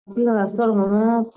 Las hormonas.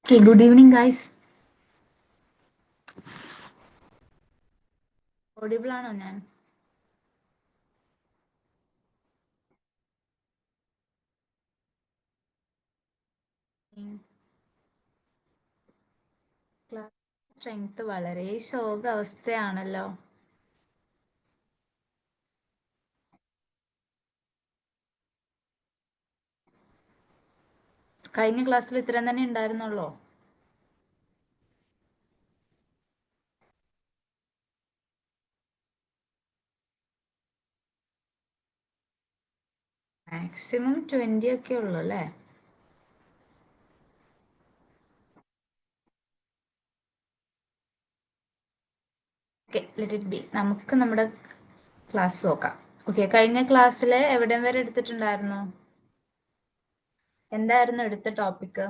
Okay, good evening, guys. Audible ആണോ ഞാൻ? Class strength വളരെ ശോക അവസ്ഥയാണല്ലോ. കഴിഞ്ഞ ക്ലാസ്സിൽ ഇത്രയും തന്നെ ഉണ്ടായിരുന്നുള്ളൂ. മാക്സിമം 20 ഒക്കെ ഉള്ളു അല്ലേ? Okay, let it be. നമുക്ക് നമ്മുടെ ക്ലാസ് നോക്കാം. ഓക്കെ, കഴിഞ്ഞ ക്ലാസ്സിൽ എവിടം വരെ എടുത്തിട്ടുണ്ടായിരുന്നു? എന്തായിരുന്നു എടുത്ത ടോപ്പിക്?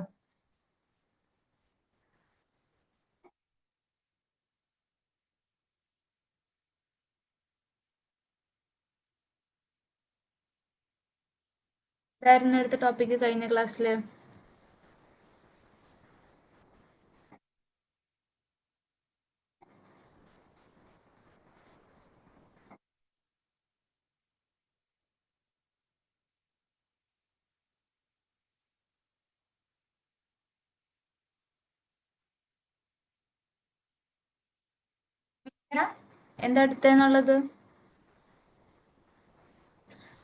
എന്തായിരുന്നു എടുത്ത ടോപ്പിക് കഴിഞ്ഞ ക്ലാസ്സിൽ? എന്താ എടുത്തെന്നുള്ളത്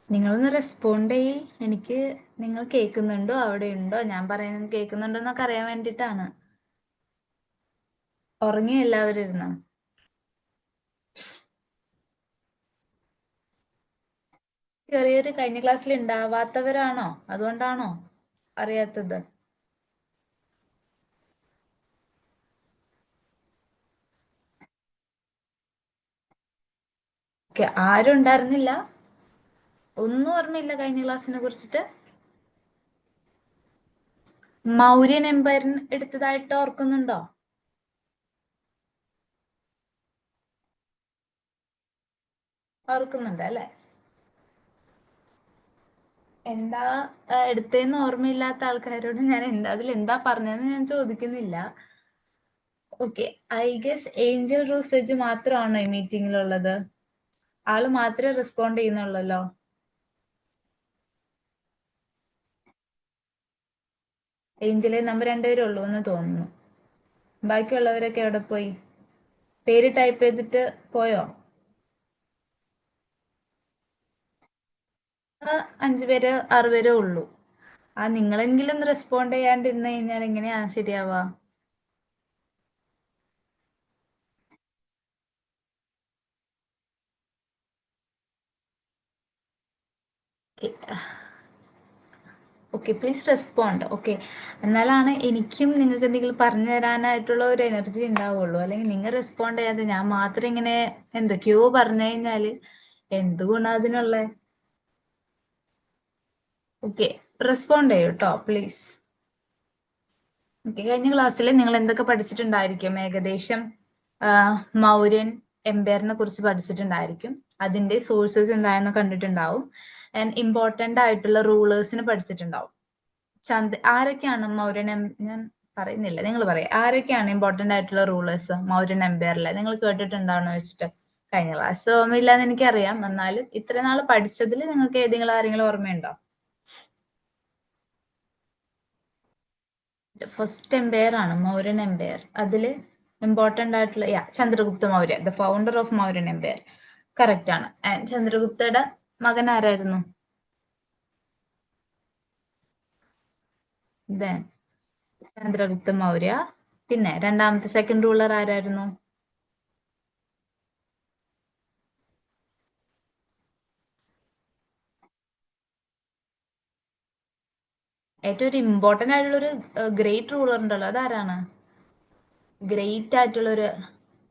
നിങ്ങളൊന്ന് റെസ്പോണ്ട് ചെയ്യ്. എനിക്ക് നിങ്ങൾ കേൾക്കുന്നുണ്ടോ, അവിടെ ഉണ്ടോ, ഞാൻ പറയുന്നത് കേൾക്കുന്നുണ്ടോ എന്നൊക്കെ അറിയാൻ വേണ്ടിയിട്ടാണ്. ഉറങ്ങി എല്ലാവരും ഇരുന്ന്? ചെറിയൊരു കഴിഞ്ഞ ക്ലാസ്സിൽ ഉണ്ടാവാത്തവരാണോ, അതുകൊണ്ടാണോ അറിയാത്തത്? ആരും ഉണ്ടായിരുന്നില്ല? ഒന്നും ഓർമ്മയില്ല കഴിഞ്ഞ ക്ലാസ്സിനെ കുറിച്ചിട്ട്? മൗര്യൻ എംപയറിന് എടുത്തതായിട്ട് ഓർക്കുന്നുണ്ടോ? ഓർക്കുന്നുണ്ട് അല്ലെ? എന്താ എടുത്തേന്ന് ഓർമ്മയില്ലാത്ത ആൾക്കാരോട് ഞാൻ അതിലെന്താ പറഞ്ഞതെന്ന് ഞാൻ ചോദിക്കുന്നില്ല. ഓക്കെ, ഐ ഗസ് ഏഞ്ചൽ റോസേജ് മാത്രമാണോ ഈ മീറ്റിംഗിലുള്ളത്? ആള് മാത്രമേ റെസ്പോണ്ട് ചെയ്യുന്നുള്ളല്ലോ. ഏഞ്ചലെ നമ്മൾ രണ്ടുപേരേ ഉള്ളൂ എന്ന് തോന്നുന്നു. ബാക്കിയുള്ളവരൊക്കെ എവിടെ പോയി? പേര് ടൈപ്പ് ചെയ്തിട്ട് പോയോ? 5 പേര് 6 പേരേ ഉള്ളൂ. നിങ്ങളെങ്കിലും റെസ്പോണ്ട് ചെയ്യാണ്ടിരുന്നു കഴിഞ്ഞാൽ എങ്ങനെയാ ശരിയാവാ? Okay, please respond. ഓക്കെ, എന്നാലാണ് എനിക്കും നിങ്ങൾക്ക് എന്തെങ്കിലും പറഞ്ഞു തരാനായിട്ടുള്ള ഒരു എനർജി ഉണ്ടാവുള്ളൂ. അല്ലെങ്കിൽ നിങ്ങൾ റെസ്പോണ്ട് ചെയ്യാതെ ഞാൻ മാത്രം ഇങ്ങനെ എന്തൊക്കെയോ പറഞ്ഞു കഴിഞ്ഞാല് എന്ത് ഗുണം അതിനുള്ള? ഓക്കെ, റെസ്പോണ്ട് ചെയ്യൂ കേട്ടോ പ്ലീസ്. ഓക്കെ, കഴിഞ്ഞ ക്ലാസ്സിൽ നിങ്ങൾ എന്തൊക്കെ പഠിച്ചിട്ടുണ്ടായിരിക്കും? ഏകദേശം മൗര്യൻ എംപയറിനെ കുറിച്ച് പഠിച്ചിട്ടുണ്ടായിരിക്കും. അതിന്റെ സോഴ്സസ് എന്തായെന്ന് കണ്ടിട്ടുണ്ടാവും. ആൻഡ് ഇമ്പോർട്ടന്റ് ആയിട്ടുള്ള റൂളേഴ്സിനെ പഠിച്ചിട്ടുണ്ടാവും. ആരൊക്കെയാണ് മൗര്യൻ ഞാൻ പറയുന്നില്ല, നിങ്ങൾ പറയാം. ആരൊക്കെയാണ് ഇമ്പോർട്ടന്റ് ആയിട്ടുള്ള റൂളേഴ്സ് മൗര്യൻ എംപയറിലെ? നിങ്ങൾ കേട്ടിട്ടുണ്ടാവുന്ന വെച്ചിട്ട് കഴിഞ്ഞ ക്ലാസ് ഓർമ്മയില്ലാന്ന് എനിക്കറിയാം. എന്നാലും ഇത്ര നാൾ പഠിച്ചതിൽ നിങ്ങൾക്ക് ഏതെങ്കിലും ആരെങ്കിലും ഓർമ്മയുണ്ടോ? ഫസ്റ്റ് എംപയർ ആണ് മൗര്യൻ എംപയർ. അതില് ഇമ്പോർട്ടന്റ് ആയിട്ടുള്ള Chandragupta Maurya, the founder of Mauryan empire. Correct ആണ്. ആൻഡ് ചന്ദ്രഗുപ്തയുടെ മകൻ ആരായിരുന്നു? ദെൻ ചന്ദ്രഗുപ്ത മൗര്യ. പിന്നെ രണ്ടാമത്തെ സെക്കൻഡ് റൂളർ ആരായിരുന്നു? ഏറ്റവും ഒരു ഇമ്പോർട്ടന്റ് ആയിട്ടുള്ള ഒരു ഗ്രേറ്റ് റൂളർ ഉണ്ടല്ലോ, അതാരാണ്? ഗ്രേറ്റ് ആയിട്ടുള്ള ഒരു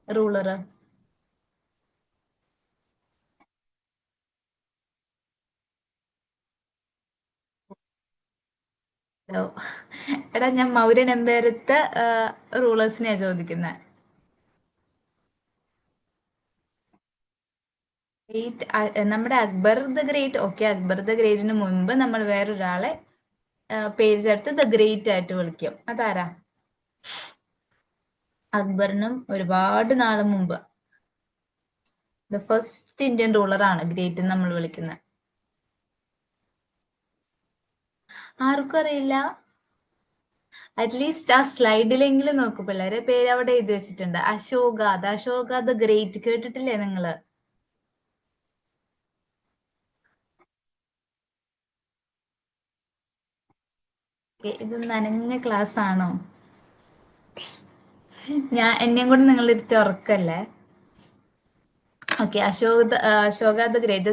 റൂളർ. എടാ, ഞാൻ മൗര്യൻ എംപയറത്തെ റൂളേഴ്സിനെയാ ചോദിക്കുന്നത്. നമ്മുടെ Akbar the great. Okay, Akbar the ഗ്രേറ്റിന് മുൻപ് നമ്മൾ വേറൊരാളെ പേര് ചേർത്ത് ദ ഗ്രേറ്റ് ആയിട്ട് വിളിക്കും. അതാരാ? അക്ബറിനും ഒരുപാട് നാള് മുമ്പ് ദ ഫസ്റ്റ് ഇന്ത്യൻ റൂളർ ആണ് ഗ്രേറ്റ് നമ്മൾ വിളിക്കുന്നത്. ആർക്കും അറിയില്ല? അറ്റ്ലീസ്റ്റ് ആ സ്ലൈഡിലെങ്കിലും നോക്കൂ പിള്ളേരെ, പേര് അവിടെ എഴുതി വെച്ചിട്ടുണ്ട്. Ashoka the great. കേട്ടിട്ടില്ലേ നിങ്ങള്? ഇത് നനഞ്ഞ ക്ലാസ് ആണോ? എന്നെയും കൂടെ നിങ്ങൾ ഇരുത്തി ഉറക്കല്ലേ? Okay, Ashoka the great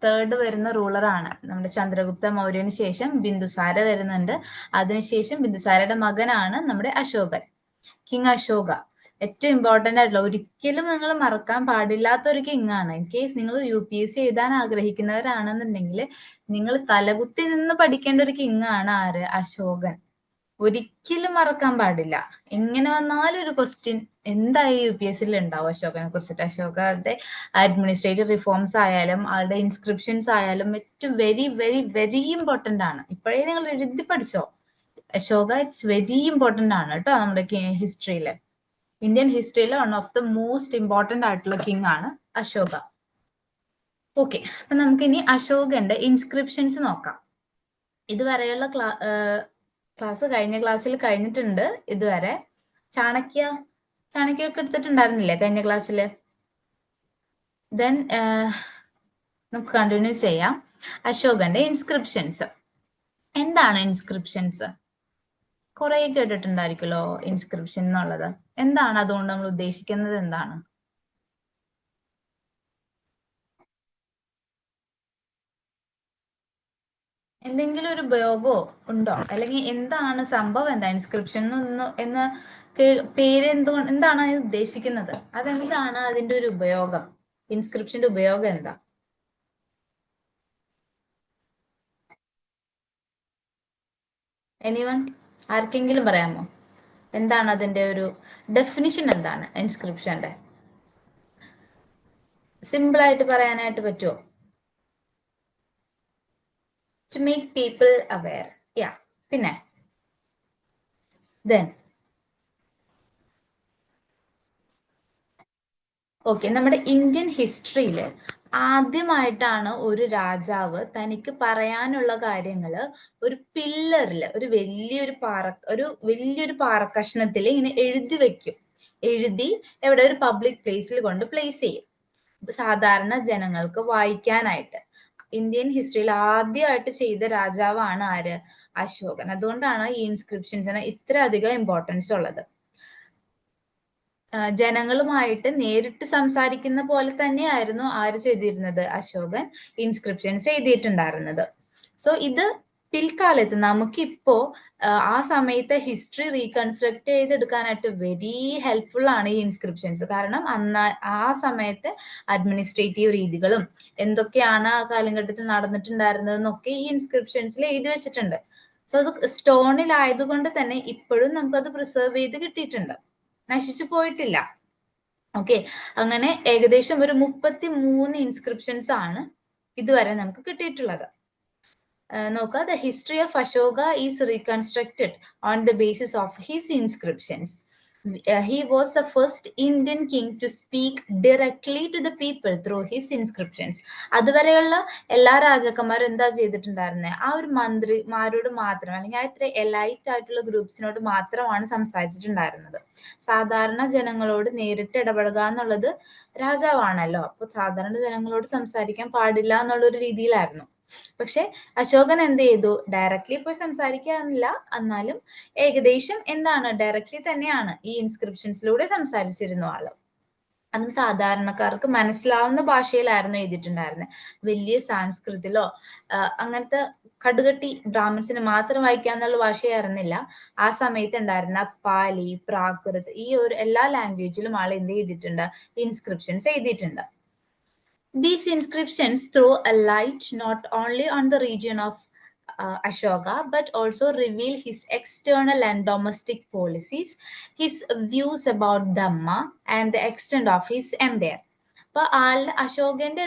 third വരുന്ന റൂളറാണ്. നമ്മുടെ ചന്ദ്രഗുപ്ത മൗര്യന് ശേഷം ബിന്ദുസാര വരുന്നുണ്ട്. അതിനുശേഷം ബിന്ദുസാരയുടെ മകനാണ് നമ്മുടെ അശോകൻ, കിങ് അശോക. ഏറ്റവും ഇമ്പോർട്ടന്റ് ആയിട്ടുള്ള, ഒരിക്കലും നിങ്ങൾ മറക്കാൻ പാടില്ലാത്ത ഒരു കിങ് ആണ്. ഇൻ കേസ് നിങ്ങൾ UPSC എഴുതാൻ ആഗ്രഹിക്കുന്നവരാണെന്നുണ്ടെങ്കിൽ നിങ്ങൾ തലകുത്തി നിന്ന് പഠിക്കേണ്ട ഒരു കിങ് ആണ് ആര്? അശോകൻ. ഒരിക്കലും മറക്കാൻ പാടില്ല. എങ്ങനെ വന്നാലും ഒരു ക്വസ്റ്റ്യൻ എന്തായാലും UPSC ഉണ്ടാവും അശോകനെ കുറിച്ചിട്ട്. അശോകന്റെ അഡ്മിനിസ്ട്രേറ്റീവ് റിഫോംസ് ആയാലും ആളുടെ ഇൻസ്ക്രിപ്ഷൻസ് ആയാലും ഏറ്റവും വെരി വെരി വെരി ഇമ്പോർട്ടന്റ് ആണ്. ഇപ്പോഴേ നിങ്ങൾ എഴുതി പഠിച്ചോ. അശോക ഇറ്റ്സ് വെരി ഇമ്പോർട്ടന്റ് ആണ് കേട്ടോ. നമ്മുടെ ഹിസ്റ്ററിയില്, ഇന്ത്യൻ ഹിസ്റ്ററിയിലെ one of the most important ആയിട്ടുള്ള കിങ് ആണ് അശോക. ഓക്കെ, അപ്പൊ നമുക്ക് ഇനി അശോകന്റെ ഇൻസ്ക്രിപ്ഷൻസ് നോക്കാം. ഇതുവരെയുള്ള ക്ലാസ് കഴിഞ്ഞ ക്ലാസ്സിൽ കഴിഞ്ഞിട്ടുണ്ട് ഇതുവരെ. ചാണക്യൊക്കെ എടുത്തിട്ടുണ്ടായിരുന്നില്ലേ കഴിഞ്ഞ ക്ലാസ്സിൽ? ദെൻ നമുക്ക് കണ്ടിന്യൂ ചെയ്യാം. അശോകന്റെ ഇൻസ്ക്രിപ്ഷൻസ്. എന്താണ് ഇൻസ്ക്രിപ്ഷൻസ്? കുറെ കേട്ടിട്ടുണ്ടായിരിക്കുമല്ലോ ഇൻസ്ക്രിപ്ഷൻ എന്നുള്ളത്. എന്താണ് അതുകൊണ്ട് നമ്മൾ ഉദ്ദേശിക്കുന്നത്? എന്താണ്? എന്തെങ്കിലും ഒരു ഉപയോഗമോ ഉണ്ടോ? അല്ലെങ്കിൽ എന്താണ് സംഭവം? എന്താ ഇൻസ്ക്രിപ്ഷൻ എന്ന് പേര് എന്താണ് ഉദ്ദേശിക്കുന്നത്? അതെന്താണ് അതിന്റെ ഒരു ഉപയോഗം? ഇൻസ്ക്രിപ്ഷന്റെ ഉപയോഗം എന്താ? എനിവൺ? ആർക്കെങ്കിലും പറയാമോ എന്താണ് അതിന്റെ ഒരു ഡെഫിനിഷൻ? എന്താണ് ഇൻസ്ക്രിപ്ഷന്റെ? സിമ്പിൾ ആയിട്ട് പറയാനായിട്ട് പറ്റുമോ? To make people aware. Yeah. പിന്നെ ദെൻ ഓക്കെ, നമ്മുടെ ഇന്ത്യൻ ഹിസ്റ്ററിയിൽ ആദ്യമായിട്ടാണ് ഒരു രാജാവ് തനിക്ക് പറയാനുള്ള കാര്യങ്ങള് ഒരു പില്ലറില്, ഒരു വലിയൊരു പാറക്കഷ്ണത്തിൽ ഇങ്ങനെ എഴുതി വെക്കും. എഴുതി എവിടെ? ഒരു പബ്ലിക് പ്ലേസിൽ കൊണ്ട് പ്ലേസ് ചെയ്യും, സാധാരണ ജനങ്ങൾക്ക് വായിക്കാനായിട്ട്. ഇന്ത്യൻ ഹിസ്റ്ററിയിൽ ആദ്യമായിട്ട് ചെയ്ത രാജാവാണ് ആര്? അശോകൻ. അതുകൊണ്ടാണ് ഈ ഇൻസ്ക്രിപ്ഷൻസിന് ഇത്ര അധികം ഇമ്പോർട്ടൻസ് ഉള്ളത്. ജനങ്ങളുമായിട്ട് നേരിട്ട് സംസാരിക്കുന്ന പോലെ തന്നെയായിരുന്നു ആര് ചെയ്തിരുന്നത്? അശോകൻ ഇൻസ്ക്രിപ്ഷൻസ് എഴുതിയിട്ടുണ്ടായിരുന്നത്. സോ ഇത് പിൽക്കാലത്ത് നമുക്കിപ്പോ ആ സമയത്തെ ഹിസ്റ്ററി റീകൺസ്ട്രക്ട് ചെയ്തെടുക്കാനായിട്ട് വെരി ഹെൽപ്ഫുൾ ആണ് ഈ ഇൻസ്ക്രിപ്ഷൻസ്. കാരണം ആ സമയത്തെ അഡ്മിനിസ്ട്രേറ്റീവ് രീതികളും എന്തൊക്കെയാണ് ആ കാലഘട്ടത്തിൽ നടന്നിട്ടുണ്ടായിരുന്നതെന്നൊക്കെ ഈ ഇൻസ്ക്രിപ്ഷൻസിൽ എഴുതി വെച്ചിട്ടുണ്ട്. സോ അത് സ്റ്റോണിലായതുകൊണ്ട് തന്നെ ഇപ്പോഴും നമുക്കത് പ്രിസർവ് ചെയ്ത് കിട്ടിയിട്ടുണ്ട്, നശിച്ചു പോയിട്ടില്ല. ഓക്കെ, അങ്ങനെ ഏകദേശം ഒരു 33 ഇൻസ്ക്രിപ്ഷൻസ് ആണ് ഇതുവരെ നമുക്ക് കിട്ടിയിട്ടുള്ളത്. നോക്കുക, the history of Ashoka is reconstructed on the basis of his inscriptions. He was the first Indian king to speak directly to the people through his inscriptions. അതുവരെയുള്ള എല്ലാ രാജാക്കന്മാരും എന്താ ചെയ്തിട്ടുണ്ടായിരുന്നത്? ആ ഒരു മന്ത്രിമാരോട് മാത്രം, അല്ലെങ്കിൽ ആ ഇത്ര എലൈറ്റ് ആയിട്ടുള്ള ഗ്രൂപ്പ്സിനോട് മാത്രമാണ് സംസാരിച്ചിട്ടുണ്ടായിരുന്നത്. സാധാരണ ജനങ്ങളോട് നേരിട്ട് ഇടപെടുക എന്നുള്ളത് രാജാവാണല്ലോ, അപ്പൊ സാധാരണ ജനങ്ങളോട് സംസാരിക്കാൻ പാടില്ല എന്നുള്ളൊരു രീതിയിലായിരുന്നു. പക്ഷെ അശോകൻ എന്ത് ചെയ്തു? ഡയറക്ട്ലി പോയി സംസാരിക്കാനില്ല, എന്നാലും ഏകദേശം എന്താണ്, ഡയറക്ട്ലി തന്നെയാണ് ഈ ഇൻസ്ക്രിപ്ഷൻസിലൂടെ സംസാരിച്ചിരുന്നു ആള്. അതും സാധാരണക്കാർക്ക് മനസ്സിലാവുന്ന ഭാഷയിലായിരുന്നു എഴുതിയിട്ടുണ്ടായിരുന്നത്. വലിയ സാൻസ്കൃതിലോ അങ്ങനത്തെ കടുകട്ടി ബ്രാഹ്മിൻസിന് മാത്രം വായിക്കാന്നുള്ള ഭാഷയായിരുന്നില്ല. ആ സമയത്ത് ഉണ്ടായിരുന്ന പാലി, പ്രാകൃത്, ഈ ഒരു എല്ലാ ലാംഗ്വേജിലും ആൾ എന്ത് ചെയ്തിട്ടുണ്ട്? ഇൻസ്ക്രിപ്ഷൻസ് എഴുതിയിട്ടുണ്ട്. These inscriptions throw a light not only on the region of Ashoka, but also reveal his external and domestic policies, his views about Dhamma, and the extent of his empire. അപ്പൊ അശോകന്റെ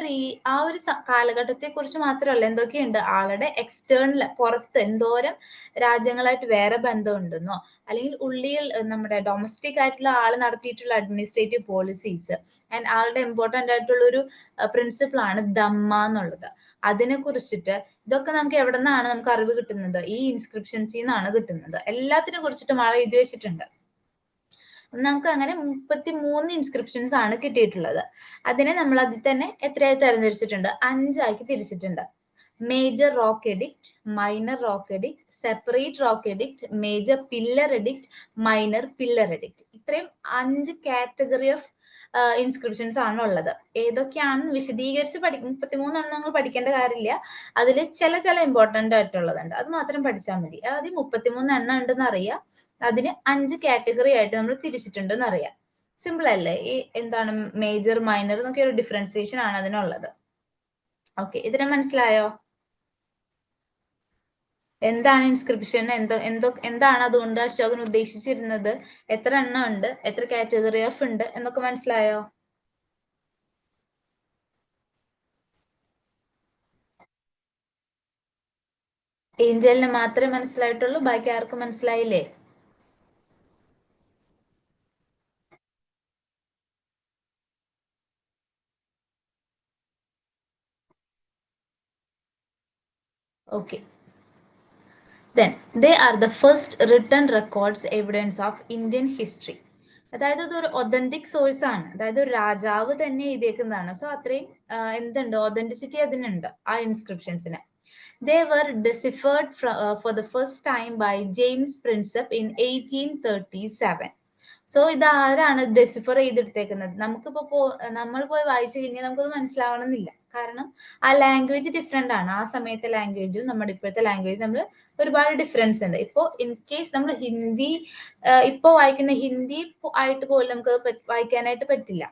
ആ ഒരു കാലഘട്ടത്തെ കുറിച്ച് മാത്രമല്ല, എന്തൊക്കെയുണ്ട് ആളുടെ എക്സ്റ്റേണൽ, പുറത്ത് എന്തോരം രാജ്യങ്ങളായിട്ട് വേറെ ബന്ധമുണ്ടെന്നോ, അല്ലെങ്കിൽ ഉള്ളിൽ നമ്മുടെ ഡൊമസ്റ്റിക് ആയിട്ടുള്ള ആള് നടത്തിയിട്ടുള്ള അഡ്മിനിസ്ട്രേറ്റീവ് പോളിസീസ്, ആൻഡ് ആളുടെ ഇമ്പോർട്ടന്റ് ആയിട്ടുള്ള ഒരു പ്രിൻസിപ്പിൾ ആണ് ധമ്മ എന്നുള്ളത്. അതിനെ കുറിച്ചിട്ട് ഇതൊക്കെ നമുക്ക് എവിടെ നിന്നാണ് നമുക്ക് അറിവ് കിട്ടുന്നത്? ഈ ഇൻസ്ക്രിപ്ഷൻസിൽ നിന്നാണ് കിട്ടുന്നത്. എല്ലാത്തിനെ കുറിച്ചിട്ടും ആൾ എഴുതി വെച്ചിട്ടുണ്ട്. നമുക്ക് അങ്ങനെ 33 ഇൻസ്ക്രിപ്ഷൻസ് ആണ് കിട്ടിയിട്ടുള്ളത്. അതിനെ നമ്മൾ അതിൽ തന്നെ എത്രയായി തരംതിരിച്ചിട്ടുണ്ട്? 5 ആക്കി തിരിച്ചിട്ടുണ്ട്. Major rock edict, minor rock edict, separate rock edict, major pillar edict, minor pillar edict. ഇത്രയും 5 കാറ്റഗറി ഓഫ് ഇൻസ്ക്രിപ്ഷൻസ് ആണ് ഉള്ളത്. ഏതൊക്കെയാണെന്ന് വിശദീകരിച്ച് 33 നമ്മൾ പഠിക്കേണ്ട കാര്യമില്ല. അതിൽ ചില ഇമ്പോർട്ടന്റ് ആയിട്ടുള്ളതുണ്ട്, അത് മാത്രം പഠിച്ചാൽ മതി. ആദ്യം 33 എണ്ണം ഉണ്ടെന്ന് അറിയാം, അതിന് 5 കാറ്റഗറി ആയിട്ട് നമ്മൾ തിരിച്ചിട്ടുണ്ടെന്ന് അറിയാം. സിമ്പിൾ അല്ലേ? ഈ എന്താണ് മേജർ, മൈനർ എന്നൊക്കെ ഒരു ഡിഫറൻസിയേഷൻ ആണ് അതിനുള്ളത്. ഓക്കെ, ഇതിനെ മനസ്സിലായോ? എന്താണ് ഇൻസ്ക്രിപ്ഷൻ, എന്താണ് അതുകൊണ്ട് അശോകൻ ഉദ്ദേശിച്ചിരുന്നത്, എത്ര എണ്ണം ഉണ്ട്, എത്ര കാറ്റഗറി ഓഫ് ഉണ്ട് എന്നൊക്കെ മനസ്സിലായോ? ഏഞ്ചലിന് മാത്രമേ മനസ്സിലായിട്ടുള്ളൂ, ബാക്കി ആർക്കും മനസ്സിലായില്ലേ? Okay, then they are the first written records evidence of Indian history. അതായത് ഇതൊരു ഒതന്റിക് സോഴ്സ് ആണ്, അതായത് ഒരു രാജാവ് തന്നെ എഴുതിയേക്കുന്നതാണ്. സോ അത്രയും എന്തുണ്ട്, ഒതന്റിസിറ്റി അതിനുണ്ട് ആ ഇൻസ്ക്രിപ്ഷൻസിന്. They were deciphered for the first time by James Prinsep in 1837. So ഇത് ആരാണ് ഡെസിഫർ ചെയ്തെടുത്തേക്കുന്നത്? നമുക്കിപ്പോ നമ്മൾ പോയി വായിച്ചു കഴിഞ്ഞാൽ നമുക്കത് മനസ്സിലാവണമെന്നില്ല, കാരണം ആ ലാംഗ്വേജ് ഡിഫറെന്റ് ആണ്. ആ സമയത്തെ ലാംഗ്വേജും നമ്മുടെ ഇപ്പോഴത്തെ ലാംഗ്വേജും നമ്മൾ ഒരുപാട് ഡിഫറൻസ് ഉണ്ട്. ഇപ്പോ ഇൻ കേസ് നമ്മൾ ഹിന്ദി ഇപ്പോ വായിക്കുന്ന ഹിന്ദി ആയിട്ട് പോലും നമുക്ക് വായിക്കാനായിട്ട് പറ്റില്ല.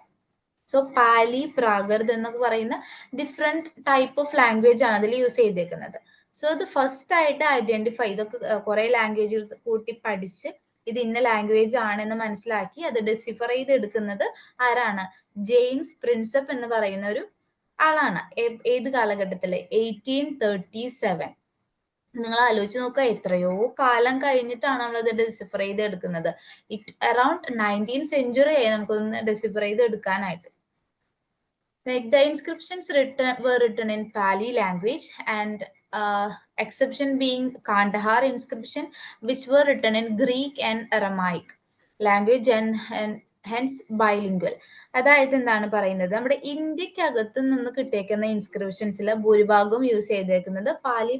സോ പാലി, പ്രാകൃത് എന്നൊക്കെ പറയുന്ന ഡിഫറെന്റ് ടൈപ്പ് ഓഫ് ലാംഗ്വേജ് ആണ് അതിൽ യൂസ് ചെയ്തേക്കുന്നത്. സോ ഇത് ഫസ്റ്റ് ആയിട്ട് ഐഡന്റിഫൈ, ഇതൊക്കെ കുറെ ലാംഗ്വേജ് കൂട്ടി പഠിച്ച് ഇത് ഇന്ന ലാംഗ്വേജ് ആണെന്ന് മനസ്സിലാക്കി അത് ഡെസിഫർ ചെയ്ത് എടുക്കുന്നത് ആരാണ്? ജെയിംസ് പ്രിൻസപ്പ് എന്ന് പറയുന്ന ഒരു ആളാണ്. ഏത് കാലഘട്ടത്തില്? 1837. നിങ്ങൾ ആലോചിച്ച് നോക്കുക, എത്രയോ കാലം കഴിഞ്ഞിട്ടാണ് നമ്മളത് ഡെസിഫർ ചെയ്ത് എടുക്കുന്നത്. ഇറ്റ് അറൌണ്ട് 19th century ആയി നമുക്കൊന്ന് ഡെസിഫർ ചെയ്ത് എടുക്കാനായിട്ട്. The inscriptions were written in Pali language, and exception being Kandahar inscription, which were written in Greek and Aramaic language and hence bilingual. അതായത് എന്താണ് പറയുന്നത്, നമ്മുടെ ഇന്ത്യക്കകത്ത് നിന്ന് കിട്ടിയേക്കുന്ന ഇൻസ്ക്രിപ്ഷൻസിൽ ഭൂരിഭാഗവും യൂസ് ചെയ്തേക്കുന്നത് പാലി,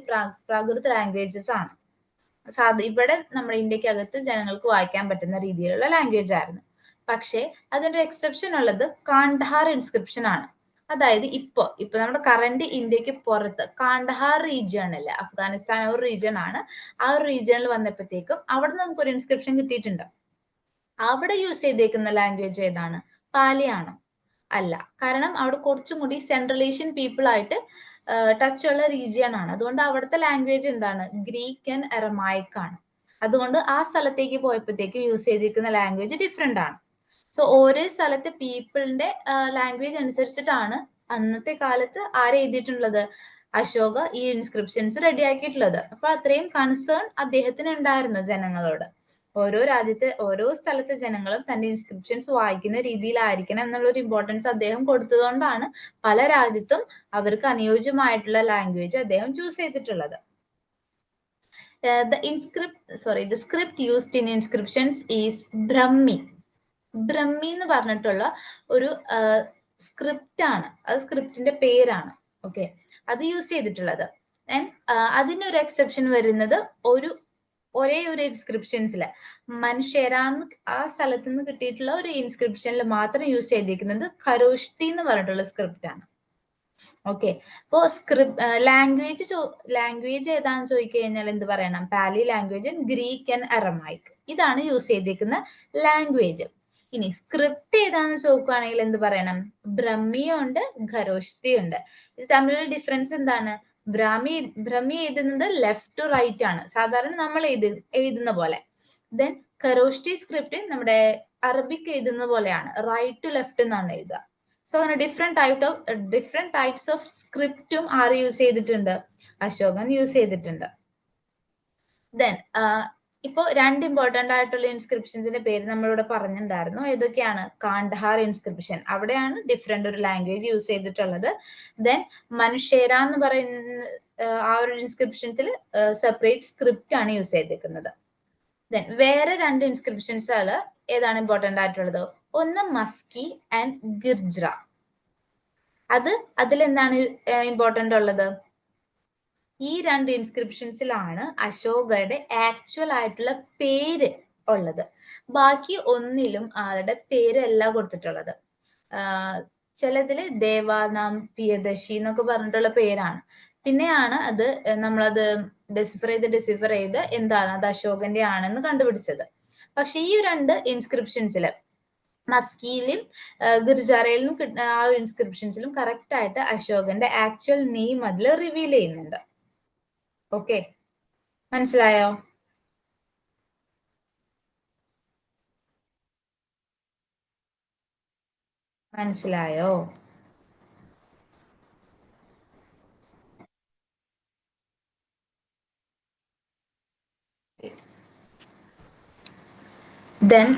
പ്രാകൃത് ലാംഗ്വേജസ് ആണ്. ഇവിടെ നമ്മുടെ ഇന്ത്യക്കകത്ത് ജനങ്ങൾക്ക് വായിക്കാൻ പറ്റുന്ന രീതിയിലുള്ള ലാംഗ്വേജ് ആയിരുന്നു. പക്ഷേ അതിന്റെ എക്സെപ്ഷൻ ഉള്ളത് കാണ്ഡഹാർ ഇൻസ്ക്രിപ്ഷൻ ആണ്. അതായത് ഇപ്പൊ നമ്മുടെ കറന്റ് ഇന്ത്യക്ക് പുറത്ത് കാണ്ഡഹാർ റീജിയൺ അല്ലേ, അഫ്ഗാനിസ്ഥാൻ ഒരു റീജിയൺ ആണ്. ആ ഒരു റീജിയണിൽ വന്നപ്പോഴത്തേക്കും അവിടെ നമുക്കൊരു ഇൻസ്ക്രിപ്ഷൻ കിട്ടിയിട്ടുണ്ട്. അവിടെ യൂസ് ചെയ്തേക്കുന്ന ലാംഗ്വേജ് ഏതാണ്? പാലി ആണോ? അല്ല. കാരണം അവിടെ കുറച്ചും കൂടി സെൻട്രൽ ഏഷ്യൻ പീപ്പിൾ ആയിട്ട് ടച്ച് ഉള്ള റീജിയൺ ആണ്. അതുകൊണ്ട് അവിടുത്തെ ലാംഗ്വേജ് എന്താണ്? ഗ്രീക്ക് ആൻഡ് അറമായിക് ആണ്. അതുകൊണ്ട് ആ സ്ഥലത്തേക്ക് പോയപ്പോഴത്തേക്ക് യൂസ് ചെയ്തിരിക്കുന്ന ലാംഗ്വേജ് ഡിഫറെന്റ് ആണ്. സോ ഓരോ സ്ഥലത്തെ പീപ്പിളിന്റെ ലാംഗ്വേജ് അനുസരിച്ചിട്ടാണ് അന്നത്തെ കാലത്ത് ആരെഴുതിയിട്ടുള്ളത്? അശോക ഈ ഇൻസ്ക്രിപ്ഷൻസ് റെഡിയാക്കിയിട്ടുള്ളത്. അപ്പൊ അത്രയും കൺസേൺ അദ്ദേഹത്തിന് ഉണ്ടായിരുന്നു ജനങ്ങളോട്. ഓരോ രാജ്യത്തെ ഓരോ സ്ഥലത്തെ ജനങ്ങളും തന്റെ ഇൻസ്ക്രിപ്ഷൻസ് വായിക്കുന്ന രീതിയിലായിരിക്കണം എന്നുള്ള ഒരു ഇമ്പോർട്ടൻസ് അദ്ദേഹം കൊടുത്തതുകൊണ്ടാണ് പല രാജ്യത്തും അവർക്ക് അനുയോജ്യമായിട്ടുള്ള ലാംഗ്വേജ് അദ്ദേഹം ചൂസ് ചെയ്തിട്ടുള്ളത്. The script used in inscriptions is Brahmi. Brahmi എന്ന് പറഞ്ഞിട്ടുള്ള ഒരു സ്ക്രിപ്റ്റ് ആണ്. അത് സ്ക്രിപ്റ്റിന്റെ പേരാണ്. ഓക്കെ, അത് യൂസ് ചെയ്തിട്ടുള്ളത്. അതിനൊരു എക്സെപ്ഷൻ വരുന്നത് ഒരേ ഒരു ഇൻസ്ക്രിപ്ഷൻസില് മനുഷ്യരാന്ന് ആ സ്ഥലത്ത് നിന്ന് കിട്ടിയിട്ടുള്ള ഒരു ഇൻസ്ക്രിപ്ഷനിൽ മാത്രം യൂസ് ചെയ്തിരിക്കുന്നത് ഖരോഷ്ടി എന്ന് പറഞ്ഞിട്ടുള്ള സ്ക്രിപ്റ്റ് ആണ്. ഓക്കെ, അപ്പോ ലാംഗ്വേജ് ഏതാന്ന് ചോദിക്കഴിഞ്ഞാൽ എന്ത് പറയണം? പാലി ലാംഗ്വേജ്, ഗ്രീക്ക് ആൻഡ് അറമായിക്, ഇതാണ് യൂസ് ചെയ്തിരിക്കുന്ന ലാംഗ്വേജ്. ഇനി സ്ക്രിപ്റ്റ് ഏതാന്ന് ചോദിക്കുകയാണെങ്കിൽ എന്ത് പറയണം? ബ്രഹ്മിയും ഉണ്ട്, ഖരോഷ്തിയും ഉണ്ട്. ഇത് തമ്മിലുള്ള ഡിഫറൻസ് എന്താണ്? ബ്രഹ്മി എഴുതുന്നത് ലെഫ്റ്റ് ടു റൈറ്റ് ആണ്, സാധാരണ നമ്മൾ എഴുതുന്ന പോലെ. ദെൻ ഖരോഷ്ടി സ്ക്രിപ്റ്റ് നമ്മുടെ അറബിക് എഴുതുന്ന പോലെയാണ്, റൈറ്റ് ടു ലെഫ്റ്റ് എന്നാണ് എഴുതുക. സോ അങ്ങനെ ഡിഫറെന്റ് ടൈപ്സ് ഓഫ് സ്ക്രിപ്റ്റും ആര് യൂസ് ചെയ്തിട്ടുണ്ട്? അശോകൻ യൂസ് ചെയ്തിട്ടുണ്ട്. ദെൻ ഇപ്പോ രണ്ട് ഇമ്പോർട്ടന്റ് ആയിട്ടുള്ള ഇൻസ്ക്രിപ്ഷൻസിന്റെ പേര് നമ്മളിവിടെ പറഞ്ഞിട്ടുണ്ടായിരുന്നു. ഏതൊക്കെയാണ്? കാണ്ഡഹാർ ഇൻസ്ക്രിപ്ഷൻ, അവിടെയാണ് ഡിഫറെന്റ് ഒരു ലാംഗ്വേജ് യൂസ് ചെയ്തിട്ടുള്ളത്. ദെൻ മനുഷ്യര എന്ന് പറയുന്ന ആ ഒരു ഇൻസ്ക്രിപ്ഷൻസിൽ സെപ്പറേറ്റ് സ്ക്രിപ്റ്റ് ആണ് യൂസ് ചെയ്തിരിക്കുന്നത്. ദെൻ വേറെ രണ്ട് ഇൻസ്ക്രിപ്ഷൻസ് ഏതാണ് ഇമ്പോർട്ടന്റ് ആയിട്ടുള്ളത്? ഒന്ന് മസ്കി ആൻഡ് ഗിർജ്ര. അതിലെന്താണ് ഇമ്പോർട്ടന്റ് ഉള്ളത്? ഈ രണ്ട് ഇൻസ്ക്രിപ്ഷൻസിലാണ് അശോകയുടെ ആക്ച്വൽ ആയിട്ടുള്ള പേര് ഉള്ളത്. ബാക്കി ഒന്നിലും ആളുടെ പേരല്ല കൊടുത്തിട്ടുള്ളത്. ചിലതില് ദേവാനാം പ്രിയദർശി എന്നൊക്കെ പറഞ്ഞിട്ടുള്ള പേരാണ്. പിന്നെയാണ് അത് നമ്മളത് ഡെസിഫർ ചെയ്ത് എന്താണ് അത് അശോകന്റെ ആണെന്ന് കണ്ടുപിടിച്ചത്. പക്ഷെ ഈ രണ്ട് ഇൻസ്ക്രിപ്ഷൻസില് മസ്കിയിലും ഗുർജാറയിലും ആ ഇൻസ്ക്രിപ്ഷൻസിലും കറക്റ്റ് ആയിട്ട് അശോകന്റെ ആക്ച്വൽ നെയിം അതിൽ റിവീൽ ചെയ്യുന്നുണ്ട്. ഓക്കെ, മനസ്സിലായോ? മനസ്സിലായോ? Then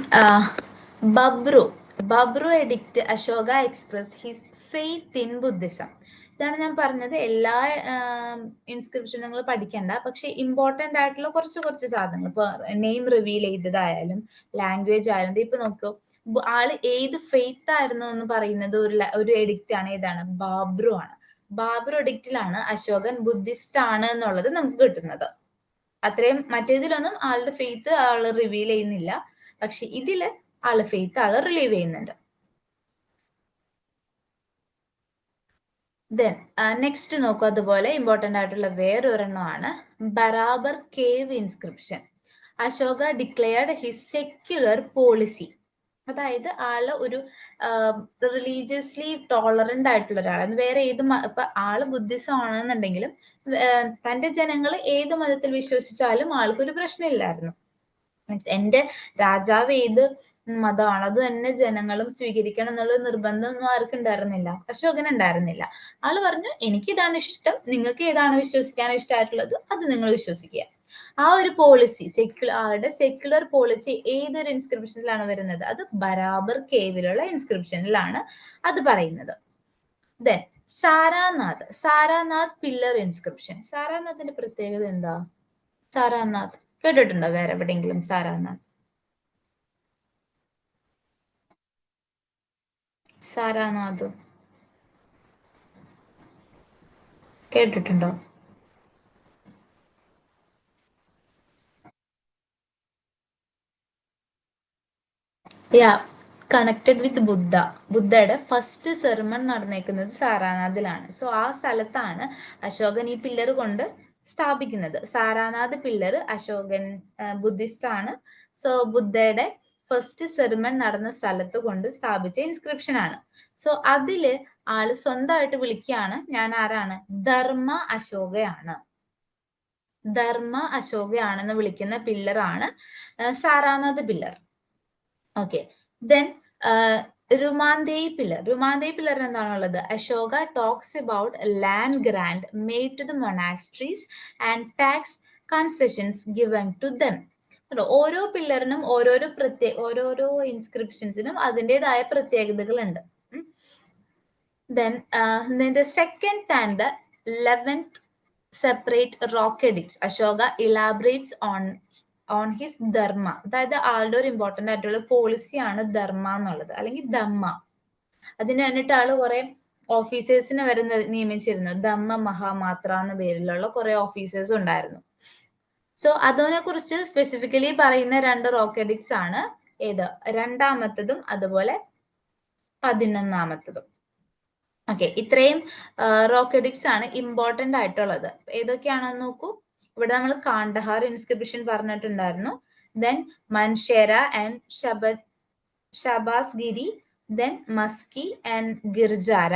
Babru edict Ashoka expressed his faith in Buddhism. ഇതാണ് ഞാൻ പറഞ്ഞത്, എല്ലാ ഇൻസ്ക്രിപ്ഷൻ നിങ്ങൾ പഠിക്കണ്ട, പക്ഷെ ഇമ്പോർട്ടന്റ് ആയിട്ടുള്ള കുറച്ച് സാധനങ്ങൾ, ഇപ്പൊ നെയിം റിവീൽ ചെയ്തതായാലും ലാംഗ്വേജ് ആയാലും. ഇപ്പൊ നോക്കൂ, ആള് ഏത് ഫെയ്ത്ത് ആയിരുന്നു എന്ന് പറയുന്നത് ഒരു എഡിക്റ്റ് ആണ്. ഏതാണ്? ബാബ്രു ആണ്. ബാബ്രു എഡിക്റ്റിലാണ് അശോകൻ ബുദ്ധിസ്റ്റ് ആണ് എന്നുള്ളത് നമുക്ക് കിട്ടുന്നത്. അത്രയും മറ്റേതിലൊന്നും ആളുടെ ഫെയ്ത്ത് ആള് റിവീൽ ചെയ്യുന്നില്ല, പക്ഷെ ഇതില് ആള് ഫെയ്ത്ത് ആള് റിലീവ് ചെയ്യുന്നുണ്ട്. ദെൻ നെക്സ്റ്റ് നോക്കൂ, അതുപോലെ ഇമ്പോർട്ടന്റ് ആയിട്ടുള്ള വേറൊരെണ്ണമാണ് Barabar cave inscription. Ashoka declared his secular policy. അതായത് ആള് ഒരു റിലീജിയസ്ലി ടോളറന്റ് ആയിട്ടുള്ള ഒരാളാണ്. വേറെ ഏത് ഇപ്പൊ ആള് ബുദ്ധിസം ആണെന്നുണ്ടെങ്കിലും തന്റെ ജനങ്ങൾ ഏത് മതത്തിൽ വിശ്വസിച്ചാലും ആൾക്കൊരു പ്രശ്നമില്ലായിരുന്നു. എന്റെ രാജാവ് ഏത് മതമാണ് അത് തന്നെ ജനങ്ങളും സ്വീകരിക്കണം എന്നുള്ള നിർബന്ധമൊന്നും ആർക്കും ഉണ്ടായിരുന്നില്ല. അശോകന് ഉണ്ടായിരുന്നില്ല. ആള് പറഞ്ഞു എനിക്ക് ഇതാണ് ഇഷ്ടം, നിങ്ങൾക്ക് ഏതാണ് വിശ്വസിക്കാൻ ഇഷ്ടമായിട്ടുള്ളത് അത് നിങ്ങൾ വിശ്വസിക്കുക. ആ ഒരു പോളിസി ആളുടെ സെക്യുലർ പോളിസി ഏതൊരു ഇൻസ്ക്രിപ്ഷനിലാണ് വരുന്നത്? അത് ബരാബർ കേവിലുള്ള ഇൻസ്ക്രിപ്ഷനിലാണ് അത് പറയുന്നത്. Then Sarnath pillar inscription. സാരാനാഥിന്റെ പ്രത്യേകത എന്താ? സാരാനാഥ് കേട്ടിട്ടുണ്ടോ വേറെ എവിടെയെങ്കിലും? സാരാനാഥ് കേട്ടിട്ടുണ്ടോ? യാ, കണക്റ്റഡ് വിത്ത് ബുദ്ധയുടെ ഫസ്റ്റ് സെർമൺ നടന്നേക്കുന്നത് സാരാനാഥിലാണ്. സോ ആ സ്ഥലത്താണ് അശോകൻ ഈ പില്ലർ കൊണ്ട് സ്ഥാപിക്കുന്നത്. സാരാനാഥ് പില്ലർ അശോകൻ ബുദ്ധിസ്റ്റ് ആണ്. സോ ബുദ്ധയുടെ ഫസ്റ്റ് സെർമൺ നടന്ന സ്ഥലത്ത് കൊണ്ട് സ്ഥാപിച്ച ഇൻസ്ക്രിപ്ഷൻ ആണ്. സോ അതില് ആള് സ്വന്തമായിട്ട് വിളിക്കുകയാണ്, ഞാൻ ആരാണ്? ധർമ്മ അശോകയാണ്. ധർമ്മ അശോകയാണെന്ന് വിളിക്കുന്ന പില്ലറാണ് Sarnath pillar. Okay, then Rummindei pillar എന്താണുള്ളത്? Ashoka talks about land grant made to the monasteries and tax concessions given to them. ഓരോ പില്ലറിനും ഓരോരോ ഇൻസ്ക്രിപ്ഷൻസിനും അതിൻ്റെതായ പ്രത്യേകതകളുണ്ട്. Then the second and the 11th separate rock edicts, Ashoka elaborates on his ധർമ്മ. അതായത് ആളുടെ ഒരു ഇമ്പോർട്ടന്റ് ആയിട്ടുള്ള പോളിസിയാണ് ധർമ്മ എന്നുള്ളത്, അല്ലെങ്കിൽ ധമ്മ. അതിന് വേണ്ടിയിട്ട് ആള് കുറെ ഓഫീസേഴ്സിനെ വരെ നിയമിച്ചിരുന്നു. ധമ്മ മഹാമാത്ര എന്ന പേരിലുള്ള കുറെ ഓഫീസേഴ്സ് ഉണ്ടായിരുന്നു. സോ അതിനെ കുറിച്ച് സ്പെസിഫിക്കലി പറയുന്ന 2 റോക്ക് എഡിക്ട്സ് ആണ് ഏത്? 2ാമത്തതും അതുപോലെ 11ാമത്തതും. ഓക്കെ, ഇത്രയും റോക്ക് എഡിക്ട്സ് ആണ് ഇമ്പോർട്ടന്റ് ആയിട്ടുള്ളത്. ഏതൊക്കെയാണെന്ന് നോക്കൂ. ഇവിടെ നമ്മൾ കാണ്ഡഹാർ ഇൻസ്ക്രിപ്ഷൻ പറഞ്ഞിട്ടുണ്ടായിരുന്നു. Then Mansehra and Shahbazgarhi, then Maski and Gujarra,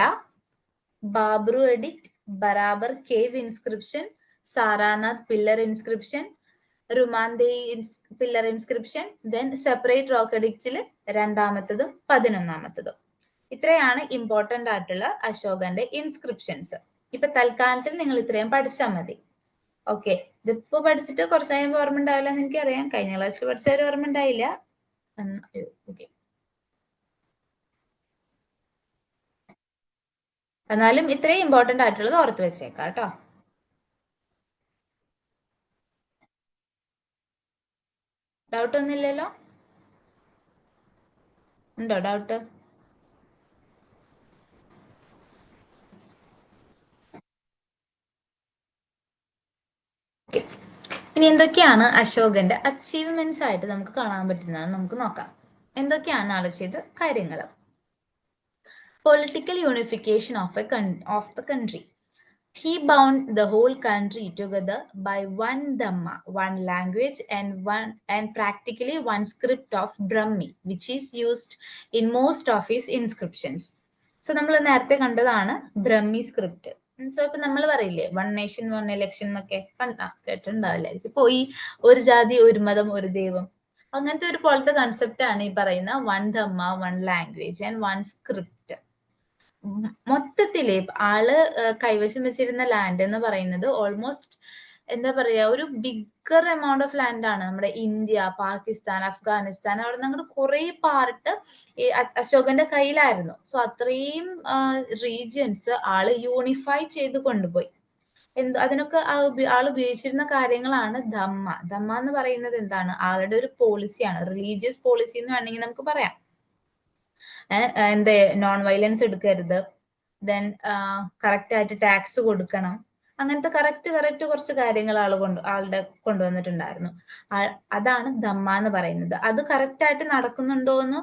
Bhabru edict, Barabar cave inscription, Sarnath pillar inscription, Rummindei pillar inscription, then separate rock എഡിക്ട്സിൽ 2ാമത്തതും 11ാമത്തതും. ഇത്രയാണ് ഇമ്പോർട്ടന്റ് ആയിട്ടുള്ള അശോകന്റെ ഇൻസ്ക്രിപ്ഷൻസ്. ഇപ്പൊ തൽക്കാലത്തിൽ നിങ്ങൾ ഇത്രയും പഠിച്ചാൽ മതി. ഓക്കെ, ഇതിപ്പോ പഠിച്ചിട്ട് കുറച്ച് കഴിയുമ്പോൾ ഓർമ്മ ഉണ്ടാവില്ല എന്ന് എനിക്കറിയാം. കഴിഞ്ഞ ക്ലാസ്സിൽ പഠിച്ചവർ ഓർമ്മ ഉണ്ടായില്ല. ഓക്കെ, എന്നാലും ഇത്രയും ഇമ്പോർട്ടന്റ് ആയിട്ടുള്ളത് ഓർത്ത് വെച്ചേക്കാം കേട്ടോ. ഡൗട്ട് ഒന്നുമില്ലല്ലോ? ഉണ്ടോ ഡൗട്ട്? ഇനി എന്തൊക്കെയാണ് അശോകന്റെ അച്ചീവ്മെന്റ്സ് ആയിട്ട് നമുക്ക് കാണാൻ പറ്റുന്നത് നമുക്ക് നോക്കാം. എന്തൊക്കെയാണ് ആള് ചെയ്ത കാര്യങ്ങൾ? Political unification of the country. He bound the whole country together by one Dhamma, one language, and practically one script of Brahmi, which is used in most of his inscriptions. So നമ്മൾ നേരത്തെ കണ്ടതാണ് brahmi script. So ഇപ്പൊ നമ്മൾ പറയില്ലേ 1 nation 1 election എന്നൊക്കെ കേട്ടിട്ടുണ്ടാവില്ലായിരിക്കും. ഇപ്പൊ ഈ ഒരു ജാതി ഒരു മതം ഒരു ദൈവം അങ്ങനത്തെ ഒരു പോലത്തെ കൺസെപ്റ്റ് ആണ് ഈ പറയുന്ന 1 Dhamma, 1 language and 1 script. മൊത്തത്തില് ആള് കൈവശം വെച്ചിരുന്ന ലാൻഡ് എന്ന് പറയുന്നത് ഓൾമോസ്റ്റ് എന്താ പറയാ ഒരു ബിഗർ എമൗണ്ട് ഓഫ് ലാൻഡ് ആണ്. നമ്മുടെ ഇന്ത്യ, പാകിസ്ഥാൻ, അഫ്ഗാനിസ്ഥാൻ അവിടെ നിന്ന് കുറെ പാർട്ട് അശോകന്റെ കയ്യിലായിരുന്നു. സോ അത്രയും റീജിയൻസ് ആള് യൂണിഫൈ ചെയ്ത് കൊണ്ടുപോയി. അതിനൊക്കെ ആൾ ഉപയോഗിച്ചിരുന്ന കാര്യങ്ങളാണ് ധമ്മ എന്ന് പറയുന്നത് എന്താണ്? ആളുടെ ഒരു പോളിസിയാണ്, റിലീജിയസ് പോളിസി എന്ന് വേണമെങ്കിൽ നമുക്ക് പറയാം. നോൺ വയലൻസ് എടുക്കരുത്, ദെൻ കറക്റ്റ് ആയിട്ട് ടാക്സ് കൊടുക്കണം, അങ്ങനത്തെ കറക്റ്റ് കുറച്ച് കാര്യങ്ങൾ ആളുടെ കൊണ്ടുവന്നിട്ടുണ്ടായിരുന്നു. അതാണ് ധമ്മ എന്ന് പറയുന്നത്. അത് കറക്റ്റ് ആയിട്ട് നടക്കുന്നുണ്ടോ എന്ന്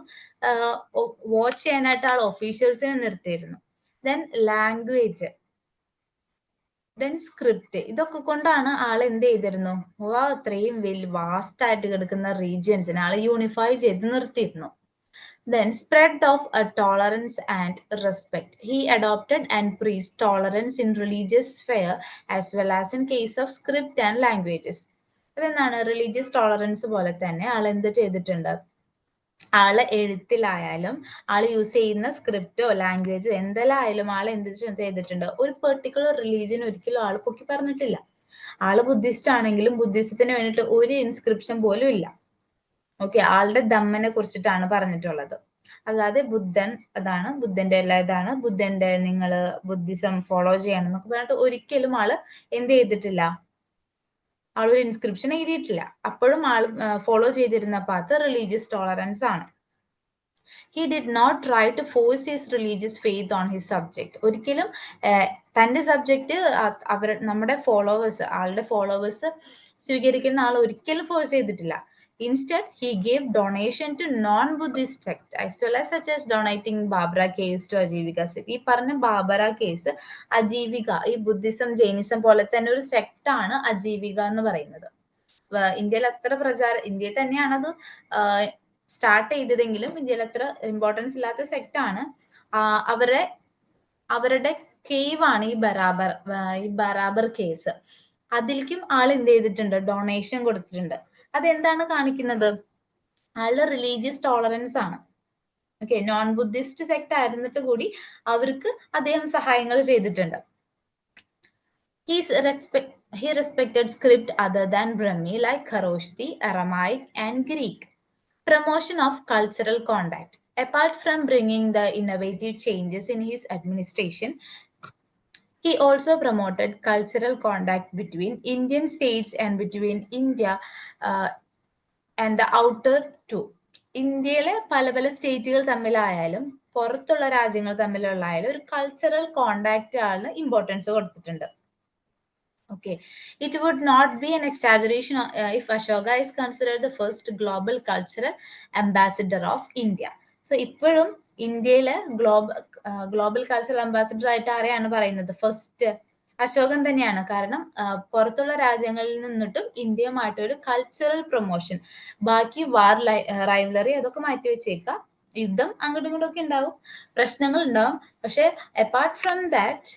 വാച്ച് ചെയ്യാനായിട്ട് ആൾ ഒഫീഷ്യൽസിനെ നിർത്തിയിരുന്നു. ദെൻ ലാംഗ്വേജ്, ദെൻ സ്ക്രിപ്റ്റ്, ഇതൊക്കെ കൊണ്ടാണ് ആൾ എന്ത് ചെയ്തിരുന്നു? അത്രയും വാസ്റ്റ് ആയിട്ട് കിടക്കുന്ന റീജിയൻസിനെ ആൾ യൂണിഫൈ ചെയ്ത് നിർത്തിയിരുന്നു. Then spread of a tolerance and respect. He adopted and preached tolerance in religious sphere as well as in case of script and languages. അതെന്താണ് റിലീജിയസ് ടോളറൻസ് പോലെ തന്നെ ആൾ എന്ത് ചെയ്തിട്ടുണ്ട്? ആള് എഴുത്തിലായാലും ആള് യൂസ് ചെയ്യുന്ന സ്ക്രിപ്റ്റോ ലാംഗ്വേജോ എന്തെല്ലാം ആയാലും ആൾ എന്ത് ചെയ്തിട്ടുണ്ട്? ഒരു പെർട്ടിക്കുലർ റിലീജിയൻ ഒരിക്കലും ആള് പൊക്കി പറഞ്ഞിട്ടില്ല. ആള് ബുദ്ധിസ്റ്റ് ആണെങ്കിലും ബുദ്ധിസത്തിന് വേണ്ടിയിട്ട് ഒരു ഇൻസ്ക്രിപ്ഷൻ പോലും ഇല്ല. ഓക്കെ, ആളുടെ ദമ്മനെ കുറിച്ചിട്ടാണ് പറഞ്ഞിട്ടുള്ളത്. അല്ലാതെ ബുദ്ധൻ അതാണ്, ബുദ്ധന്റെ എല്ലാ ഇതാണ്, ബുദ്ധന്റെ നിങ്ങൾ ബുദ്ധിസം ഫോളോ ചെയ്യണം എന്നൊക്കെ പറഞ്ഞിട്ട് ഒരിക്കലും ആള് എന്ത് ചെയ്തിട്ടില്ല? ആളൊരു ഇൻസ്ക്രിപ്ഷൻ എഴുതിയിട്ടില്ല. അപ്പോഴും ആൾ ഫോളോ ചെയ്തിരുന്ന പാത്ത് റിലീജിയസ് ടോളറൻസ് ആണ്. He did not try to force his religious faith on his subject. ഒരിക്കലും തന്റെ സബ്ജക്റ്റ് നമ്മുടെ ഫോളോവേഴ്സ്, ആളുടെ ഫോളോവേഴ്സ് സ്വീകരിക്കുന്ന ആൾ ഒരിക്കലും ഫോഴ്സ് ചെയ്തിട്ടില്ല. Instead, he gave donation to non-Buddhist sect as well as such as donating Barbara caves to Ajivika sect. ഈ പറഞ്ഞ ബാബറ case അജീവിക, ഈ ബുദ്ധിസം ജൈനിസം പോലെ തന്നെ ഒരു സെക്ട് ആണ് അജീവിക എന്ന് പറയുന്നത്. ഇന്ത്യയിൽ അത്ര ഇന്ത്യയിൽ തന്നെയാണ് അത് സ്റ്റാർട്ട് ചെയ്തതെങ്കിലും ഇന്ത്യയിൽ അത്ര ഇമ്പോർട്ടൻസ് ഇല്ലാത്ത സെക്ട് ആണ്. അവരുടെ കേവ് ആണ് ഈ ബറാബർ കേസ്. അതിലേക്കും ആൾ എന്ത് ചെയ്തിട്ടുണ്ട്? ഡൊണേഷൻ കൊടുത്തിട്ടുണ്ട്. അതെന്താണ് കാണിക്കുന്നത്? ആളുടെ റിലീജിയസ് ടോളറൻസ് ആണ്. ഓക്കെ, നോൺ ബുദ്ധിസ്റ്റ് സെക്ട് ആയിരുന്നിട്ട് കൂടി അവർക്ക് അദ്ദേഹം സഹായങ്ങൾ ചെയ്തിട്ടുണ്ട്. He respected script other than Brahmi like Kharoshthi, Aramaic and Greek. Promotion of cultural contact. Apart from bringing the innovative changes in his administration, he also promoted cultural contact between Indian states and between India and the outer two. ഇന്ത്യയിലെ പല പല സ്റ്റേറ്റുകൾ തമ്മിലായാലും പുറത്തുള്ള രാജ്യങ്ങൾ തമ്മിലുള്ളായാലും ഒരു cultural contact ആണ് importance കൊടുത്തിട്ടുണ്ട്. Okay, it would not be an exaggeration if Ashoka is considered the first global cultural ambassador of India. So ഇപ്പോഴും ഇന്ത്യയിലെ ഗ്ലോബൽ കൾച്ചറൽ അംബാസിഡർ ആയിട്ട് ആരെയാണ് പറയുന്നത്? ഫസ്റ്റ് അശോകൻ തന്നെയാണ്. കാരണം പുറത്തുള്ള രാജ്യങ്ങളിൽ നിന്നിട്ടും ഇന്ത്യയുമായിട്ട് ഒരു കൾച്ചറൽ പ്രൊമോഷൻ, ബാക്കി വാർ റൈവലറി അതൊക്കെ മാറ്റി വെച്ചേക്കാം, യുദ്ധം അങ്ങോട്ടും ഇങ്ങോട്ടും ഒക്കെ ഉണ്ടാവും, പ്രശ്നങ്ങൾ ഉണ്ടാവും. പക്ഷെ അപ്പാർട്ട് ഫ്രം ദാറ്റ്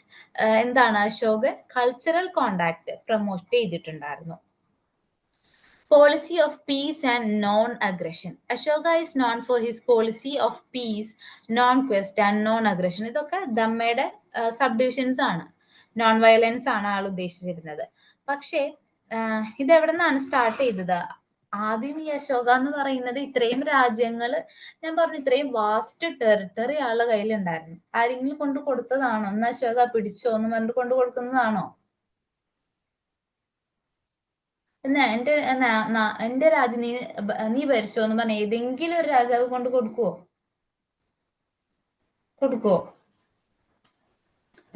എന്താണ് അശോകൻ കൾച്ചറൽ കോണ്ടാക്ട് പ്രൊമോട്ട് ചെയ്തിട്ടുണ്ടായിരുന്നു. Policy of peace and non-aggression. Ashoka is known for his policy of peace, non-quest and non-aggression. ഇതൊക്കെ ദമ്മയുടെ സബ്ഡിവിഷൻസ് ആണ്. നോൺ വയലൻസ് ആണ് ആൾ ഉദ്ദേശിച്ചിരുന്നത്. പക്ഷേ ഇത് എവിടെ നിന്നാണ് സ്റ്റാർട്ട് ചെയ്തത്? ആദ്യം ഈ അശോക എന്ന് പറയുന്നത് ഇത്രയും രാജ്യങ്ങള്, ഞാൻ പറഞ്ഞു ഇത്രയും വാസ്റ്റ് ടെറിട്ടറി ആളുടെ കയ്യിലുണ്ടായിരുന്നു. ആരെങ്കിലും കൊണ്ട് കൊടുത്തതാണോ? ഒന്ന് അശോക പിടിച്ചോ എന്ന് പറഞ്ഞിട്ട് കൊണ്ട് കൊടുക്കുന്നതാണോ? എന്റെ രാജ്യം നീ ഭരിച്ചോ എന്ന് പറഞ്ഞ ഏതെങ്കിലും ഒരു രാജാവ് കൊണ്ട് കൊടുക്കുവോ?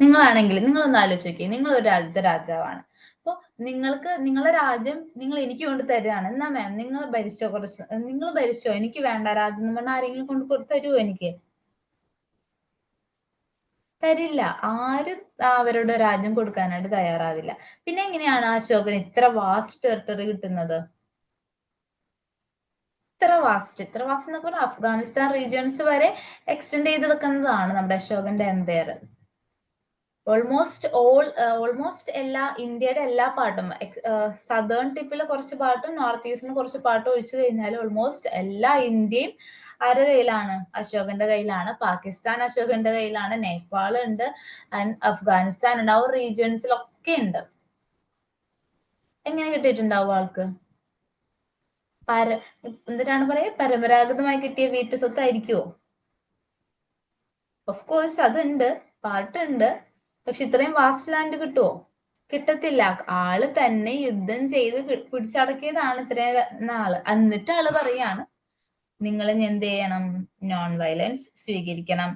നിങ്ങളാണെങ്കിൽ നിങ്ങളൊന്ന് ആലോചിക്കേ, നിങ്ങൾ ഒരു രാജ്യത്തെ രാജാവാണ്. അപ്പൊ നിങ്ങളുടെ രാജ്യം നിങ്ങൾ എനിക്ക് കൊണ്ട് തരാണ്. എന്നാ മാം നിങ്ങൾ ഭരിച്ചോ, എനിക്ക് വേണ്ട രാജ്യം എന്ന് പറഞ്ഞാൽ ആരെങ്കിലും കൊണ്ട് തരുമോ? എനിക്ക് തരില്ല. ആരും അവരുടെ രാജ്യം കൊടുക്കാനായിട്ട് തയ്യാറാവില്ല. പിന്നെ എങ്ങനെയാണ് അശോകന് ഇത്ര വാസ്റ്റ് ടെറിട്ടറി കിട്ടുന്നത്? ഇത്ര വാസ്റ്റ് എന്നൊക്കെ പറഞ്ഞാൽ അഫ്ഗാനിസ്ഥാൻ റീജിയൻസ് വരെ എക്സ്റ്റെൻഡ് ചെയ്ത് നിൽക്കുന്നതാണ് നമ്മുടെ അശോകന്റെ എംപയർ. ഓൾമോസ്റ്റ് ഇന്ത്യയുടെ എല്ലാ പാർട്ടും, സദേൺ ടിപ്പിൽ കുറച്ച് പാർട്ടും നോർത്ത് ഈസ്റ്റിന് കുറച്ച് പാർട്ടും ഒഴിച്ചു കഴിഞ്ഞാൽ ഓൾമോസ്റ്റ് എല്ലാ ഇന്ത്യയും ആരുടെ കയ്യിലാണ്? അശോകന്റെ കയ്യിലാണ്. പാകിസ്ഥാൻ അശോകന്റെ കയ്യിലാണ്. നേപ്പാൾ ഉണ്ട്, അഫ്ഗാനിസ്ഥാൻ ഉണ്ട്, ആ റീജിയൻസിലൊക്കെ ഉണ്ട്. എങ്ങനെ കിട്ടിയിട്ടുണ്ടാവും ആൾക്ക്? എന്തിനാണ് പറയാ, പരമ്പരാഗതമായി കിട്ടിയ വീട്ടു സ്വത്തായിരിക്കുമോ? ഓഫ് കോഴ്സ് അതുണ്ട്, പാർട്ടുണ്ട്. പക്ഷെ ഇത്രയും വാസ്റ്റ് ലാൻഡ് കിട്ടുമോ? കിട്ടത്തില്ല. ആള് തന്നെ യുദ്ധം ചെയ്ത് പിടിച്ചടക്കിയതാണ് ഇത്രയും നാള്. എന്നിട്ട് ആള് പറയാണ് നിങ്ങൾ എന്ത് ചെയ്യണം? നോൺ വയലൻസ് സ്വീകരിക്കണം,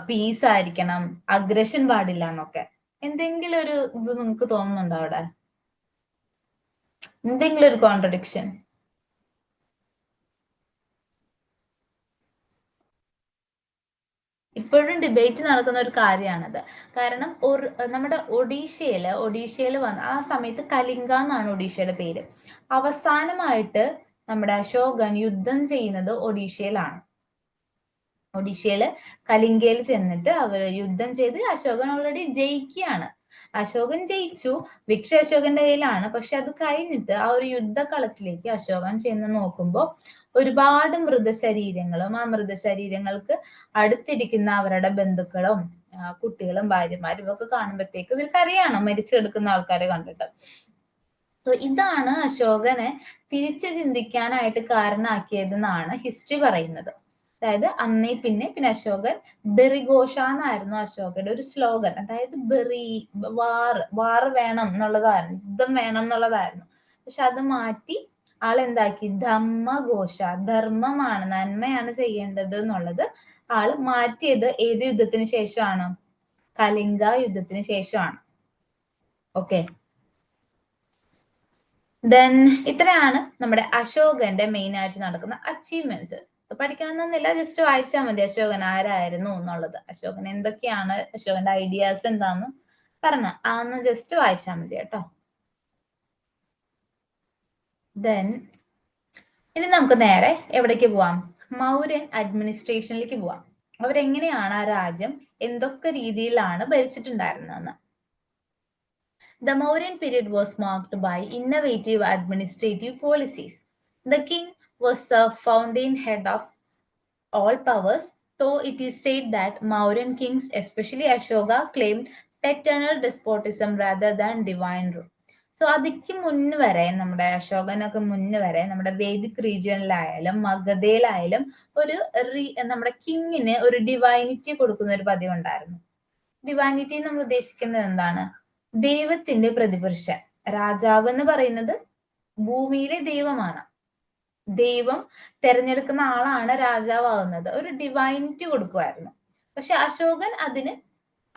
പീസ് ആയിരിക്കണം, അഗ്രഷൻ പാടില്ല എന്നൊക്കെ. എന്തെങ്കിലും ഒരു ഇത് നിങ്ങൾക്ക് തോന്നുന്നുണ്ടോ അവിടെ? എന്തെങ്കിലും ഒരു കോൺട്രഡിക്ഷൻ? ഇപ്പോഴും ഡിബേറ്റ് നടക്കുന്ന ഒരു കാര്യമാണത്. കാരണം നമ്മുടെ ഒഡീഷയില് വന്ന ആ സമയത്ത് കലിംഗ എന്നാണ് ഒഡീഷയുടെ പേര്. അവസാനമായിട്ട് നമ്മുടെ അശോകൻ യുദ്ധം ചെയ്യുന്നത് ഒഡീഷയിലാണ്. ഒഡീഷയില് കലിംഗയിൽ ചെന്നിട്ട് അവര് യുദ്ധം ചെയ്ത് അശോകൻ ഓൾറെഡി ജയിക്കുകയാണ്. അശോകൻ ജയിച്ചു, വിക്ടറി അശോകന്റെ കയ്യിലാണ്. പക്ഷെ അത് കഴിഞ്ഞിട്ട് ആ ഒരു യുദ്ധകളത്തിലേക്ക് അശോകൻ ചെന്ന് നോക്കുമ്പോൾ ഒരുപാട് മൃതശരീരങ്ങളും ആ മൃതശരീരങ്ങൾക്ക് അടുത്തിരിക്കുന്ന അവരുടെ ബന്ധുക്കളും കുട്ടികളും ഭാര്യമാരും ഒക്കെ കാണുമ്പോഴത്തേക്ക് ഇവർക്ക് അറിയണം മരിച്ചു കിടക്കുന്ന ആൾക്കാരെ കണ്ടിട്ട്. സോ ഇതാണ് അശോകനെ തിരിച്ചു ചിന്തിക്കാനായിട്ട് കാരണമാക്കിയതെന്നാണ് ഹിസ്റ്ററി പറയുന്നത്. അതായത് അന്നേ പിന്നെ അശോകൻ ബെറിഘോഷ എന്നായിരുന്നു അശോകന്റെ ഒരു സ്ലോഗൻ. അതായത് വാർ വേണം എന്നുള്ളതായിരുന്നു, യുദ്ധം വേണം എന്നുള്ളതായിരുന്നു. പക്ഷെ അത് മാറ്റി ആളെന്താക്കി, ധമ്മഘോഷ, ധർമ്മമാണ്, നന്മയാണ് ചെയ്യേണ്ടത് എന്നുള്ളത് ആള് മാറ്റിയത് ഏത് യുദ്ധത്തിന് ശേഷമാണ്? കലിംഗ യുദ്ധത്തിന് ശേഷമാണ്. ഓക്കെ, ദെൻ ഇത്രയാണ് നമ്മുടെ അശോകന്റെ മെയിൻ ആയിട്ട് നടക്കുന്ന അച്ചീവ്മെന്റ്സ്. പഠിക്കണമെന്നൊന്നുമില്ല, ജസ്റ്റ് വായിച്ചാൽ മതി അശോകൻ ആരായിരുന്നു എന്നുള്ളത്, അശോകൻ എന്തൊക്കെയാണ്, അശോകന്റെ ഐഡിയാസ് എന്താന്ന് പറഞ്ഞ അതൊന്ന് ജസ്റ്റ് വായിച്ചാൽ മതി കേട്ടോ. ദെൻ ഇനി നമുക്ക് നേരെ എവിടേക്ക് പോവാം? മൗര്യൻ അഡ്മിനിസ്ട്രേഷനിലേക്ക് പോവാം. അവരെങ്ങനെയാണ് ആ രാജ്യം എന്തൊക്കെ രീതിയിലാണ് ഭരിച്ചിട്ടുണ്ടായിരുന്നതെന്ന്. The Mauryan period was marked by innovative administrative policies. The king was the fountainhead of all powers, though it is said that Mauryan kings, especially Ashoka, claimed paternal despotism rather than divine rule. So അതിക്ക് മുന്ന് വരെ, നമ്മുടെ അശോകനൊക്കെ മുന്ന് വരെ നമ്മുടെ Vedic റീജിയനിലായാലും മഗധയിലായാലും ഒരു നമ്മുടെ കിങ്ങിന് ഒരു ഡിവൈനിറ്റി കൊടുക്കുന്ന ഒരു പതിവ് ഉണ്ടായിരുന്നു. ഡിവൈനിറ്റി നമ്മൾ ഉദ്ദേശിക്കുന്നത് എന്താണ്? ദൈവത്തിന്റെ പ്രതിപുരുഷൻ. രാജാവ് എന്ന് പറയുന്നത് ഭൂമിയിലെ ദൈവമാണ്. ദൈവം തെരഞ്ഞെടുക്കുന്ന ആളാണ് രാജാവാകുന്നത്. ഒരു ഡിവൈനിറ്റി കൊടുക്കുമായിരുന്നു. പക്ഷെ അശോകൻ അതിന്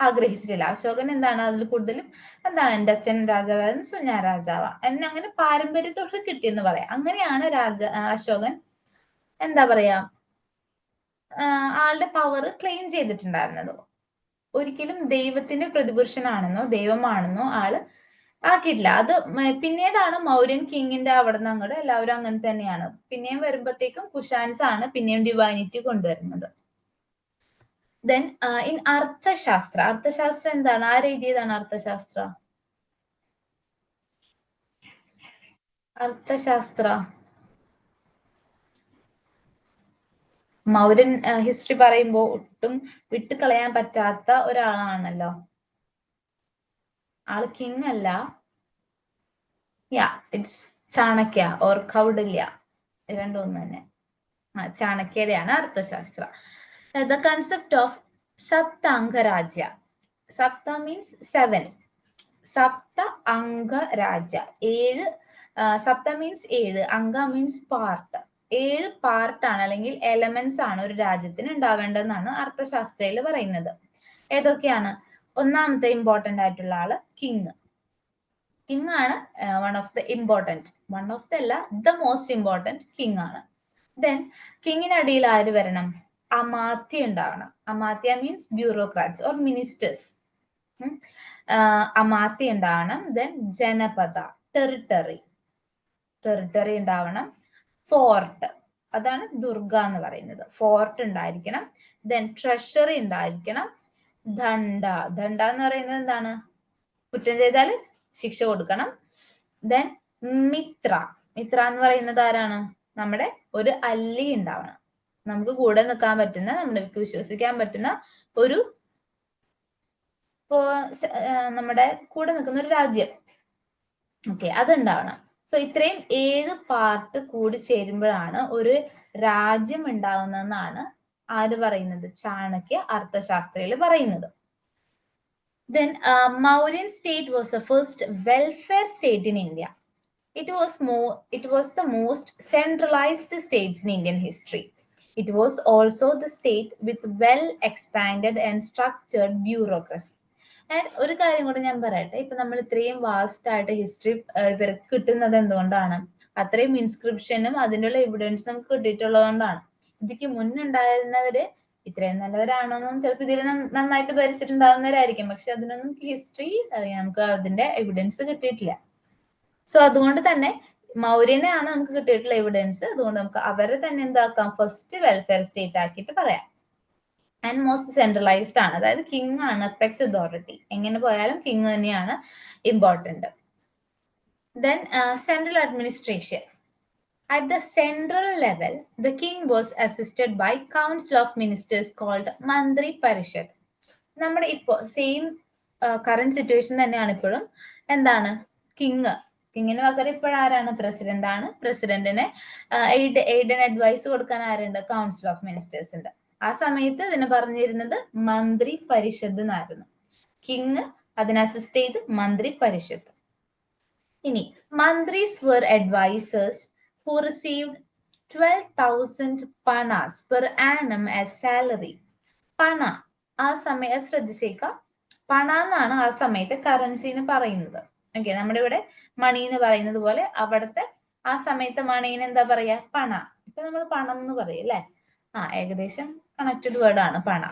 ആഗ്രഹിച്ചിട്ടില്ല. അശോകൻ എന്താണ്, അതിൽ കൂടുതലും എന്താണ്, എൻ്റെ അച്ഛൻ രാജാവായിരുന്നു, സോ ഞാൻ രാജാവാ, എന്നെ അങ്ങനെ പാരമ്പര്യത്തോട് കിട്ടിയെന്ന് പറയാം. അങ്ങനെയാണ് അശോകൻ എന്താ പറയാ ആളുടെ പവർ ക്ലെയിം ചെയ്തിട്ടുണ്ടായിരുന്നത്. ഒരിക്കലും ദൈവത്തിന്റെ പ്രതിപുരുഷനാണെന്നോ ദൈവമാണെന്നോ ആള് ആക്കിയിട്ടില്ല. അത് പിന്നീടാണ് മൗര്യൻ കിങ്ങിന്റെ അവിടെ നിന്ന് അങ്ങോട്ട് എല്ലാവരും അങ്ങനെ തന്നെയാണ്. പിന്നെയും വരുമ്പോഴത്തേക്കും കുഷാൻസ് ആണ് പിന്നെയും ഡിവൈനിറ്റി കൊണ്ടുവരുന്നത്. ദെൻ ഇൻ അർത്ഥശാസ്ത്ര, അർത്ഥശാസ്ത്രം എന്താണ്, ആ രീതിയിലാണ് അർത്ഥശാസ്ത്ര. അർത്ഥശാസ്ത്ര മൗര്യൻ ഹിസ്റ്ററി പറയുമ്പോൾ ഒട്ടും വിട്ടുകളയാൻ പറ്റാത്ത ഒരാളാണല്ലോ. ആള് കിങ് അല്ല, ഇറ്റ്സ് ചാണക്യ ഓർ കൗഡല്യ, രണ്ടും ഒന്ന് തന്നെ. ചാണക്യയുടെയാണ് അർത്ഥശാസ്ത്ര. ദ കൺസെപ്റ്റ് ഓഫ് സപ്ത അംഗരാജ്യ. സപ്ത മീൻസ് 7, സപ്ത അംഗരാജ്യ 7. സപ്ത മീൻസ് 7, അംഗ മീൻസ് പാർട്ട്. 7 പാർട്ടാണ് അല്ലെങ്കിൽ എലമെന്റ്സ് ആണ് ഒരു രാജ്യത്തിന് ഉണ്ടാവേണ്ടതെന്നാണ് അർത്ഥശാസ്ത്രയിൽ പറയുന്നത്. ഏതൊക്കെയാണ്? ഒന്നാമത്തെ ഇമ്പോർട്ടന്റ് ആയിട്ടുള്ള ആള് കിങ്. കിങ് ആണ് വൺ ഓഫ് ദ അല്ല, ദ മോസ്റ്റ് ഇമ്പോർട്ടന്റ് കിങ് ആണ്. ദെൻ കിങ്ങിനടിയിൽ ആര് വരണം? അമാത്യ ഉണ്ടാവണം. അമാത്യ മീൻസ് ബ്യൂറോക്രാറ്റ്സ് ഓർ മിനിസ്റ്റേഴ്സ്. അമാത്യ ഉണ്ടാവണം. ദെൻ ജനപദ, ടെറിട്ടറി ഉണ്ടാവണം. ഫോർട്ട്, അതാണ് ദുർഗ എന്ന് പറയുന്നത്, ഫോർട്ട് ഉണ്ടായിരിക്കണം. ദെൻ ട്രഷറി ഉണ്ടായിരിക്കണം. ദണ്ഡ എന്ന് പറയുന്നത് എന്താണ്? കുറ്റം ചെയ്താൽ ശിക്ഷ കൊടുക്കണം. ദെൻ മിത്ര എന്ന് പറയുന്നത് ആരാണ്? നമ്മുടെ ഒരു അല്ലി ഉണ്ടാവണം, നമുക്ക് കൂടെ നിൽക്കാൻ പറ്റുന്ന, നമ്മൾക്ക് വിശ്വസിക്കാൻ പറ്റുന്ന ഒരു, നമ്മുടെ കൂടെ നിൽക്കുന്ന ഒരു രാജ്യം. ഓക്കെ, അതുണ്ടാവണം. സോ ഇത്രയും 7 പാർട്ട് കൂടി ചേരുമ്പോഴാണ് ഒരു രാജ്യം ഉണ്ടാവുന്നതെന്നാണ് ആര് പറയുന്നത്? ചാണക്യ അർത്ഥശാസ്ത്രയിൽ പറയുന്നത്. Then Mauryan state was the first welfare state in India. It was the most centralized states in Indian history. It was also the state with well expanded and structured bureaucracy. And ഒരു കാര്യം കൂടെ ഞാൻ പറയട്ടെ, ഇപ്പൊ നമ്മൾ ഇത്രയും vast ആയിട്ട് history ഇവർക്ക് കിട്ടുന്നത് എന്തുകൊണ്ടാണ്? അത്രയും ഇൻസ്ക്രിപ്ഷനും അതിനുള്ള എവിഡൻസും നമുക്ക് കിട്ടിയിട്ടുള്ളതുകൊണ്ടാണ്. ഇതിക്ക് മുന്നുണ്ടായിരുന്നവര് ഇത്രയും നല്ലവരാണോന്നും ചിലപ്പോൾ ഇതിൽ നന്നായിട്ട് ഭരിച്ചിട്ടുണ്ടാവുന്നവരായിരിക്കും, പക്ഷെ അതിനൊന്നും ഹിസ്റ്ററി നമുക്ക് അതിന്റെ എവിഡൻസ് കിട്ടിയിട്ടില്ല. സോ അതുകൊണ്ട് തന്നെ മൗര്യനാണ് നമുക്ക് കിട്ടിയിട്ടുള്ള എവിഡൻസ്. അതുകൊണ്ട് നമുക്ക് അവരെ തന്നെ എന്താക്കാം, ഫസ്റ്റ് വെൽഫെയർ സ്റ്റേറ്റ് ആക്കിയിട്ട് പറയാം. ആൻഡ് മോസ്റ്റ് സെൻട്രലൈസ്ഡ് ആണ്. അതായത് കിങ് ആണ് അപ്പെക്സ് അതോറിറ്റി. എങ്ങനെ പോയാലും കിങ് തന്നെയാണ് important. Then central administration. At the central level, the king was assisted by council of ministers called മന്ത്രി പരിഷത്ത്. നമ്മുടെ ഇപ്പോൾ സെയിം കറന്റ് സിറ്റുവേഷൻ തന്നെയാണ് ഇപ്പോഴും. എന്താണ് കിങ്ങിന് പകരം ഇപ്പോഴാരാണ്? പ്രസിഡന്റ് ആണ്. പ്രസിഡന്റിന് എയ്ഡ് ആൻഡ് അഡ്വൈസ് കൊടുക്കാൻ ആരുണ്ട്? കൗൺസിൽ ഓഫ് മിനിസ്റ്റേഴ്സ് ഉണ്ട്. ആ സമയത്ത് ഇതിന് പറഞ്ഞിരുന്നത് മന്ത്രി പരിഷത്ത് എന്നായിരുന്നു. കിങ് അതിനെ അസിസ്റ്റ് ചെയ്ത് മന്ത്രി പരിഷത്ത്. ഇനി മന്ത്രീസ് were advisors who received 12,000 panas per annum as salary. പണ ആ സമയം ശ്രദ്ധിച്ചേക്കാം. പണ എന്നാണ് ആ സമയത്തെ കറൻസിന് പറയുന്നത്. ഓക്കെ, നമ്മുടെ ഇവിടെ മണി എന്ന് പറയുന്നത് പോലെ അവിടുത്തെ ആ സമയത്തെ മണീന് എന്താ പറയാ? പണ. ഇപ്പൊ നമ്മൾ പണം എന്ന് പറയും അല്ലെ? ഏകദേശം കണക്റ്റഡ് വേർഡ് ആണ് പണ.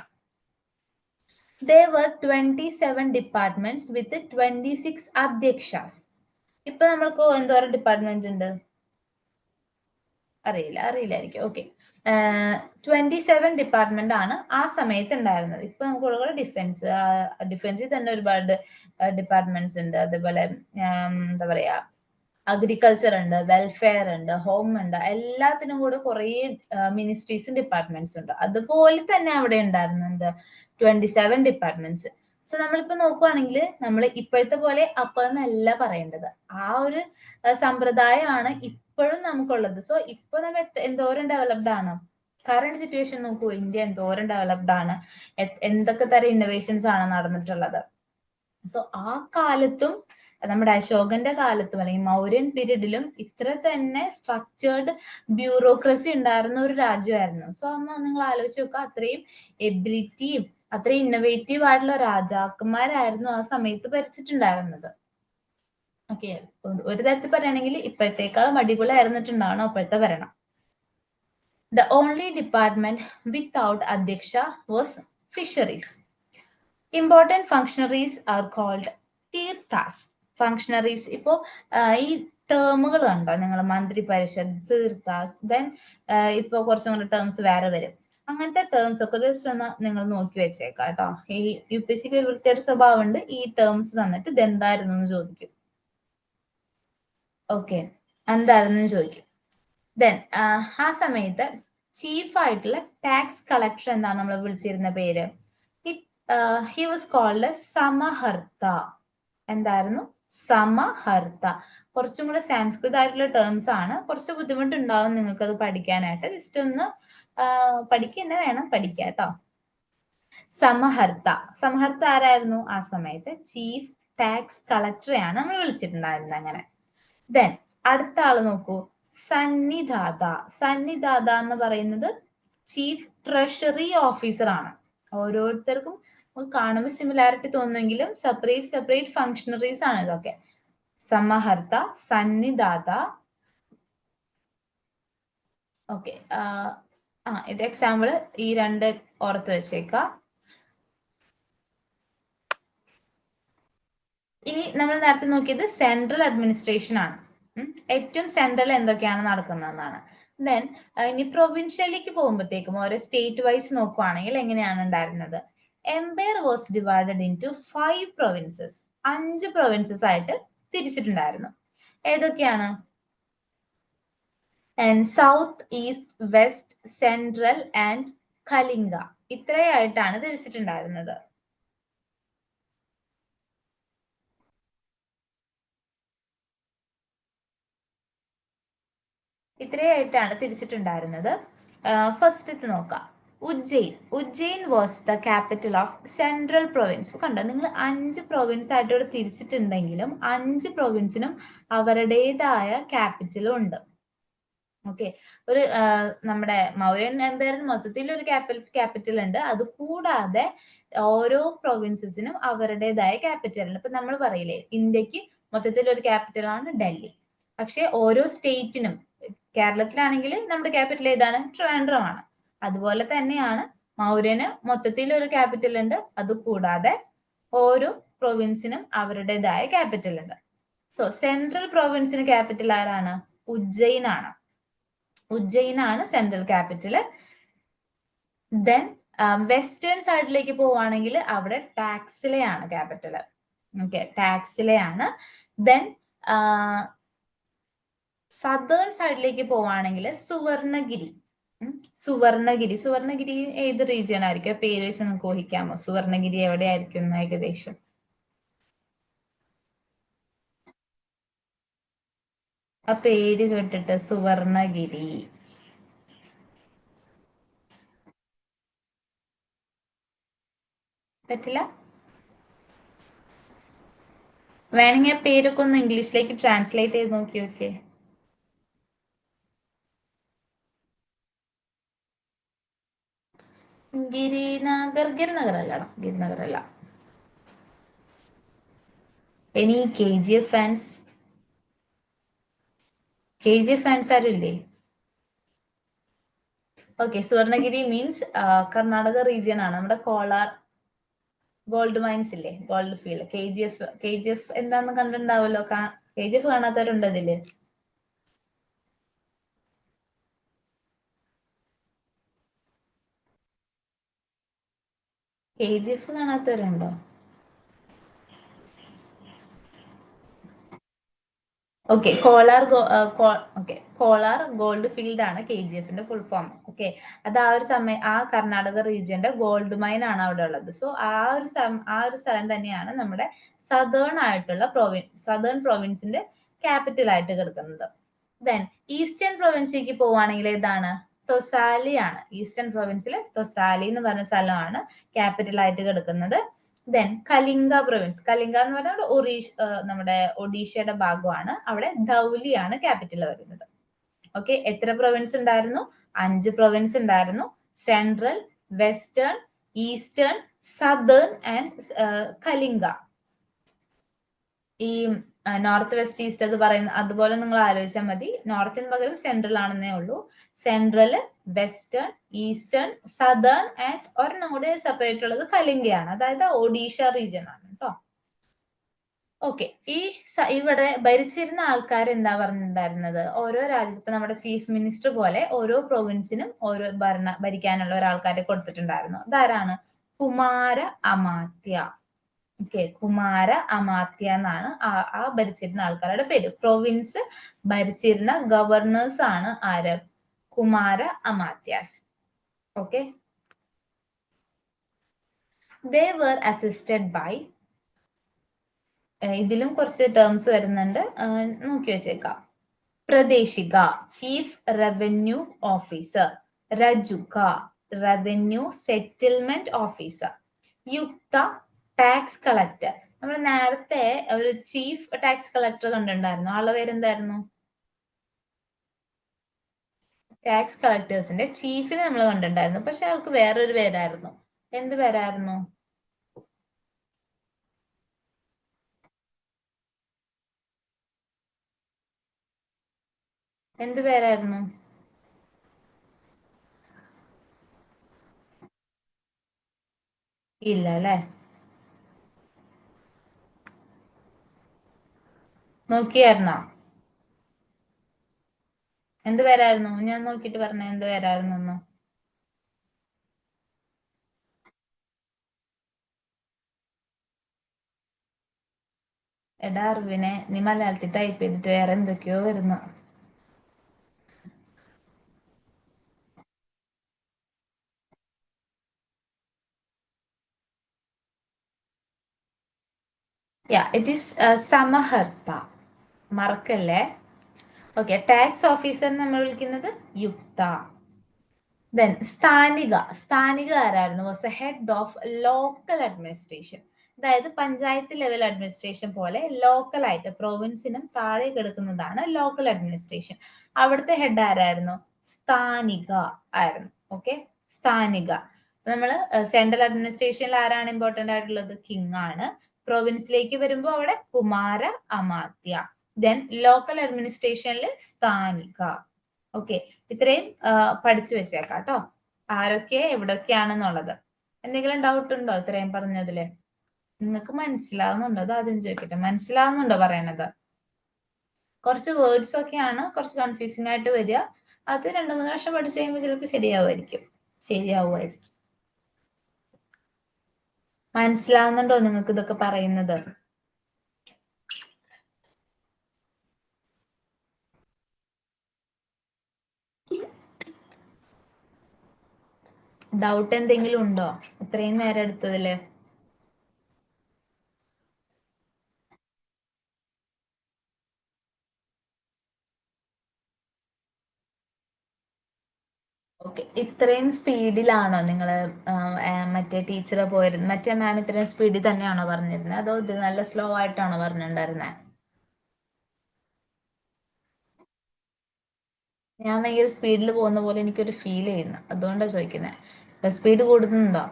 There were 27 departments with 26 Adhyakshas. ഇപ്പൊ നമ്മൾക്ക് എന്തോരം ഡിപ്പാർട്ട്മെന്റ് ഉണ്ട്? അറിയില്ലായിരിക്കും. ഓക്കെ, 27 ഡിപ്പാർട്ട്മെന്റ് ആണ് ആ സമയത്ത് ഉണ്ടായിരുന്നത്. ഇപ്പൊ നമുക്ക് ഡിഫൻസിൽ തന്നെ ഒരുപാട് ഡിപ്പാർട്ട്മെന്റ്സ് ഉണ്ട്. അതേപോലെ എന്താ പറയാ, അഗ്രികൾച്ചർ ഉണ്ട്, വെൽഫെയർ ഉണ്ട്, ഹോം ഉണ്ട്, എല്ലാത്തിനും കൂടെ കുറെ മിനിസ്ട്രീസും ഡിപ്പാർട്ട്മെന്റ്സ് ഉണ്ട്. അതുപോലെ തന്നെ അവിടെ ഉണ്ടായിരുന്നു 27 ഡിപ്പാർട്ട്മെന്റ്സ്. സോ നമ്മളിപ്പോ നോക്കുവാണെങ്കിൽ നമ്മൾ ഇപ്പോഴത്തെ പോലെ എന്നല്ല പറയേണ്ടത്. ആ ഒരു സമ്പ്രദായമാണ് ഇപ്പോഴും നമുക്കുള്ളത്. സോ ഇപ്പൊ നമ്മൾ എന്തോരം ഡെവലപ്ഡ് ആണ്. കറന്റ് സിറ്റുവേഷൻ നോക്കൂ, ഇന്ത്യ എന്തോരം ഡെവലപ്ഡ് ആണ്, എന്തൊക്കെ തരം ഇന്നോവേഷൻസ് ആണ് നടന്നിട്ടുള്ളത്. സോ ആ കാലത്തും നമ്മുടെ അശോകന്റെ കാലത്തും അല്ലെങ്കിൽ മൗര്യൻ പീരീഡിലും ഇത്ര തന്നെ സ്ട്രക്ചേർഡ് ബ്യൂറോക്രസി ഉണ്ടായിരുന്ന ഒരു രാജ്യമായിരുന്നു. സോ അന്ന് നിങ്ങൾ ആലോചിച്ച് നോക്കുക, അത്രയും എബിലിറ്റിയും അത്രയും ഇന്നോവേറ്റീവ് ആയിട്ടുള്ള രാജാക്കന്മാരായിരുന്നു ആ സമയത്ത് ഭരിച്ചിട്ടുണ്ടായിരുന്നത്. ഓക്കെ, ഒരു തരത്തിൽ പറയുകയാണെങ്കിൽ ഇപ്പോഴത്തേക്കാളും അടിപൊളിയായിരുന്നിട്ടുണ്ടാവണം അപ്പോഴത്തെ ഭരണം. The only department without അധ്യക്ഷ was fisheries. Important functionaries are called തീർത്ഥാസ്. ഫങ്ഷണറീസ് ഇപ്പോ ഈ ടേമുകൾ കണ്ടോ നിങ്ങൾ? മന്ത്രി പരിഷത്ത്, തീർത്ഥാസ്, ദെൻ ഇപ്പൊ കുറച്ചും കൂടെ ടേംസ് വേറെ വരും. അങ്ങനത്തെ ടേംസ് ഒക്കെ ജസ്റ്റ് ഒന്ന് നിങ്ങൾ നോക്കി വെച്ചേക്കാം കേട്ടോ. ഈ UPSC ഒരു വൃത്തിയുടെ സ്വഭാവം ഉണ്ട്, ഈ ടേംസ് തന്നിട്ട് ഇതെന്തായിരുന്നു എന്ന് ചോദിക്കും. ഓക്കെ, എന്തായിരുന്നു ചോദിക്കും. ദെൻ ആ സമയത്ത് ചീഫ് ആയിട്ടുള്ള ടാക്സ് കളക്ടർ എന്താണ് നമ്മൾ വിളിച്ചിരുന്ന പേര്? ഹി വാസ് കോൾഡ് സമഹർത്ത. എന്തായിരുന്നു? സമഹർത്ത. കുറച്ചും കൂടെ സംസ്കൃത ആയിട്ടുള്ള ടേംസ് ആണ്. കുറച്ച് ബുദ്ധിമുട്ടുണ്ടാവും നിങ്ങൾക്ക് അത് പഠിക്കാനായിട്ട്. ജസ്റ്റ് ഒന്ന് പഠിക്കുക വേണം, പഠിക്കുക കേട്ടോ. സമഹർത്ത. സമഹർത്ത ആരായിരുന്നു? ആ സമയത്ത് ചീഫ് ടാക്സ് കളക്ടറെയാണ് നമ്മൾ വിളിച്ചിട്ടുണ്ടായിരുന്നത്. അങ്ങനെ. ദെൻ അടുത്ത ആള് നോക്കൂ, സന്നിധാത. സന്നിധാത എന്ന് പറയുന്നത് ചീഫ് ട്രഷറി ഓഫീസർ ആണ്. ഓരോരുത്തർക്കും കാണുമ്പോൾ സിമിലാരിറ്റി തോന്നുമെങ്കിലും സെപ്പറേറ്റ് ഫങ്ഷണറീസ് ആണ് ഇതൊക്കെ. സമഹർത്ത, സന്നിധാത. ഓക്കെ, ഇത് എക്സാമ്പിൾ ഈ രണ്ട് ഓർത്ത് വെച്ചേക്കാം. ഇനി നമ്മൾ നേരത്തെ നോക്കിയത് സെൻട്രൽ അഡ്മിനിസ്ട്രേഷൻ ആണ്. ഏറ്റവും സെൻട്രൽ എന്തൊക്കെയാണ് നടക്കുന്നതെന്നാണ്. ദെൻ ഇനി പ്രൊവിൻഷ്യലിലേക്ക് പോകുമ്പോഴത്തേക്കും ഓരോ സ്റ്റേറ്റ് വൈസ് നോക്കുവാണെങ്കിൽ എങ്ങനെയാണ് ഉണ്ടായിരുന്നത്? Empire was divided into 5 provinces. 5 provinces ആയിട്ട് തിരിച്ചിട്ടുണ്ടായിരുന്നു. ഏതൊക്കെയാണ്? South, east, west, central and Kalinga. ഇത്രയായിട്ടാണ് തിരിച്ചിട്ടുണ്ടായിരുന്നത്. ഇത്രയായിട്ടാണ് തിരിച്ചിട്ടുണ്ടായിരുന്നത്. ഫസ്റ്റ് നോക്കാം, Ujjain was the capital of central province. കണ്ടോ, നിങ്ങൾ 5 പ്രൊവിൻസ് ആയിട്ട് ഇവിടെ തിരിച്ചിട്ടുണ്ടെങ്കിലും 5 പ്രൊവിൻസിനും അവരുടേതായ ക്യാപിറ്റലും ഉണ്ട്. ഓക്കെ, ഒരു നമ്മുടെ മൗര്യൻ എംപയറിന് മൊത്തത്തിൽ ഒരു ക്യാപിറ്റൽ ഉണ്ട്. അത് കൂടാതെ ഓരോ പ്രൊവിൻസസിനും അവരുടേതായ ക്യാപിറ്റൽ ഉണ്ട്. ഇപ്പൊ നമ്മൾ പറയില്ലേ, ഇന്ത്യക്ക് മൊത്തത്തിൽ ഒരു ക്യാപിറ്റൽ ആണ് ഡൽഹി. പക്ഷെ ഓരോ സ്റ്റേറ്റിനും, കേരളത്തിലാണെങ്കിൽ നമ്മുടെ ക്യാപിറ്റൽ ഏതാണ്? ട്രിവാൻഡ്രം ആണ്. അതുപോലെ തന്നെയാണ് മൗര്യന് മൊത്തത്തിൽ ഒരു ക്യാപിറ്റൽ ഉണ്ട്. അത് കൂടാതെ ഓരോ പ്രൊവിൻസിനും അവരുടേതായ ക്യാപിറ്റൽ ഉണ്ട്. സോ സെൻട്രൽ പ്രൊവിൻസിന് ക്യാപിറ്റൽ ആരാണ്? ഉജ്ജയിൻ ആണ്. ഉജ്ജയിൻ ആണ് സെൻട്രൽ ക്യാപിറ്റൽ. ദെൻ വെസ്റ്റേൺ സൈഡിലേക്ക് പോവുകയാണെങ്കിൽ അവിടെ ടാക്സിലെയാണ് ക്യാപിറ്റൽ. ഓക്കെ, ടാക്സിലെയാണ്. ദെൻ സദേൺ സൈഡിലേക്ക് പോവുകയാണെങ്കിൽ സുവർണഗിരി. സുവർണഗിരി ഏത് റീജിയൻ ആയിരിക്കും? പേര് വെച്ച് നിങ്ങൾക്ക് ഊഹിക്കാമോ? സുവർണഗിരി എവിടെയായിരിക്കും ഏകദേശം? ആ പേര് കേട്ടിട്ട് സുവർണഗിരി. പറ്റില്ല? വേണമെങ്കിൽ ആ പേരൊക്കെ ഒന്ന് ഇംഗ്ലീഷിലേക്ക് ട്രാൻസ്ലേറ്റ് ചെയ്ത് നോക്കി. ഓക്കെ, ഗിരിനഗർ അല്ല. ഇനി KGF ഫാൻസ് ആരും ഇല്ലേ? Okay, Suvarnagiri means Karnataka region ആണ്. നമ്മുടെ കോളാർ ഗോൾഡ് മൈൻസ് ഇല്ലേ, ഗോൾഡ് ഫീൽഡ്. KGF എന്താന്ന് കണ്ടിട്ടുണ്ടാവല്ലോ. KGF കാണാത്തവരുണ്ട് അതില്? KGF കാണാത്തവരുണ്ടോ? Okay, Kolar gold field ആണ് KGFന്റെ ഫുൾ ഫോം. ഓക്കെ, അത് ആ ഒരു സമയം ആ കർണാടക റീജിയന്റെ ഗോൾഡ് മൈൻ ആണ് അവിടെ ഉള്ളത്. സോ ആ ഒരു സ്ഥലം തന്നെയാണ് നമ്മുടെ സദേൺ പ്രൊവിൻസിന്റെ ക്യാപിറ്റൽ ആയിട്ട് കിടക്കുന്നത്. ദെൻ ഈസ്റ്റേൺ പ്രൊവിൻസിലേക്ക് പോവുകയാണെങ്കിൽ ഏതാണ്? തൊസാലിയാണ്. ഈസ്റ്റേൺ പ്രൊവിൻസിലെ തൊസാലി എന്ന് പറഞ്ഞ സ്ഥലമാണ് ക്യാപിറ്റൽ ആയിട്ട് കിടക്കുന്നത്. Then Kalinga province. കലിംഗ എന്ന് പറഞ്ഞാൽ നമ്മുടെ ഒഡീഷയുടെ ഭാഗമാണ്. അവിടെ ധൗലിയാണ് ക്യാപിറ്റൽ വരുന്നത്. ഓക്കെ, എത്ര പ്രൊവിൻസ് ഉണ്ടായിരുന്നു? 5 പ്രൊവിൻസ് ഉണ്ടായിരുന്നു. Central, western, eastern, southern and Kalinga. ഈ നോർത്ത് വെസ്റ്റ് ഈസ്റ്റ് അത് പറയുന്ന അതുപോലെ നിങ്ങൾ ആലോചിച്ചാൽ മതി. നോർത്തിന് പകരം സെൻട്രൽ ആണെന്നേ ഉള്ളൂ. Central, western, eastern, southern and ഒരെണ്ണം കൂടെ സെപ്പറേറ്റ് ഉള്ളത് കലിംഗയാണ്. അതായത് ഒഡീഷ റീജിയൻ ആണ് കേട്ടോ. ഓക്കെ, ഇവിടെ ഭരിച്ചിരുന്ന ആൾക്കാർ എന്താ പറഞ്ഞിട്ടുണ്ടായിരുന്നത്? ഓരോ രാജ്യത്ത് ഇപ്പൊ നമ്മുടെ ചീഫ് മിനിസ്റ്റർ പോലെ ഓരോ പ്രൊവിൻസിനും ഓരോ ഭരിക്കാനുള്ള ഒരാൾക്കാരെ കൊടുത്തിട്ടുണ്ടായിരുന്നു. അതാരാണ്? കുമാര അമാത്യ. ഓക്കെ, കുമാര അമാത്യ എന്നാണ് ആ ഭരിച്ചിരുന്ന ആൾക്കാരുടെ പേര്. പ്രൊവിൻസ് ഭരിച്ചിരുന്ന ഗവർണേഴ്സ് ആണ് ആര്? കുമാര അമാത്യാസ്. Okay, they were assisted by ഇതിലും കുറച്ച് ടേംസ് വരുന്നുണ്ട്, നോക്കി വെച്ചേക്കാം. പ്രദേശിക, ചീഫ് റവന്യൂ ഓഫീസർ. രജുക, റവന്യൂ സെറ്റിൽമെന്റ് ഓഫീസർ. യുക്ത, ടാക്സ് കളക്ടർ. നമ്മൾ നേരത്തെ ഒരു ചീഫ് ടാക്സ് കളക്ടർ കണ്ടിട്ടുണ്ടായിരുന്നു. ആളുടെ പേരെന്തായിരുന്നു? ടാക്സ് കളക്ടേഴ്സിന്റെ ചീഫിനെ നമ്മൾ കണ്ടിട്ടുണ്ടായിരുന്നു. പക്ഷെ ആൾക്ക് വേറൊരു പേരായിരുന്നു. എന്ത് പേരായിരുന്നു? എന്ത് പേരായിരുന്നു? ഇല്ല അല്ലെ? നോക്കിയായിരുന്നോ? എന്ത് പേരായിരുന്നു? ഞാൻ നോക്കിട്ട് പറഞ്ഞ എന്ത് പേരായിരുന്നു എന്ന്. എടാ അറിവിനെ, നീ മലയാളത്തിൽ ടൈപ്പ് ചെയ്തിട്ട് വേറെ എന്തൊക്കെയോ വരുന്നു. ഇറ്റ് ഈസ് സമഹർത്ത. മറക്കല്ലേ? ഓക്കെ, ടാക്സ് ഓഫീസർ നമ്മൾ വിളിക്കുന്നത് യുക്ത. ദെൻ സ്ഥാനിക ആരായിരുന്നു? Was A head of local administration. അതായത് പഞ്ചായത്ത് ലെവൽ അഡ്മിനിസ്ട്രേഷൻ പോലെ ലോക്കൽ ആയിട്ട് പ്രൊവിൻസിനും താഴെ കിടക്കുന്നതാണ് ലോക്കൽ അഡ്മിനിസ്ട്രേഷൻ. അവിടുത്തെ ഹെഡ് ആരായിരുന്നു? സ്ഥാനിക ആയിരുന്നു. ഓക്കെ, സ്ഥാനിക. നമ്മൾ സെൻട്രൽ അഡ്മിനിസ്ട്രേഷനിൽ ആരാണ് ഇമ്പോർട്ടന്റ് ആയിട്ടുള്ളത്? കിങ് ആണ്. പ്രൊവിൻസിലേക്ക് വരുമ്പോൾ അവിടെ കുമാര അമാത്യ. ദെൻ ലോക്കൽ അഡ്മിനിസ്ട്രേഷനിൽ സ്ഥാനിക. ഓക്കെ, ഇത്രയും പഠിച്ചു വെച്ചേക്കാം കേട്ടോ, ആരൊക്കെ എവിടൊക്കെയാണെന്നുള്ളത്. എന്തെങ്കിലും ഡൗട്ട് ഉണ്ടോ ഇത്രയും പറഞ്ഞതില്? നിങ്ങൾക്ക് മനസ്സിലാവുന്നുണ്ടോ? അത് ആദ്യം ചോദിക്കട്ടെ, മനസ്സിലാവുന്നുണ്ടോ പറയണത്? കുറച്ച് വേർഡ്സ് ഒക്കെയാണ് കുറച്ച് കൺഫ്യൂസിംഗ് ആയിട്ട് വരിക. അത് 2-3 വർഷം പഠിച്ചു കഴിയുമ്പോൾ ചിലപ്പോൾ ശരിയാവുമായിരിക്കും. മനസ്സിലാവുന്നുണ്ടോ നിങ്ങൾക്ക് ഇതൊക്കെ പറയുന്നത്? ഡൗട്ട് എന്തെങ്കിലും ഉണ്ടോ ഇത്രയും നേരം എടുത്തതില്? ഓക്കെ, ഇത്രയും സ്പീഡിലാണോ നിങ്ങൾ മറ്റേ ടീച്ചറെ പോയിരുന്നത്? മറ്റേ മാം ഇത്രയും സ്പീഡിൽ തന്നെയാണോ പറഞ്ഞിരുന്നത്, അതോ ഇത് നല്ല സ്ലോ ആയിട്ടാണോ പറഞ്ഞിട്ടുണ്ടായിരുന്നത്? ഞാൻ ഭയങ്കര സ്പീഡിൽ പോകുന്ന പോലെ എനിക്കൊരു ഫീൽ ചെയ്യുന്നു, അതുകൊണ്ടാണ് ചോദിക്കുന്നത്. സ്പീഡ് കൂടുന്നുണ്ടോ?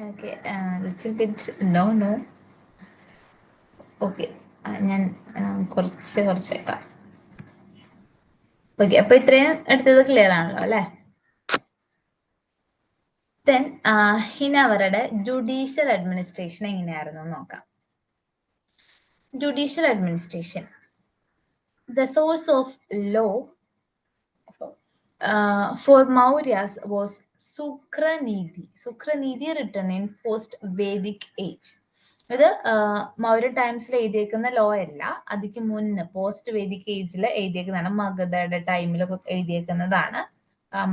Okay, little bit no no. Okay, ഞാൻ കുറച്ചേക്കാം. ഓക്കെ, അപ്പൊ ഇത്രയും എടുത്തത് ക്ലിയർ ആണല്ലോ അല്ലെ? ദെൻ ഇനി അവരുടെ ജുഡീഷ്യൽ അഡ്മിനിസ്ട്രേഷൻ എങ്ങനെയായിരുന്നു നോക്കാം. Judicial administration, the source of law for Mauryas was Sukranidhi. Sukranidhi written in post-Vedic age. ഇത് മൗര്യ ടൈംസിൽ എഴുതിയേക്കുന്ന ലോ അല്ല, അതിക്ക് മുന്ന് പോസ്റ്റ് വേദിക് ഏജിൽ എഴുതിയേക്കുന്നതാണ്. മഗധയുടെ ടൈമിൽ എഴുതിയേക്കുന്നതാണ്.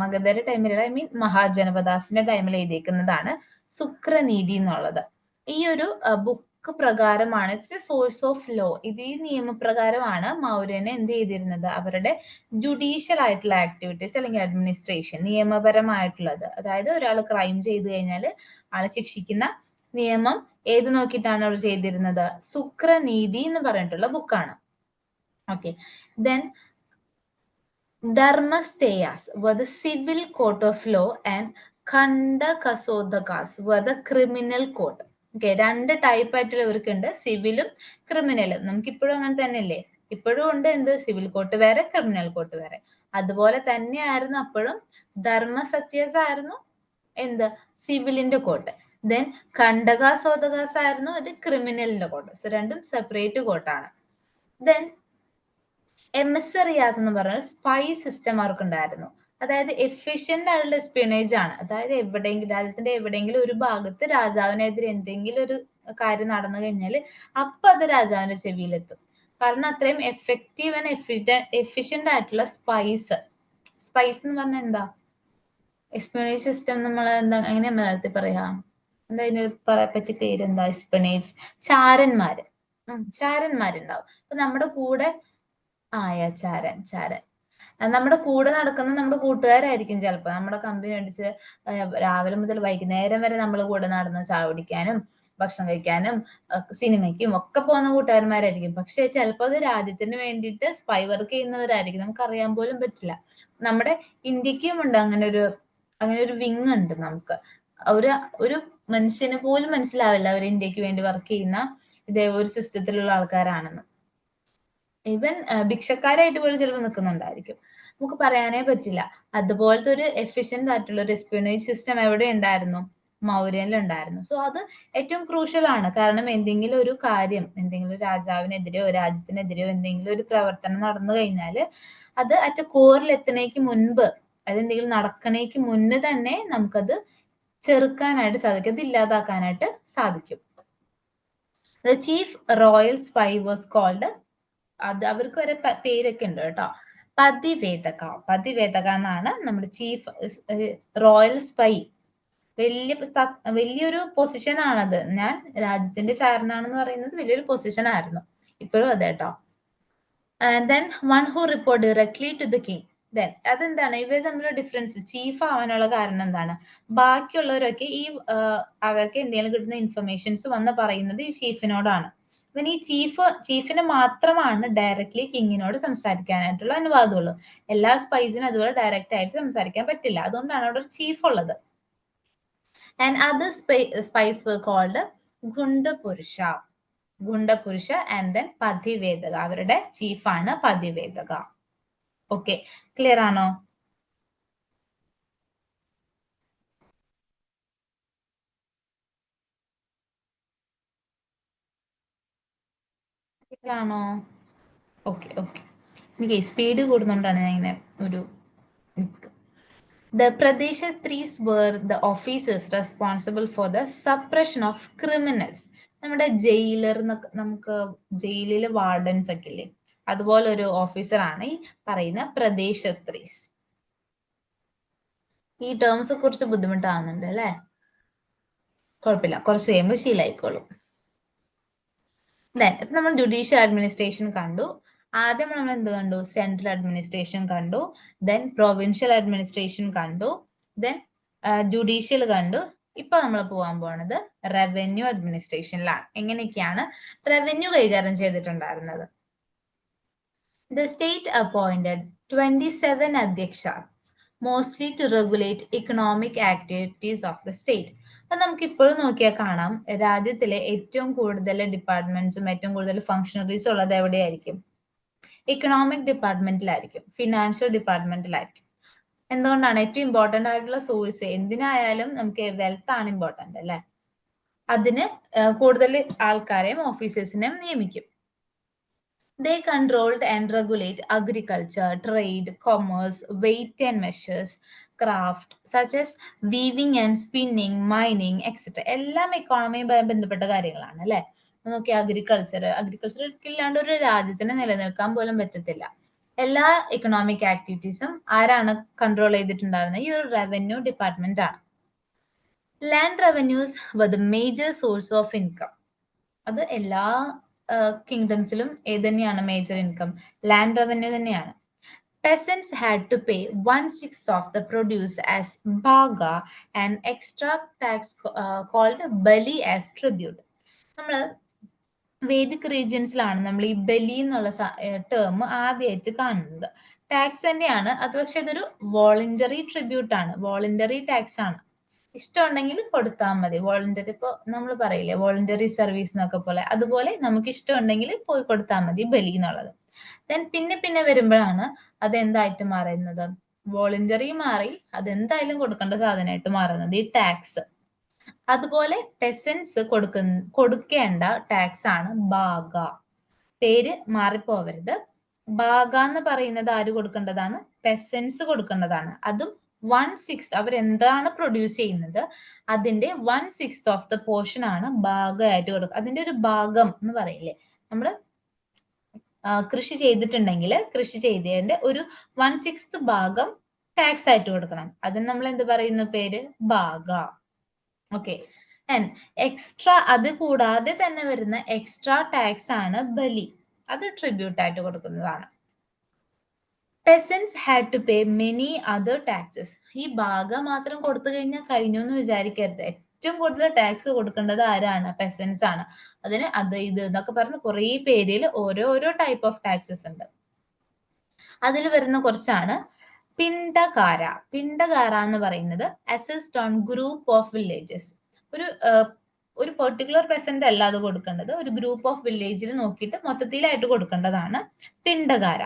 മഗധയുടെ ടൈമിലുള്ള, ഐ മീൻ മഹാജനപദാസിന്റെ ടൈമിൽ എഴുതിയേക്കുന്നതാണ് ശുക്രനീതി എന്നുള്ളത്. ഈ ഒരു ബുക്ക് പ്രകാരമാണ്, സോഴ്സ് ഓഫ് ലോ, ഇത് ഈ നിയമപ്രകാരമാണ് മൗര്യനെ എന്ത് ചെയ്തിരുന്നത്, അവരുടെ ജുഡീഷ്യൽ ആയിട്ടുള്ള ആക്ടിവിറ്റീസ് അല്ലെങ്കിൽ അഡ്മിനിസ്ട്രേഷൻ, നിയമപരമായിട്ടുള്ളത്. അതായത് ഒരാൾ ക്രൈം ചെയ്തു കഴിഞ്ഞാൽ ആളെ ശിക്ഷിക്കുന്ന നിയമം ഏത് നോക്കിയിട്ടാണ് അവർ ചെയ്തിരുന്നത്? ശുക്രനീതി എന്ന് പറഞ്ഞിട്ടുള്ള ബുക്കാണ്. Okay, then Dharmasteyas were the civil court of law and Khandakasodakas were the criminal court. Okay, രണ്ട് ടൈപ്പ് ആയിട്ടുള്ള ഇവർക്കുണ്ട്, സിവിലും ക്രിമിനലും. നമുക്ക് ഇപ്പോഴും അങ്ങനെ തന്നെയല്ലേ? ഇപ്പോഴും ഉണ്ട് എന്ത്, സിവിൽ കോർട്ട് വേറെ, ക്രിമിനൽ കോർട്ട് വേറെ. അതുപോലെ തന്നെയായിരുന്നു അപ്പോഴും. ധർമ്മസത്യസ് ആയിരുന്നു എന്ത്, സിവിലിന്റെ കോർട്ട്. ദെൻ ഖണ്ഡകാസോദകാസ് ആയിരുന്നു ഇത് ക്രിമിനലിന്റെ കോർട്ട്. സോ രണ്ടും സെപ്പറേറ്റ് കോർട്ടാണ്. ദെൻ എമിസറിയാത്ത് എന്ന് പറഞ്ഞ സ്പൈ സിസ്റ്റം അവർക്കുണ്ടായിരുന്നു. അതായത് എഫിഷ്യന്റ് ആയിട്ടുള്ള എസ്പിയനേജ് ആണ്. അതായത് എവിടെയെങ്കിലും രാജ്യത്തിന്റെ എവിടെയെങ്കിലും ഒരു ഭാഗത്ത് രാജാവിനെതിരെ എന്തെങ്കിലും ഒരു കാര്യം നടന്നു കഴിഞ്ഞാൽ അപ്പൊ അത് രാജാവിന്റെ ചെവിയിലെത്തും. കാരണം അത്രയും എഫക്റ്റീവ് ആൻഡ് എഫിഷ്യന്റ് ആയിട്ടുള്ള സ്പൈസ് എന്ന് പറഞ്ഞാൽ എന്താ, എസ്പിയനേജ് സിസ്റ്റം നമ്മൾ എന്താ, എങ്ങനെയാ മലയാളത്തിൽ പറയാ, എന്താ അതിന് പറ്റി പേരെന്താ? എസ്പിയനേജ് ചാരന്മാര്, ചാരന്മാരുണ്ടാവും. അപ്പൊ നമ്മുടെ കൂടെ ചാരൻ നമ്മുടെ കൂടെ നടക്കുന്ന നമ്മുടെ കൂട്ടുകാരായിരിക്കും. ചിലപ്പോൾ നമ്മുടെ കമ്പനി അടിച്ച് രാവിലെ മുതൽ വൈകുന്നേരം വരെ നമ്മൾ കൂടെ നടന്ന് ചായ കുടിക്കാനും ഭക്ഷണം കഴിക്കാനും സിനിമയ്ക്കും ഒക്കെ പോകുന്ന കൂട്ടുകാരന്മാരായിരിക്കും. പക്ഷെ ചിലപ്പോൾ അത് രാജ്യത്തിന് വേണ്ടിയിട്ട് സ്പൈ വർക്ക് ചെയ്യുന്നവരായിരിക്കും, നമുക്ക് അറിയാൻ പോലും പറ്റില്ല. നമ്മുടെ ഇന്ത്യക്കും ഉണ്ട് അങ്ങനെ ഒരു വിങ് ഉണ്ട് നമുക്ക്. ഒരു ഒരു മനുഷ്യന് പോലും മനസ്സിലാവില്ല അവർ ഇന്ത്യക്ക് വേണ്ടി വർക്ക് ചെയ്യുന്ന ഇതേ ഒരു സിസ്റ്റത്തിലുള്ള ആൾക്കാരാണെന്ന്. ഈവൻ ഭിക്ഷക്കാരായിട്ട് പോലും ചിലപ്പോൾ നിൽക്കുന്നുണ്ടായിരിക്കും, നമുക്ക് പറയാനേ പറ്റില്ല. അതുപോലത്തെ ഒരു എഫിഷ്യന്റ് ആയിട്ടുള്ള ഒരു എസ്പിയനേജ് സിസ്റ്റം എവിടെ ഉണ്ടായിരുന്നു? മൗര്യനിലുണ്ടായിരുന്നു. സോ അത് ഏറ്റവും ക്രൂഷ്യൽ ആണ്. കാരണം എന്തെങ്കിലും ഒരു കാര്യം, എന്തെങ്കിലും രാജാവിനെതിരെയോ രാജ്യത്തിനെതിരെയോ എന്തെങ്കിലും ഒരു പ്രവർത്തനം നടന്നു കഴിഞ്ഞാൽ അത് അറ്റ് കോറിൽ എത്തുന്നേക്ക് മുൻപ്, അതെന്തെങ്കിലും നടക്കണേക്ക് മുന്നേ തന്നെ നമുക്കത് ചെറുക്കാനായിട്ട് സാധിക്കും, അത് ഇല്ലാതാക്കാനായിട്ട് സാധിക്കും. The chief royal spy was called, അത് അവർക്ക് വരെ പേരൊക്കെ ഉണ്ട് കേട്ടോ, പതിവേദക എന്നാണ് നമ്മുടെ ചീഫ് റോയൽ സ്പൈ. വലിയൊരു പൊസിഷൻ ആണത്. ഞാൻ രാജ്യത്തിന്റെ ചാരനാണെന്ന് പറയുന്നത് വലിയൊരു പൊസിഷൻ ആയിരുന്നു, ഇപ്പോഴും അതെ കേട്ടോ. Then one who report directly to the king. Then അതെന്താണ് ഇവർ തമ്മിലുള്ള ഡിഫറൻസ്? ചീഫ് ആവാനുള്ള കാരണം എന്താണ്? ബാക്കിയുള്ളവരൊക്കെ ഈ അവർക്ക് എന്തെങ്കിലും കിട്ടുന്ന ഇൻഫർമേഷൻസ് വന്ന് പറയുന്നത് ഈ ചീഫിനോടാണ്. ഈ ചീഫിന് മാത്രമാണ് ഡയറക്ട്ലി കിങ്ങിനോട് സംസാരിക്കാനായിട്ടുള്ള അനുവാദമുള്ളൂ. എല്ലാ സ്പൈസിനും അതുപോലെ ഡയറക്റ്റ് ആയിട്ട് സംസാരിക്കാൻ പറ്റില്ല. അതുകൊണ്ടാണ് അവിടെ ഒരു ചീഫ് ഉള്ളത്. And other spies were called ഗുണ്ടപുരുഷ ആൻഡ് ദെൻ പതിവേദക. അവരുടെ ചീഫാണ് പതിവേദക. ഓക്കെ, ക്ലിയർ ആണോ? ക്ലിയർ ആണോ? ഓക്കെ ഓക്കെ, എനിക്ക് സ്പീഡ് കൂടുന്നോണ്ടാണ് ഞാൻ ഇങ്ങനെ ഒരു The Pradeshatris were the officers responsible for the suppression of criminals. നമ്മുടെ ജയിലർ നമുക്ക് ജയിലിലെ വാർഡൻസ് ഒക്കെ ഇല്ലേ, അതുപോലെ ഒരു ഓഫീസറാണ് ഈ പറയുന്ന പ്രദേശത്രീസ്. ഈ ടേംസ് കുറച്ച് ബുദ്ധിമുട്ടാവുന്നുണ്ട് അല്ലേ? കുഴപ്പമില്ല, കുറച്ച് കഴിയുമ്പോൾ ശീലമായിക്കോളും. ഇപ്പൊ നമ്മൾ ജുഡീഷ്യൽ അഡ്മിനിസ്ട്രേഷൻ കണ്ടു. ആദ്യം നമ്മൾ എന്ത് കണ്ടു? സെൻട്രൽ അഡ്മിനിസ്ട്രേഷൻ കണ്ടു, ദെൻ പ്രൊവിൻഷ്യൽ അഡ്മിനിസ്ട്രേഷൻ കണ്ടു, ദെൻ ജുഡീഷ്യൽ കണ്ടു. ഇപ്പൊ നമ്മൾ പോകാൻ പോകുന്നത് റവന്യൂ അഡ്മിനിസ്ട്രേഷനിലാണ്. എങ്ങനെയൊക്കെയാണ് റവന്യൂ കൈകാര്യം ചെയ്തിട്ടുണ്ടായിരുന്നത്? The state appointed 27 adhyaksas, mostly to regulate economic activities of the state. അപ്പൊ നമുക്ക് ഇപ്പോഴും നോക്കിയാൽ കാണാം, രാജ്യത്തിലെ ഏറ്റവും കൂടുതൽ ഡിപ്പാർട്ട്മെന്റ്സും ഏറ്റവും കൂടുതൽ ഫംഗ്ഷണറീസും ഉള്ളത് എവിടെയായിരിക്കും? ഇക്കണോമിക് ഡിപ്പാർട്ട്മെന്റിലായിരിക്കും, ഫിനാൻഷ്യൽ ഡിപ്പാർട്ട്മെന്റിലായിരിക്കും. എന്തുകൊണ്ടാണ്? ഏറ്റവും ഇമ്പോർട്ടന്റ് ആയിട്ടുള്ള സോഴ്സ് എന്തിനായാലും നമുക്ക് വെൽത്ത് ആണ് ഇമ്പോർട്ടന്റ് അല്ലെ? അതിന് കൂടുതൽ ആൾക്കാരെയും ഓഫീസേഴ്സിനെയും നിയമിക്കും. They controlled and regulate agriculture, trade, commerce, weight and measures, craft such as weaving and spinning, mining, etc. എല്ലാം എക്കോണമിയുമായി ബന്ധപ്പെട്ട കാര്യങ്ങളാണ് അല്ലെ? നോക്കി അഗ്രികൾച്ചർ ഇല്ലാണ്ട് ഒരു രാജ്യത്തിന് നിലനിൽക്കാൻ പോലും പറ്റത്തില്ല. എല്ലാ എക്കണോമിക് ആക്ടിവിറ്റീസും ആരാണ് കൺട്രോൾ ചെയ്തിട്ടുണ്ടായിരുന്നത്? ഈ ഒരു റവന്യൂ ഡിപ്പാർട്ട്മെന്റ് ആണ്. Land revenues were the major source of income. അത് എല്ലാ കിങ്ഡംസിലും ഏത് തന്നെയാണ് മേജർ ഇൻകം? ലാൻഡ് റവന്യൂ തന്നെയാണ്. Peasants had to pay 1/6 of the produce as baga and extra tax called bali as tribute. നമ്മൾ വേദിക് റീജിയൻസിലാണ് നമ്മൾ ഈ ബലി എന്നുള്ള ടേം ആദ്യമായിട്ട് കാണുന്നത്. ടാക്സ് തന്നെയാണ് അത്, പക്ഷെ അതൊരു വോളണ്ടറി ട്രിബ്യൂട്ട് ആണ്, വോളണ്ടറി ടാക്സ് ആണ്. ഇഷ്ടമുണ്ടെങ്കിൽ കൊടുത്താൽ മതി. വോളണ്ടറി, ഇപ്പൊ നമ്മൾ പറയില്ലേ വോളണ്ടറി സർവീസ് എന്നൊക്കെ പോലെ, അതുപോലെ നമുക്ക് ഇഷ്ടമുണ്ടെങ്കിൽ പോയി കൊടുത്താൽ മതി ബലി എന്നുള്ളത്. ദെൻ പിന്നെ വരുമ്പോഴാണ് അതെന്തായിട്ട് മാറുന്നത്? വോളണ്ടറി മാറി അതെന്തായാലും കൊടുക്കേണ്ട സാധനമായിട്ട് മാറുന്നത് ഈ ടാക്സ്. അതുപോലെ പെസൻസ് കൊടുക്കേണ്ട ടാക്സ് ആണ് ബാഗ. പേര് മാറിപ്പോവരുത്. ബാഗ എന്ന് പറയുന്നത് ആര് കൊടുക്കേണ്ടതാണ്? പെസൻസ് കൊടുക്കേണ്ടതാണ്. അതും 1/6 അവരെന്താണ് പ്രൊഡ്യൂസ് ചെയ്യുന്നത് അതിന്റെ 1/6 ഓഫ് ദ പോർഷൻ ആണ് ഭാഗമായിട്ട് കൊടുക്കുക. അതിന്റെ ഒരു ഭാഗം എന്ന് പറയില്ലേ, നമ്മള് കൃഷി ചെയ്തിട്ടുണ്ടെങ്കിൽ കൃഷി ചെയ്തതിന്റെ ഒരു 1/6 ഭാഗം ടാക്സ് ആയിട്ട് കൊടുക്കണം. അതിന് നമ്മൾ എന്ത് പറയുന്നു? പേര് ഭാഗ. ഓക്കെ. എക്സ്ട്രാ, അത് കൂടാതെ തന്നെ വരുന്ന എക്സ്ട്രാ ടാക്സ് ആണ് ബലി. അത് ട്രിബ്യൂട്ട് ആയിട്ട് കൊടുക്കുന്നതാണ്. Peasants had to pay many other taxes. ഈ ഭാഗ മാത്രം കൊടുത്തു കഴിഞ്ഞാൽ കഴിഞ്ഞു എന്ന് വിചാരിക്കരുത്. ഏറ്റവും കൂടുതൽ ടാക്സ് കൊടുക്കേണ്ടത് ആരാണ്? പെസൻസ് ആണ്. അതിന് അത് ഇത് എന്നൊക്കെ പറഞ്ഞ് കുറെ പേരിൽ ഓരോരോ ടൈപ്പ് ഓഫ് ടാക്സസ് ഉണ്ട്. അതിൽ വരുന്ന കുറച്ചാണ് പിണ്ടകാര. പിണ്ടകാര എന്ന് പറയുന്നത് assessed on group of villages. ഒരു പെർട്ടിക്കുലർ പെസന്റ് അല്ല അത് കൊടുക്കേണ്ടത്, ഒരു ഗ്രൂപ്പ് ഓഫ് വില്ലേജിൽ നോക്കിയിട്ട് മൊത്തത്തിലായിട്ട് കൊടുക്കേണ്ടതാണ് പിണ്ടകാര.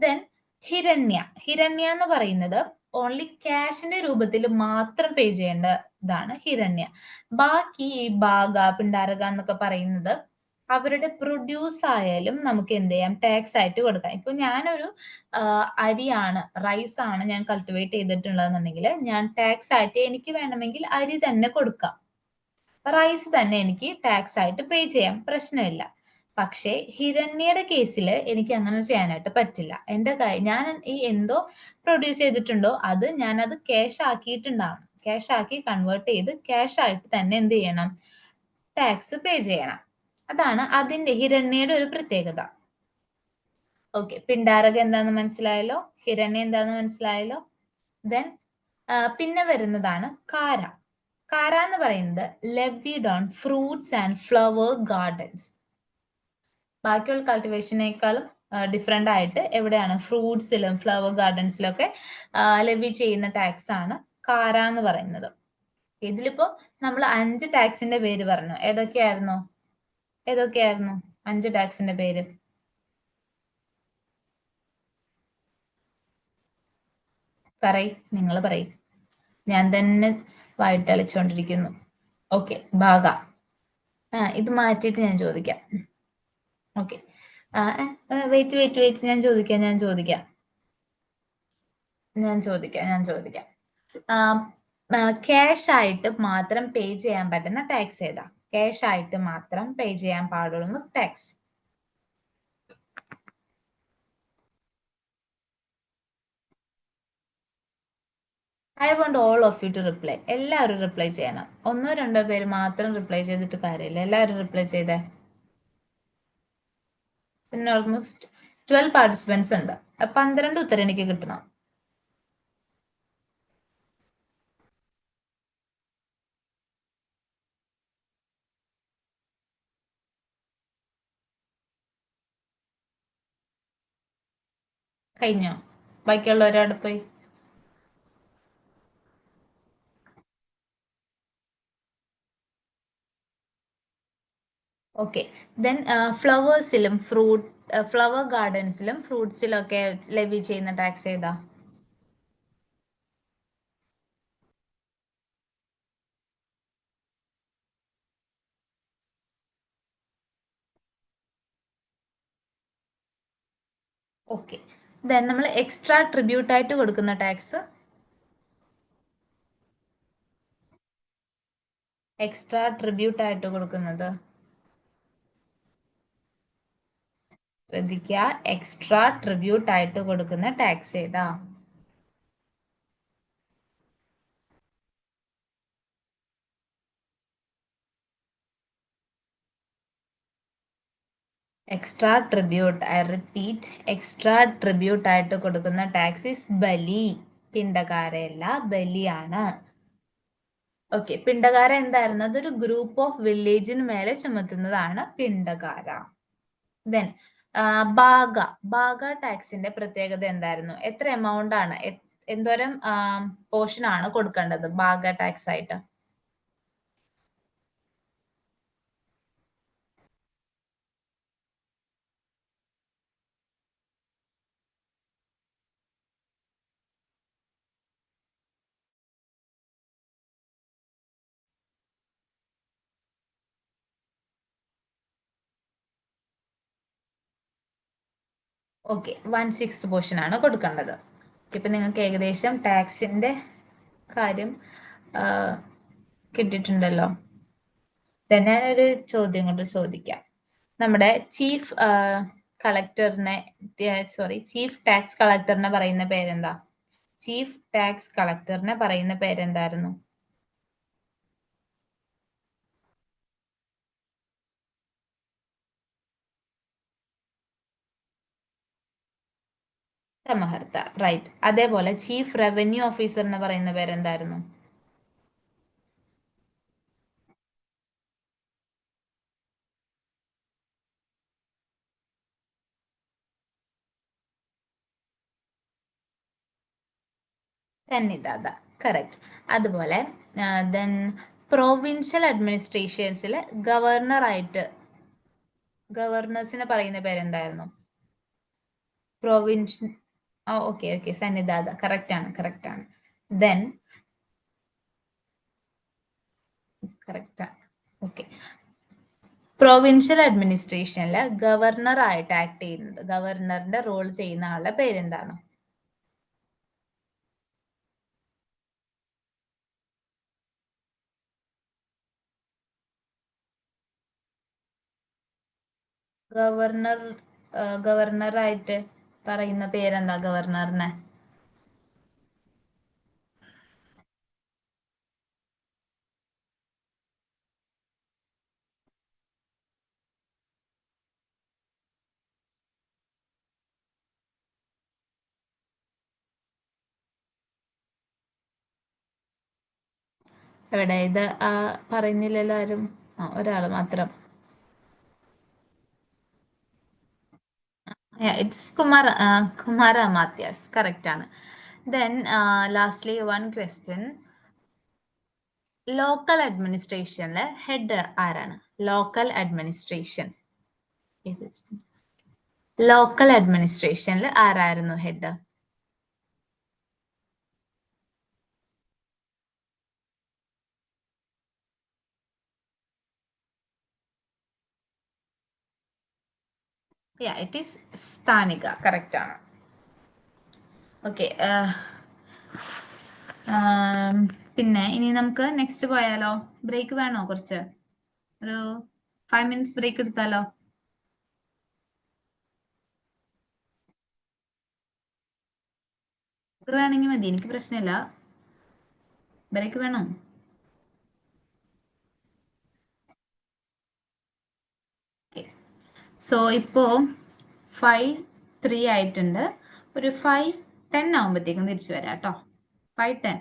ദെൻ ഹിരണ്യ എന്ന് പറയുന്നത് ഓൺലി ക്യാഷിന്റെ രൂപത്തിൽ മാത്രം പേ ചെയ്യേണ്ടതാണ് ഹിരണ്യ. ബാക്കി ഈ ബാഗ, പിണ്ടാരക എന്നൊക്കെ പറയുന്നത് അവരുടെ പ്രൊഡ്യൂസ് ആയാലും നമുക്ക് എന്ത് ചെയ്യാം? ടാക്സ് ആയിട്ട് കൊടുക്കാം. ഇപ്പൊ ഞാനൊരു അരിയാണ്, റൈസ് ആണ് ഞാൻ കൾട്ടിവേറ്റ് ചെയ്തിട്ടുള്ളതെന്നുണ്ടെങ്കിൽ ഞാൻ ടാക്സ് ആയിട്ട് എനിക്ക് വേണമെങ്കിൽ അരി തന്നെ കൊടുക്കാം, റൈസ് തന്നെ എനിക്ക് ടാക്സ് ആയിട്ട് പേ ചെയ്യാം, പ്രശ്നമില്ല. പക്ഷേ ഹിരണ്യയുടെ കേസിൽ എനിക്ക് അങ്ങനെ ചെയ്യാനായിട്ട് പറ്റില്ല. ഞാൻ ഈ എന്തോ പ്രൊഡ്യൂസ് ചെയ്തിട്ടുണ്ടോ അത് ഞാനത് ക്യാഷ് ആക്കിയിട്ടുണ്ടാവണം. ക്യാഷ് ആക്കി കൺവേർട്ട് ചെയ്ത് ക്യാഷ് ആയിട്ട് തന്നെ എന്ത് ചെയ്യണം? ടാക്സ് പേ ചെയ്യണം. അതാണ് അതിന്റെ ഹിരണ്യയുടെ ഒരു പ്രത്യേകത. ഓക്കെ, പിണ്ടാരക എന്താന്ന് മനസ്സിലായല്ലോ, ഹിരണ്യ എന്താന്ന് മനസ്സിലായല്ലോ. ദെൻ പിന്നെ വരുന്നതാണ് കാര. കാര എന്ന് പറയുന്നത് levied on fruits and flower gardens. ബാക്കിയുള്ള കൾട്ടിവേഷനേക്കാളും ഡിഫറെന്റ് ആയിട്ട് എവിടെയാണ്? ഫ്രൂട്ട്സിലും ഫ്ലവർ ഗാർഡൻസിലും ഒക്കെ ലെവി ചെയ്യുന്ന ടാക്സ് ആണ് കാര എന്ന് പറയുന്നത്. ഇതിലിപ്പോ നമ്മൾ 5 ടാക്സിന്റെ പേര് പറഞ്ഞു. ഏതൊക്കെയായിരുന്നു 5 ടാക്സിന്റെ പേര്? നിങ്ങൾ പറയും, ഞാൻ തന്നെ വായിട്ടളിച്ചുകൊണ്ടിരിക്കുന്നു. ഓക്കെ, ഭാഗ. ഇത് മാറ്റിയിട്ട് ഞാൻ ചോദിക്കാം. ഓക്കെ, വെയിറ്റ് ഞാൻ ചോദിക്കാം. ക്യാഷ് ആയിട്ട് മാത്രം പേ ചെയ്യാൻ പറ്റുന്ന ടാക്സ് ഏതാ? ക്യാഷ് ആയിട്ട് മാത്രം പേ ചെയ്യാൻ പാടുള്ള tax. I want all of you to reply. എല്ലാവരും റിപ്ലൈ ചെയ്യണം. 1-2 പേര് മാത്രം റിപ്ലൈ ചെയ്തിട്ട് കാര്യമില്ല. എല്ലാവരും റിപ്ലൈ ചെയ്തേ. പിന്നെ ഓൾമോസ്റ്റ് 12 പാർട്ടിസിപ്പൻസ് ഉണ്ട്. 12 ഉത്തരം എനിക്ക് കിട്ടണം. കഴിഞ്ഞോ? ബാക്കിയുള്ളവരവിടെ പോയി. ഓക്കെ. ദെൻ ഫ്ലവേഴ്സിലും ഫ്ലവർ ഗാർഡൻസിലും ഫ്രൂട്ട്സിലും ഒക്കെ ലെവി ചെയ്യുന്ന ടാക്സ് ഏതാ? ഓക്കെ. ദെൻ നമ്മൾ എക്സ്ട്രാ ട്രിബ്യൂട്ട് ആയിട്ട് കൊടുക്കുന്ന ടാക്സ്? എക്സ്ട്രാ ട്രിബ്യൂട്ട് ആയിട്ട് കൊടുക്കുന്നത് ശ്രദ്ധിക്കുക. എക്സ്ട്രാ ട്രിബ്യൂട്ട് ആയിട്ട് കൊടുക്കുന്ന ടാക്സ് ഏതാ? Extra tribute, I repeat, extra tribute ആയിട്ട് കൊടുക്കുന്ന ടാക്സ് ഇസ് ബലി. പിണ്ടകാരയല്ല, ബലിയാണ്. ഓക്കെ. പിണ്ടകാര എന്തായിരുന്നു? അതൊരു ഗ്രൂപ്പ് ഓഫ് വില്ലേജിന് മേലെ ചുമത്തുന്നതാണ് പിണ്ടകാര. ദെൻ ബാഗ ടാക്സിന്റെ പ്രത്യേകത എന്തായിരുന്നു? എത്ര എമൗണ്ട് ആണ്, എന്തോരം പോർഷൻ ആണ് കൊടുക്കേണ്ടത് ബാഗ ടാക്സ് ആയിട്ട്? ഓക്കെ. 1/6 പോർഷൻ ആണ് കൊടുക്കേണ്ടത്. ഇപ്പൊ നിങ്ങൾക്ക് ഏകദേശം ടാക്സിന്റെ കാര്യം കിട്ടിയിട്ടുണ്ടല്ലോ. ഞാനൊരു ചോദ്യം കൊണ്ട് ചോദിക്കാം. നമ്മുടെ ചീഫ് ടാക്സ് കളക്ടറിനെ പറയുന്ന പേരെന്താ? ചീഫ് ടാക്സ് കളക്ടറിനെ പറയുന്ന പേരെന്തായിരുന്നു? സമഹർത്ത, റൈറ്റ്. അതേപോലെ ചീഫ് റവന്യൂ ഓഫീസറിനെ പറയുന്ന പേരെന്തായിരുന്നു? സന്നിധാത, കറക്റ്റ്. അതുപോലെ ദെൻ പ്രൊവിൻഷ്യൽ അഡ്മിനിസ്ട്രേഷൻസിൽ ഗവർണേഴ്സിനെ പറയുന്ന പേരെന്തായിരുന്നു? പ്രൊവിൻഷ്യൽ, ഓക്കെ, സന്നിധാത, കറക്റ്റ് ആണ്. ദെൻ കറക്റ്റ് ആണ്. ഓക്കെ. പ്രൊവിൻഷ്യൽ അഡ്മിനിസ്ട്രേഷനിൽ ഗവർണർ ആയിട്ട് ആക്ട് ചെയ്യുന്നത്, ഗവർണറിന്റെ റോൾ ചെയ്യുന്ന ആളുടെ പേരെന്താണ്? ഗവർണറായിട്ട് പറയുന്ന പേരെന്താ ഗവർണറിനെ? എവിടെ ഇത് പറയുന്നില്ലല്ലോ ആരും. ഒരാൾ മാത്രം. ഇറ്റ്സ് കുമാര മാത്യാസ്, കറക്റ്റ് ആണ്. Then lastly one question. Local അഡ്മിനിസ്ട്രേഷനിലെ ഹെഡ് ആരാണ്? ലോക്കൽ അഡ്മിനിസ്ട്രേഷനിൽ ആരായിരുന്നു ഹെഡ്? Yeah, it is സ്ഥാനിക. കറക്റ്റ് ആണ്. ഓക്കെ. പിന്നെ ഇനി നമുക്ക് നെക്സ്റ്റ് പോയാലോ? ബ്രേക്ക് വേണോ? കുറച്ച് ഒരു 5 minutes ബ്രേക്ക് എടുത്താലോ? ഇത് വേണമെങ്കിൽ മതി, എനിക്ക് പ്രശ്നമില്ല. ബ്രേക്ക് വേണോ? സോ ഇപ്പോ 5:03 ആയിട്ടുണ്ട്. ഒരു 5:10 ആവുമ്പോഴത്തേക്കും തിരിച്ചു വരാം കേട്ടോ. 5:10.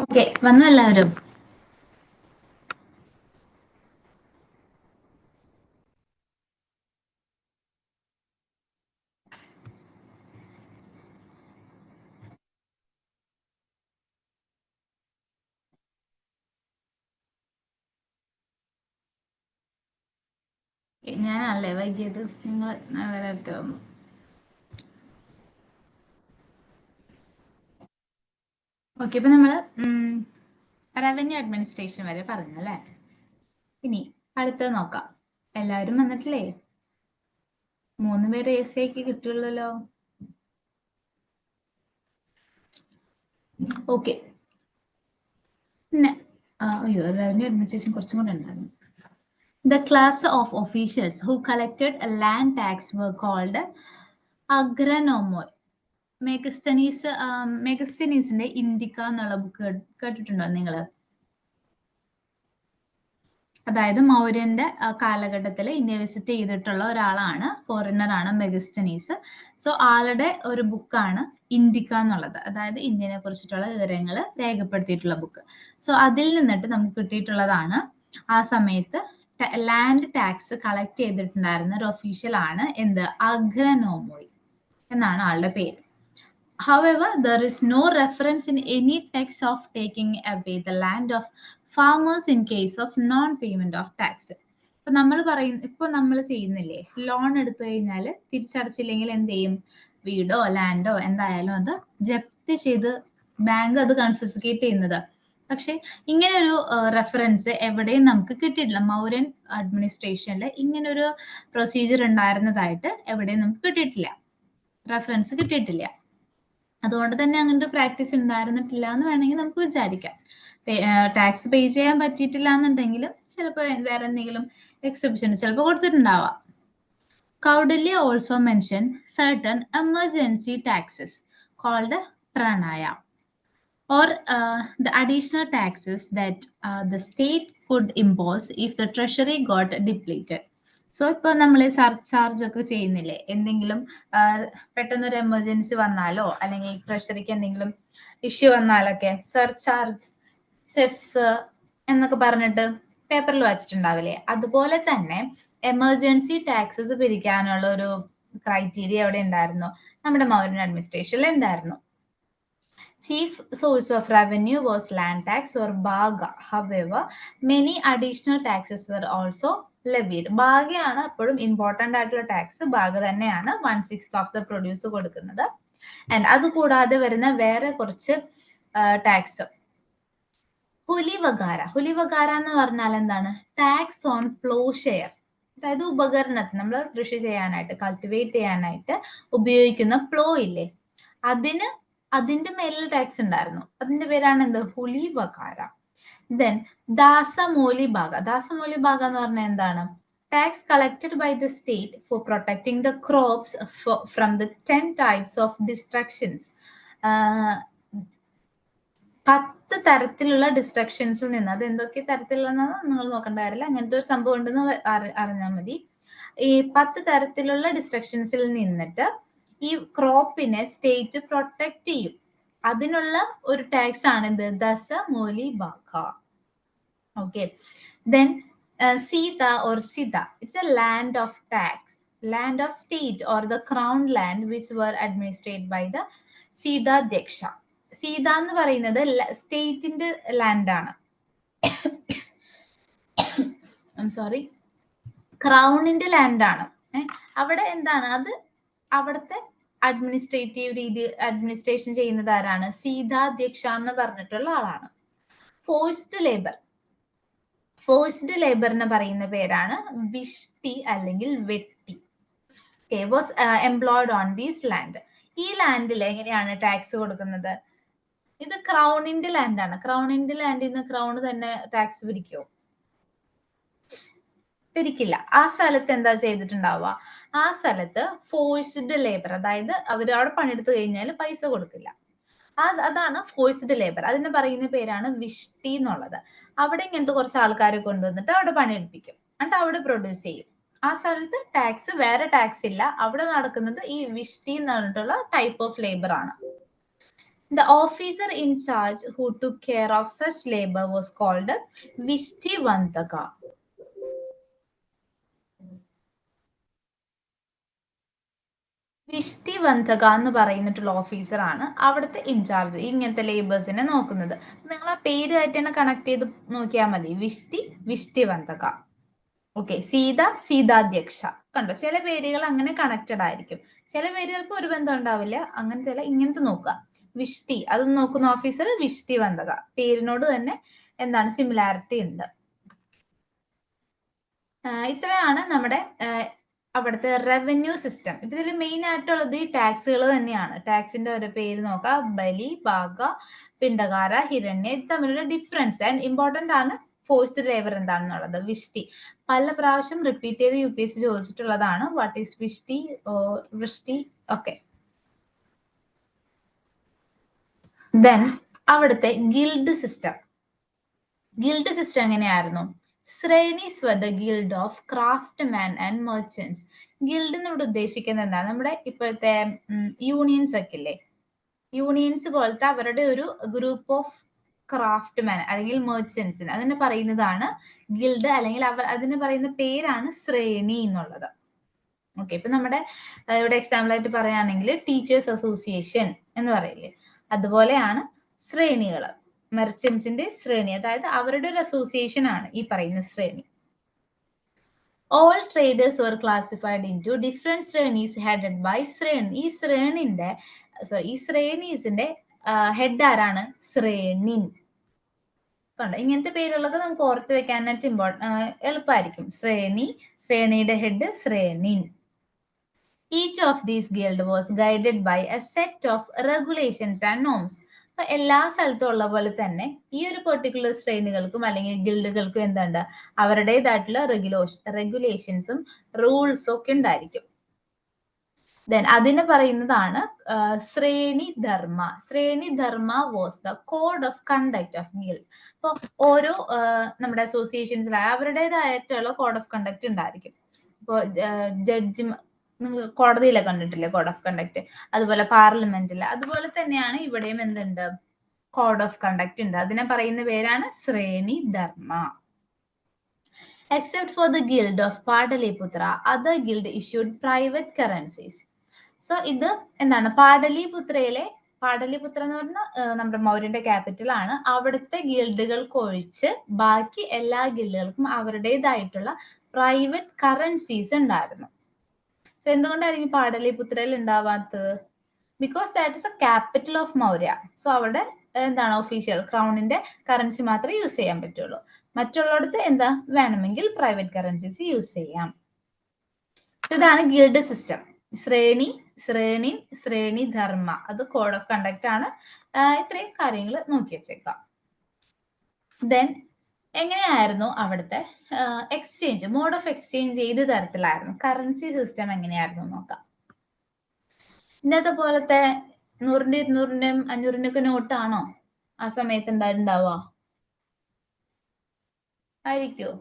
ഓക്കെ, വന്നു എല്ലാവരും? ഞാനല്ലേ വൈകിയത്, നിങ്ങൾ വരാത്ത വന്നു. ഓക്കെ, ഇപ്പൊ നമ്മള് റവന്യൂ അഡ്മിനിസ്ട്രേഷൻ വരെ പറഞ്ഞു അല്ലേ? ഇനി അടുത്തത് നോക്കാം. എല്ലാവരും വന്നിട്ടില്ലേ? 3 പേര് AC കിട്ടുള്ളല്ലോ. ഓക്കെ, പിന്നെ അയ്യോ, റവന്യൂ അഡ്മിനിസ്ട്രേഷൻ കുറച്ചും കൂടെ ഉണ്ടായിരുന്നു. The class of officials who collected a land tax were called agronomoi. മെഗസ്തനീസിന്റെ ഇന്ത്യക്ക എന്നുള്ള ബുക്ക് കേട്ടിട്ടുണ്ടോ നിങ്ങൾ? അതായത് മൗര്യന്റെ കാലഘട്ടത്തിൽ ഇന്ത്യ വിസിറ്റ് ചെയ്തിട്ടുള്ള ഒരാളാണ്, ഫോറിനർ ആണ് മെഗസ്തനീസ്. സോ ആളുടെ ഒരു ബുക്കാണ് ഇന്ത്യക്ക എന്നുള്ളത്, അതായത് ഇന്ത്യനെ കുറിച്ചിട്ടുള്ള വിവരങ്ങൾ രേഖപ്പെടുത്തിയിട്ടുള്ള ബുക്ക്. സോ അതിൽ നിന്നിട്ട് നമുക്ക് കിട്ടിയിട്ടുള്ളതാണ് ആ സമയത്ത് ലാൻഡ് ടാക്സ് കളക്ട് ചെയ്തിട്ടുണ്ടായിരുന്ന ഒരു ഒഫീഷ്യൽ ആണ് എന്ത്, അഗ്രനോമോയ് എന്നാണ് ആളുടെ പേര്. However, there is no reference in any text of taking away the land of farmers in case of non-payment of tax. ഇപ്പൊ നമ്മൾ ചെയ്യുന്നില്ലേ, ലോൺ എടുത്തു കഴിഞ്ഞാൽ തിരിച്ചടച്ചില്ലെങ്കിൽ എന്ത് ചെയ്യും? വീടോ ലാൻഡോ എന്തായാലും അത് ജപ്തി ചെയ്ത് ബാങ്ക് അത് കൺഫിസ്കേറ്റ് ചെയ്യുന്നത്. പക്ഷെ ഇങ്ങനെ ഒരു റെഫറൻസ് എവിടെയും നമുക്ക് കിട്ടിയിട്ടില്ല. മൗര്യൻ അഡ്മിനിസ്ട്രേഷനിൽ ഇങ്ങനെ ഒരു പ്രൊസീജിയർ ഉണ്ടായിരുന്നതായിട്ട് എവിടെയും നമുക്ക് കിട്ടിയിട്ടില്ല, റെഫറൻസ് കിട്ടിയിട്ടില്ല. അതുകൊണ്ട് തന്നെ അങ്ങനത്തെ പ്രാക്ടീസ് ഉണ്ടായിരുന്നിട്ടില്ല എന്ന് വേണമെങ്കിൽ നമുക്ക് വിചാരിക്കാം. ടാക്സ് പേ ചെയ്യാൻ പറ്റിയിട്ടില്ല എന്നുണ്ടെങ്കിലും ചിലപ്പോൾ വേറെ എന്തെങ്കിലും എക്സെപ്ഷൻ ചിലപ്പോൾ കൊടുത്തിട്ടുണ്ടാവാം. Kautilya also mentioned certain emergency taxes called pranaya, or the additional taxes that the state could impose if the treasury got depleted. So ഇപ്പൊ നമ്മൾ സർചാർജ് ഒക്കെ ചെയ്യുന്നില്ലേ, എന്തെങ്കിലും പെട്ടെന്നൊരു എമർജൻസി വന്നാലോ അല്ലെങ്കിൽ ട്രഷറിക്ക് എന്തെങ്കിലും ഇഷ്യൂ വന്നാലൊക്കെ സർചാർജ്, സെസ് എന്നൊക്കെ പറഞ്ഞിട്ട് പേപ്പറിൽ വായിച്ചിട്ടുണ്ടാവില്ലേ? അതുപോലെ തന്നെ എമർജൻസി ടാക്സസ് പിരിക്കാനുള്ള ഒരു ക്രൈറ്റീരിയ എവിടെ ഉണ്ടായിരുന്നു? നമ്മുടെ മൗര്യൻ അഡ്മിനിസ്ട്രേഷനിൽ ഉണ്ടായിരുന്നു. Chief source of revenue was land tax or baga. However, many additional taxes were also levied. ബാഗയാണ് എപ്പോഴും ഇമ്പോർട്ടൻ്റ് ആയിട്ടുള്ള ടാക്സ്. ബാഗ തന്നെയാണ് 1/6 ഓഫ് ദ പ്രൊഡ്യൂസ് കൊടുക്കുന്നത്. ആൻഡ് അത് കൂടാതെ വരുന്ന വേറെ കുറച്ച് ടാക്സ്. ഹുലിവകാര എന്ന് പറഞ്ഞാൽ എന്താണ്? ടാക്സ് ഓൺ പ്ലോ ഷെയർ, അതായത് ഉപകരണത്തിന് നമ്മൾ കൃഷി ചെയ്യാനായിട്ട് കൾട്ടിവേറ്റ് ചെയ്യാനായിട്ട് ഉപയോഗിക്കുന്ന പ്ലോ ഇല്ലേ, അതിന്റെ മേലിൽ ടാക്സ് ഉണ്ടായിരുന്നു. അതിന്റെ പേരാണ് എന്ത്? ഹുലിവകാര. ദെൻ ദാസമോലി ബാഗ. ദാസമോലി ബാഗ എന്ന് പറഞ്ഞാൽ എന്താണ്? Tax collected by the state for protecting the crops from the 10 types of destructions. 10 തരത്തിലുള്ള ഡിസ്ട്രക്ഷൻസിൽ നിന്ന്, അത് എന്തൊക്കെ തരത്തിലുള്ളതെന്ന് നിങ്ങൾ നോക്കേണ്ട കാര്യമില്ല, അങ്ങനത്തെ ഒരു സംഭവം ഉണ്ടെന്ന് അറിഞ്ഞാൽ മതി. ഈ 10 തരത്തിലുള്ള ഡിസ്ട്രക്ഷൻസിൽ നിന്നിട്ട് ഈ ക്രോപ്പിനെ സ്റ്റേറ്റ് പ്രൊട്ടക്ട് ചെയ്യും. അതിനുള്ള ഒരു ടാക്സ് ആണ് എന്ത്? ദസമോലി ബാഗ. ഓക്കെ, ദെൻ സീത ഓർ സിത, it's a land of tax, land of state or the crown land which were administrate by the സീതാധ്യക്ഷ. സീത എന്ന് പറയുന്നത് സ്റ്റേറ്റിന്റെ ലാൻഡാണ്, സോറി, ക്രൗണിന്റെ ലാൻഡാണ്. അവിടെ എന്താണ് അത്? അവിടുത്തെ അഡ്മിനിസ്ട്രേഷൻ ചെയ്യുന്നത് ആരാണ്? സീതാധ്യക്ഷ എന്ന് പറഞ്ഞിട്ടുള്ള ആളാണ്. ഫോഴ്സ്ഡ് ലേബറിന് പറയുന്ന പേരാണ് വിഷ്ടി അല്ലെങ്കിൽ വെട്ടി. Was employed on these land. ഈ ലാൻഡിൽ എങ്ങനെയാണ് ടാക്സ് കൊടുക്കുന്നത്? ഇത് ക്രൗണിന്റെ ലാൻഡാണ്. ക്രൗണിന്റെ ലാൻഡിൽ നിന്ന് ക്രൗണ് തന്നെ ടാക്സ് പിരിക്കുമോ? പിരിക്കില്ല. ആ സ്ഥലത്ത് എന്താ ചെയ്തിട്ടുണ്ടാവുക? ആ സ്ഥലത്ത് ഫോഴ്സ്ഡ് ലേബർ, അതായത് അവർ അവിടെ പണിയെടുത്ത് കഴിഞ്ഞാൽ പൈസ കൊടുക്കില്ല. അതാണ് ഫോഴ്സ്ഡ് ലേബർ. അതിന് പറയുന്ന പേരാണ് വിഷ്ടി എന്നുള്ളത്. അവിടെ ഇങ്ങനത്തെ കുറച്ച് ആൾക്കാരെ കൊണ്ടുവന്നിട്ട് അവിടെ പണിയെടുപ്പിക്കും, എന്നിട്ട് അവിടെ പ്രൊഡ്യൂസ് ചെയ്യും. ആ സ്ഥലത്ത് ടാക്സ്, വേറെ ടാക്സ് ഇല്ല. അവിടെ നടക്കുന്നത് ഈ വിഷ്ടി എന്ന് പറഞ്ഞിട്ടുള്ള ടൈപ്പ് ഓഫ് ലേബർ ആണ്. The officer in charge who took care of such labor was called Vishtivantaka. വിഷ്ടിവന്തക എന്ന് പറയുന്നിട്ടുള്ള ഓഫീസറാണ് അവിടുത്തെ ഇൻചാർജ് ഇങ്ങനത്തെ ലേബേഴ്സിനെ നോക്കുന്നത്. നിങ്ങൾ ആ പേരായിട്ടാണ് കണക്ട് ചെയ്ത് നോക്കിയാൽ മതി. വിഷ്ടിവന്തക. ഓക്കെ. സീതാധ്യക്ഷ. കണ്ടോ, ചില പേരുകൾ അങ്ങനെ കണക്റ്റഡ് ആയിരിക്കും, ചില പേരുകൾക്ക് ഒരു ബന്ധം ഉണ്ടാവില്ല. അങ്ങനത്തെ അല്ല, ഇങ്ങനത്തെ നോക്കുക. വിഷ്ടി, അത് നോക്കുന്ന ഓഫീസർ വിഷ്ടിവന്തക. പേരിനോട് തന്നെ എന്താണ് സിമിലാരിറ്റി ഉണ്ട്. ഇത്രയാണ് നമ്മുടെ അവിടുത്തെ റവന്യൂ സിസ്റ്റം. ഇപ്പൊ ഇതിൽ മെയിൻ ആയിട്ടുള്ളത് ഈ ടാക്സുകൾ തന്നെയാണ്. ടാക്സിന്റെ ഒരു പേര് നോക്കാം: ബലി, ഭാഗ, പിണ്ടകാര, ഹിരണ്യ. ഇത് തമ്മിലുള്ള ഡിഫറൻസ് ആൻഡ് ഇമ്പോർട്ടന്റ് ആണ്. ഫോഴ്സ്ഡ് ലേബർ എന്താണെന്നുള്ളത്. വിഷ്ടി പല പ്രാവശ്യം റിപ്പീറ്റ് ചെയ്ത് UPSC ചോദിച്ചിട്ടുള്ളതാണ്. വാട്ട് ഈസ് വിഷ്ടി, വൃഷ്ടി? ഓക്കെ. ദെൻ അവിടുത്തെ ഗിൽഡ് സിസ്റ്റം. ഗിൽഡ് സിസ്റ്റം എങ്ങനെയായിരുന്നു? ശ്രേണീസ് were the guild of craftsmen and merchants. Guild എന്നോട് ഉദ്ദേശിക്കുന്നത് എന്താണ്? നമ്മുടെ ഇപ്പോഴത്തെ യൂണിയൻസ് ഒക്കെ ഇല്ലേ, യൂണിയൻസ് പോലത്തെ അവരുടെ ഒരു ഗ്രൂപ്പ് ഓഫ് ക്രാഫ്റ്റ്മാൻ അല്ലെങ്കിൽ മെർച്ചൻസിന് അതിനെ പറയുന്നതാണ് ഗിൽഡ്, അല്ലെങ്കിൽ അതിന് പറയുന്ന പേരാണ് ശ്രേണി എന്നുള്ളത്. ഓക്കെ. ഇപ്പൊ നമ്മുടെ ഇവിടെ എക്സാമ്പിൾ ആയിട്ട് പറയുകയാണെങ്കിൽ ടീച്ചേഴ്സ് അസോസിയേഷൻ എന്ന് പറയില്ലേ, അതുപോലെയാണ് ശ്രേണികൾ. മെർച്ചൻസിന്റെ ശ്രേണി, അതായത് അവരുടെ ഒരു അസോസിയേഷൻ ആണ് ഈ പറയുന്ന ശ്രേണി. All traders were classified into different ശ്രേണീസ് headed by ശ്രേണി. ഈ ശ്രേണീസിന്റെ ഹെഡ് ആരാണ്? ശ്രേണിൻ. കണ്ടോ, ഇങ്ങനത്തെ പേരുകളൊക്കെ നമുക്ക് ഓർത്ത് വെക്കാനായിട്ട് എളുപ്പമായിരിക്കും. ശ്രേണിയുടെ head ശ്രേണിൻ. Each of these guild was guided by a set of regulations and norms. അപ്പൊ എല്ലാ സ്ഥലത്തും ഉള്ള പോലെ തന്നെ ഈ ഒരു പെർട്ടിക്കുലർ ശ്രേണികൾക്കും അല്ലെങ്കിൽ ഗിൽഡുകൾക്കും എന്തുണ്ട്? അവരുടേതായിട്ടുള്ള റെഗുലേഷൻസും റൂൾസും ഒക്കെ ഉണ്ടായിരിക്കും. ദെൻ അതിനെ പറയുന്നതാണ് ശ്രേണി ധർമ്മ. ശ്രേണി ധർമ്മ was the code of conduct of guild. അപ്പോൾ ഓരോ നമ്മുടെ അസോസിയേഷൻസിൽ അവരുടേതായിട്ടുള്ള കോഡ് ഓഫ് കണ്ടക്ട് ഉണ്ടായിരിക്കും. ഇപ്പോൾ ജഡ്ജി, നിങ്ങൾ കോടതിയിലെ കണ്ടിട്ടില്ലേ കോഡ് ഓഫ് കണ്ടക്ട്? അതുപോലെ പാർലമെന്റിൽ, അതുപോലെ തന്നെയാണ് ഇവിടെയും എന്തുണ്ട്? കോഡ് ഓഫ് കണ്ടക്ട് ഉണ്ട്. അതിനെ പറയുന്ന പേരാണ് ശ്രേണി ധർമ്മ. Except for the guild of Padaliputra, other guild issued private currencies. So ഇത് എന്താണ്? പാടലിപുത്ര എന്ന് പറഞ്ഞാൽ നമ്മുടെ മൗര്യന്റെ ക്യാപിറ്റൽ ആണ്. അവിടുത്തെ ഗിൽഡുകൾക്ക് ഒഴിച്ച് ബാക്കി എല്ലാ ഗിൽഡുകൾക്കും അവരുടേതായിട്ടുള്ള പ്രൈവറ്റ് കറൻസീസ് ഉണ്ടായിരുന്നു. സോ എന്തുകൊണ്ടായിരിക്കും പാടലിപുത്രയിൽ ഉണ്ടാവാത്തത്? Because that is a capital of Maurya. So അവിടെ എന്താണ്? ഒഫീഷ്യൽ ക്രൗണിന്റെ കറൻസി മാത്രമേ യൂസ് ചെയ്യാൻ പറ്റുള്ളൂ. മറ്റുള്ളിടത്ത് എന്താ വേണമെങ്കിൽ പ്രൈവറ്റ് കറൻസീസ് യൂസ് ചെയ്യാം. ഇതാണ് ഗിൽഡ് സിസ്റ്റം. ശ്രേണി ധർമ്മ, അത് കോഡ് ഓഫ് കണ്ടക്ട് ആണ്. ഇത്രയും കാര്യങ്ങൾ നോക്കി വെച്ചേക്കാം. ദെൻ എങ്ങനെയായിരുന്നു അവിടുത്തെ എക്സ്ചേഞ്ച്? മോഡ് ഓഫ് എക്സ്ചേഞ്ച് ഏത് തരത്തിലായിരുന്നു? കറൻസി സിസ്റ്റം എങ്ങനെയായിരുന്നു നോക്കാം. ഇന്നത്തെ പോലത്തെ 100, 200, 500 ഒക്കെ നോട്ടാണോ ആ സമയത്ത് ഉണ്ടാവുക? ആയിരിക്കോ?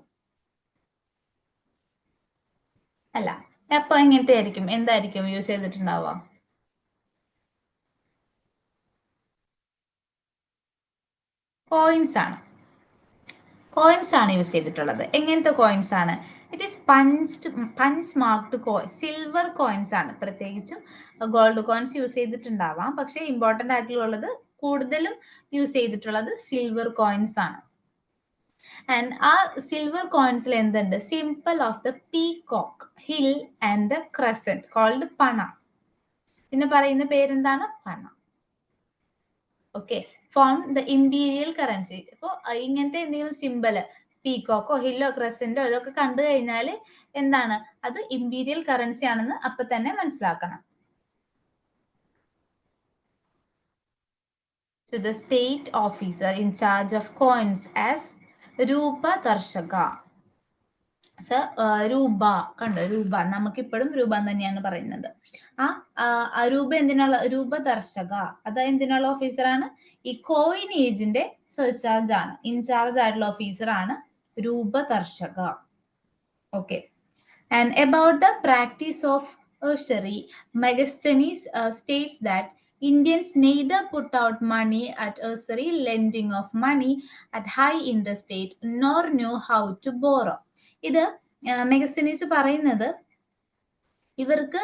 അല്ല. അപ്പൊ എങ്ങനത്തെ ആയിരിക്കും? എന്തായിരിക്കും യൂസ് ചെയ്തിട്ടുണ്ടാവുക? കോയിൻസ് ആണ്. യൂസ് ചെയ്തിട്ടുള്ളത്. എങ്ങനത്തെ കോയിൻസ് ആണ്? It is punch marked coin. Silver coins ആണ്. പ്രത്യേകിച്ചും ഗോൾഡ് കോയിൻസ് യൂസ് ചെയ്തിട്ടുണ്ടാവാം, പക്ഷെ ഇമ്പോർട്ടന്റ് ആയിട്ടുള്ളത് കൂടുതലും യൂസ് ചെയ്തിട്ടുള്ളത് സിൽവർ കോയിൻസ് ആണ്. ആൻഡ് ആ സിൽവർ കോയിൻസിൽ എന്തുണ്ട്? Symbol of the peacock, hill and the crescent called pana. പിന്നെ പറയുന്ന പേരെന്താണ്? Pana. Okay. Form the imperial currency. ഇപ്പോൾ ഇങ്ങനത്തെ എന്തെങ്കിലും സിമ്പിള്, പീകോക്കോ ഹില്ലോ ക്രസന്റോ ഇതൊക്കെ കണ്ടു കഴിഞ്ഞാൽ എന്താണ്? അത് ഇമ്പീരിയൽ കറൻസി ആണെന്ന് അപ്പൊ തന്നെ മനസ്സിലാക്കണം. To the state officer in charge of coins as രൂപ ദർശക. രൂപ, കണ്ടോ? രൂപ, നമുക്കിപ്പോഴും രൂപ തന്നെയാണ് പറയുന്നത്. രൂപ എന്തിനുള്ള? രൂപദർശക, അത് എന്തിനുള്ള ഓഫീസറാണ്? ഈ കോയിനേജിന്റെ സർചാർജ് ആണ്, ഇൻചാർജ് ആയിട്ടുള്ള ഓഫീസറാണ് രൂപദർശക. Okay. And about the practice of usury, Megasthenes states that Indians neither put out money at usury lending of money at high interest rate nor knew how to borrow. ഇത് Megasthenes പറയുന്നത് ഇവർക്ക്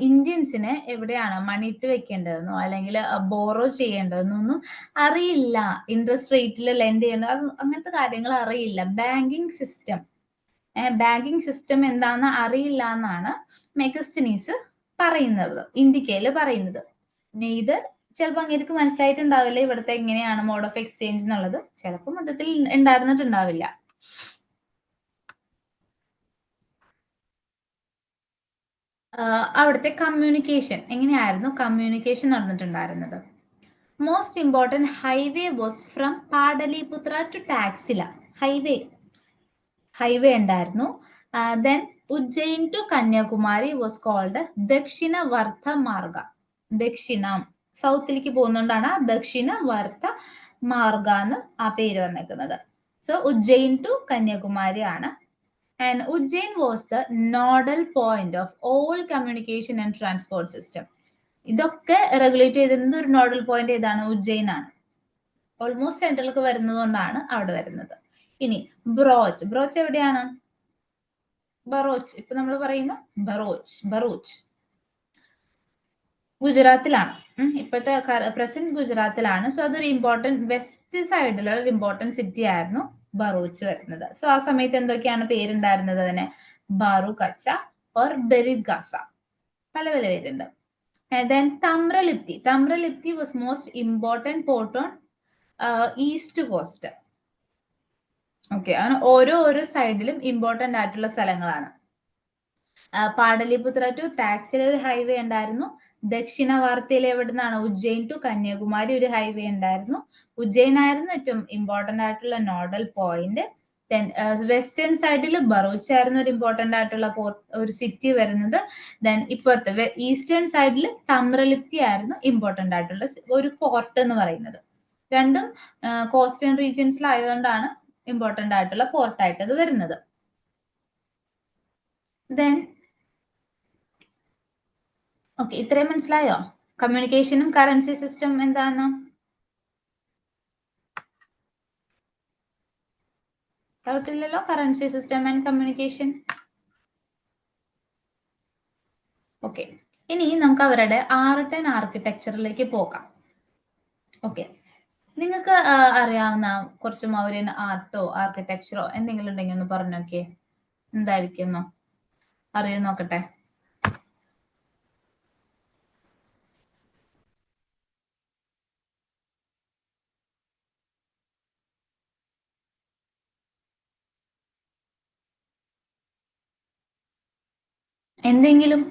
ഇന്ത്യൻസിന് എവിടെയാണ് മണി ഇട്ട് വെക്കേണ്ടതെന്നോ അല്ലെങ്കിൽ borrow ചെയ്യേണ്ടതെന്നൊന്നും അറിയില്ല. Interest റേറ്റിൽ lent ചെയ്യേണ്ടത് അങ്ങനത്തെ കാര്യങ്ങൾ അറിയില്ല. ബാങ്കിങ് സിസ്റ്റം എന്താണെന്ന് അറിയില്ല എന്നാണ് മെഗസ്തനീസ് പറയുന്നത്, ഇന്ത്യക്കയില് പറയുന്നത്. നെയ്തർ ചിലപ്പോൾ അങ്ങേർക്ക് മനസ്സിലായിട്ടുണ്ടാവില്ല ഇവിടുത്തെ എങ്ങനെയാണ് മോഡ് ഓഫ് എക്സ്ചേഞ്ച് എന്നുള്ളത്, ചിലപ്പോൾ മൊത്തത്തിൽ ഉണ്ടായിരുന്നിട്ടുണ്ടാവില്ല. അവിടുത്തെ കമ്മ്യൂണിക്കേഷൻ എങ്ങനെയായിരുന്നു കമ്മ്യൂണിക്കേഷൻ നടന്നിട്ടുണ്ടായിരുന്നത്? Most important highway was from Pataliputra to Taxila. Highway ഉണ്ടായിരുന്നു. Then Ujjain to Kanyakumari was called ദക്ഷിണ വർദ്ധ മാർഗ. ദക്ഷിണം സൗത്തിലേക്ക് പോകുന്നതുകൊണ്ടാണ് ദക്ഷിണ വർദ്ധ മാർഗ എന്ന് ആ പേര് വന്നേക്കുന്നത്. സോ ഉജ്ജയിൻ ടു കന്യാകുമാരി ആണ്. And Ujjain was the nodal point of all communication and transport system. ഇതൊക്കെ റെഗുലേറ്റ് ചെയ്തിരുന്നത് ഒരു നോഡൽ പോയിന്റ് ഏതാണ്? ഉജ്ജയിൻ ആണ്. ഓൾമോസ്റ്റ് സെൻട്രലിലേക്ക് വരുന്നത് കൊണ്ടാണ് അവിടെ വരുന്നത്. ഇനി ബ്രോച്ച് എവിടെയാണ്? ബറോച്ച്. ഇപ്പൊ നമ്മൾ പറയുന്ന ബറൂച്ച് ഗുജറാത്തിലാണ്. ഇപ്പോഴത്തെ പ്രസന്റ് ഗുജറാത്തിലാണ്. സോ അതൊരു ഇമ്പോർട്ടന്റ് വെസ്റ്റ് സൈഡിലുള്ള ഒരു ഇമ്പോർട്ടന്റ് സിറ്റി ആയിരുന്നു ബറൂച്ച് വരുന്നത്. സോ ആ സമയത്ത് എന്തൊക്കെയാണ് പേരുണ്ടായിരുന്നത് അതിന്? ബാറു കച്ച ഓർ ബെരിഗാസ, പല പേരുണ്ട്. Then Tamralipti was most important port on east coast. Okay, അങ്ങനെ ഓരോ സൈഡിലും ഇമ്പോർട്ടന്റ് ആയിട്ടുള്ള സ്ഥലങ്ങളാണ്. പാടലിപുത്ര ടു ടാക്സിലെ ഒരു ഹൈവേ ഉണ്ടായിരുന്നു. ദക്ഷിണ വാർത്തയിൽ എവിടുന്നാണ്? ഉജ്ജയിൻ ടു കന്യാകുമാരി ഒരു ഹൈവേ ഉണ്ടായിരുന്നു. ഉജ്ജയിൻ ആയിരുന്നു ഏറ്റവും ഇമ്പോർട്ടന്റ് ആയിട്ടുള്ള നോഡൽ പോയിന്റ്. ദെൻ വെസ്റ്റേൺ സൈഡിൽ ബറൂച്ച് ആയിരുന്നു ഒരു ഇമ്പോർട്ടന്റ് ആയിട്ടുള്ള ഒരു സിറ്റി വരുന്നത്. ദെൻ ഇപ്പോഴത്തെ ഈസ്റ്റേൺ സൈഡിൽ തമ്രലിപ്തി ആയിരുന്നു ഇമ്പോർട്ടന്റ് ആയിട്ടുള്ള ഒരു പോർട്ട് എന്ന് പറയുന്നത്. രണ്ടും കോസ്റ്റേൺ റീജിയൻസിലായതുകൊണ്ടാണ് ഇമ്പോർട്ടന്റ് ആയിട്ടുള്ള പോർട്ടായിട്ട് അത് വരുന്നത്. ദെൻ ഓക്കെ, ഇത്രയും മനസ്സിലായോ? കമ്മ്യൂണിക്കേഷനും കറൻസി സിസ്റ്റം എന്താന്ന്? ഡൗട്ടില്ലല്ലോ? Currency system and communication. Okay, ഇനി നമുക്ക് അവരുടെ ആർട്ട് ആൻഡ് ആർക്കിടെക്ചറിലേക്ക് പോകാം. ഓക്കെ, നിങ്ങൾക്ക് അറിയാവുന്ന കുറച്ച് മൗര്യൻ ആർട്ടോ ആർക്കിടെക്ചറോ എന്തെങ്കിലും ഉണ്ടെങ്കിൽ ഒന്ന് പറഞ്ഞു നോക്കിയേ. എന്തായിരിക്കുന്നു അറിയോ നോക്കട്ടെ. എന്തെങ്കിലും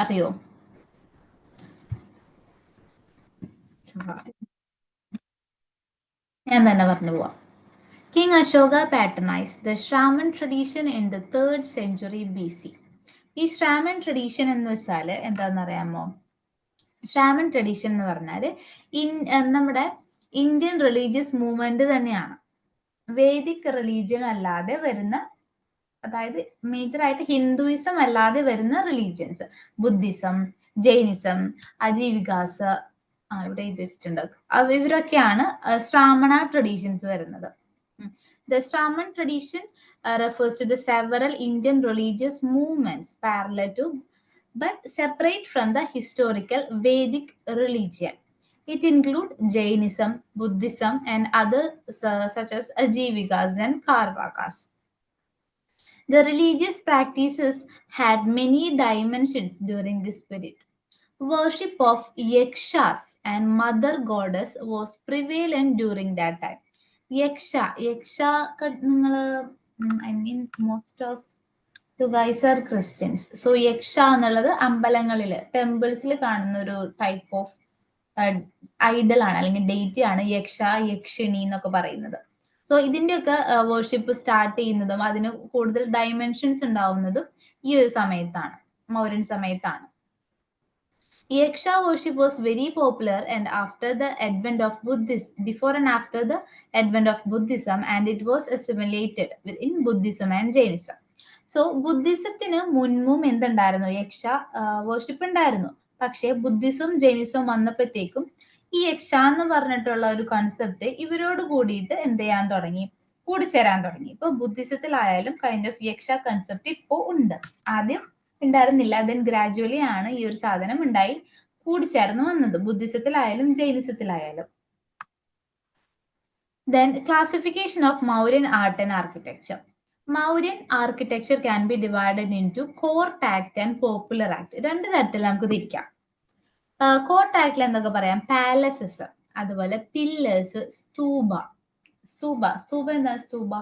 അറിയോ? ഞാൻ തന്നെ പറഞ്ഞു പോവാം. King Ashoka patronised the Shraman tradition in the 3rd century BC. ഈ ശ്രാമൺ ട്രഡീഷൻ എന്ന് വെച്ചാൽ എന്താണെന്നറിയാമോ? ശ്രാമൺ ട്രഡീഷൻ എന്ന് പറഞ്ഞാൽ നമ്മുടെ ഇന്ത്യൻ റിലീജിയസ് മൂവ്മെന്റ് തന്നെയാണ്. വേദിക് റിലീജിയൻ അല്ലാതെ വരുന്ന, അതായത് മേജർ ആയിട്ട് ഹിന്ദുയിസം അല്ലാതെ വരുന്ന റിലീജിയൻസ്, ബുദ്ധിസം, ജൈനിസം, അജീവികാസ്, ഇവിടെ എഴുതി വെച്ചിട്ടുണ്ട്, ഇവരൊക്കെയാണ് ശ്രാമണ ട്രഡീഷൻസ് വരുന്നത്. The Shraman tradition refers to the several Indian religious movements parallel to but separate from the historical Vedic religion. It includes Jainism, Buddhism, and others such as Ajivikas and Karvakas. The religious practices had many dimensions during this period. Worship of yakshas and mother goddess was prevalent during that time. യക്ഷ നിങ്ങൾ I mean most of you guys are Christians. So യക്ഷ എന്നുള്ളത് അമ്പലങ്ങളിൽ ടെമ്പിൾസിൽ കാണുന്ന ഒരു type of Idol ആണ്, അല്ലെങ്കിൽ deity ആണ് യക്ഷ, യക്ഷിണി എന്നൊക്കെ പറയുന്നത്. സോ ഇതിന്റെയൊക്കെ വർഷിപ്പ് സ്റ്റാർട്ട് ചെയ്യുന്നതും അതിന് കൂടുതൽ ഡയമെൻഷൻസ് ഉണ്ടാവുന്നതും ഈ ഒരു സമയത്താണ്, മൗര്യൻ സമയത്താണ്. Yaksha worship was very popular and after the advent of Buddhism, before and after the advent of Buddhism, and it was assimilated within Buddhism and Jainism. So ബുദ്ധിസത്തിന് മുൻപും എന്തുണ്ടായിരുന്നു? യക്ഷ വർഷിപ്പ് ഉണ്ടായിരുന്നു. പക്ഷേ ബുദ്ധിസം ജൈനിസം വന്നപ്പോഴത്തേക്കും ഈ യക്ഷ എന്ന് പറഞ്ഞിട്ടുള്ള ഒരു കൺസെപ്റ്റ് ഇവരോട് കൂടിയിട്ട് എന്ത് ചെയ്യാൻ തുടങ്ങി? കൂടിച്ചേരാൻ തുടങ്ങി. ഇപ്പൊ ബുദ്ധിസത്തിലായാലും കൈൻഡ് ഓഫ് യക്ഷ കൺസെപ്റ്റ് ഇപ്പോ ഉണ്ട്. ആദ്യം ഉണ്ടായിരുന്നില്ല. ദെൻ ഗ്രാജുവലി ആണ് ഈ ഒരു സാധനം ഉണ്ടായി കൂടിച്ചേർന്ന് വന്നത്, ബുദ്ധിസത്തിലായാലും ജൈനിസത്തിലായാലും. Then classification of Mauryan art and architecture. Mauryan architecture can be divided into court act and popular act. രണ്ട് തരത്തിൽ നമുക്ക് തിരിക്കാം. കോർട്ട് ആക്ടിൽ എന്തൊക്കെ പറയാം? പാലസസ്, അതുപോലെ പില്ലേഴ്സ്, സ്തൂപ. സ്തൂപ എന്താ? Stupa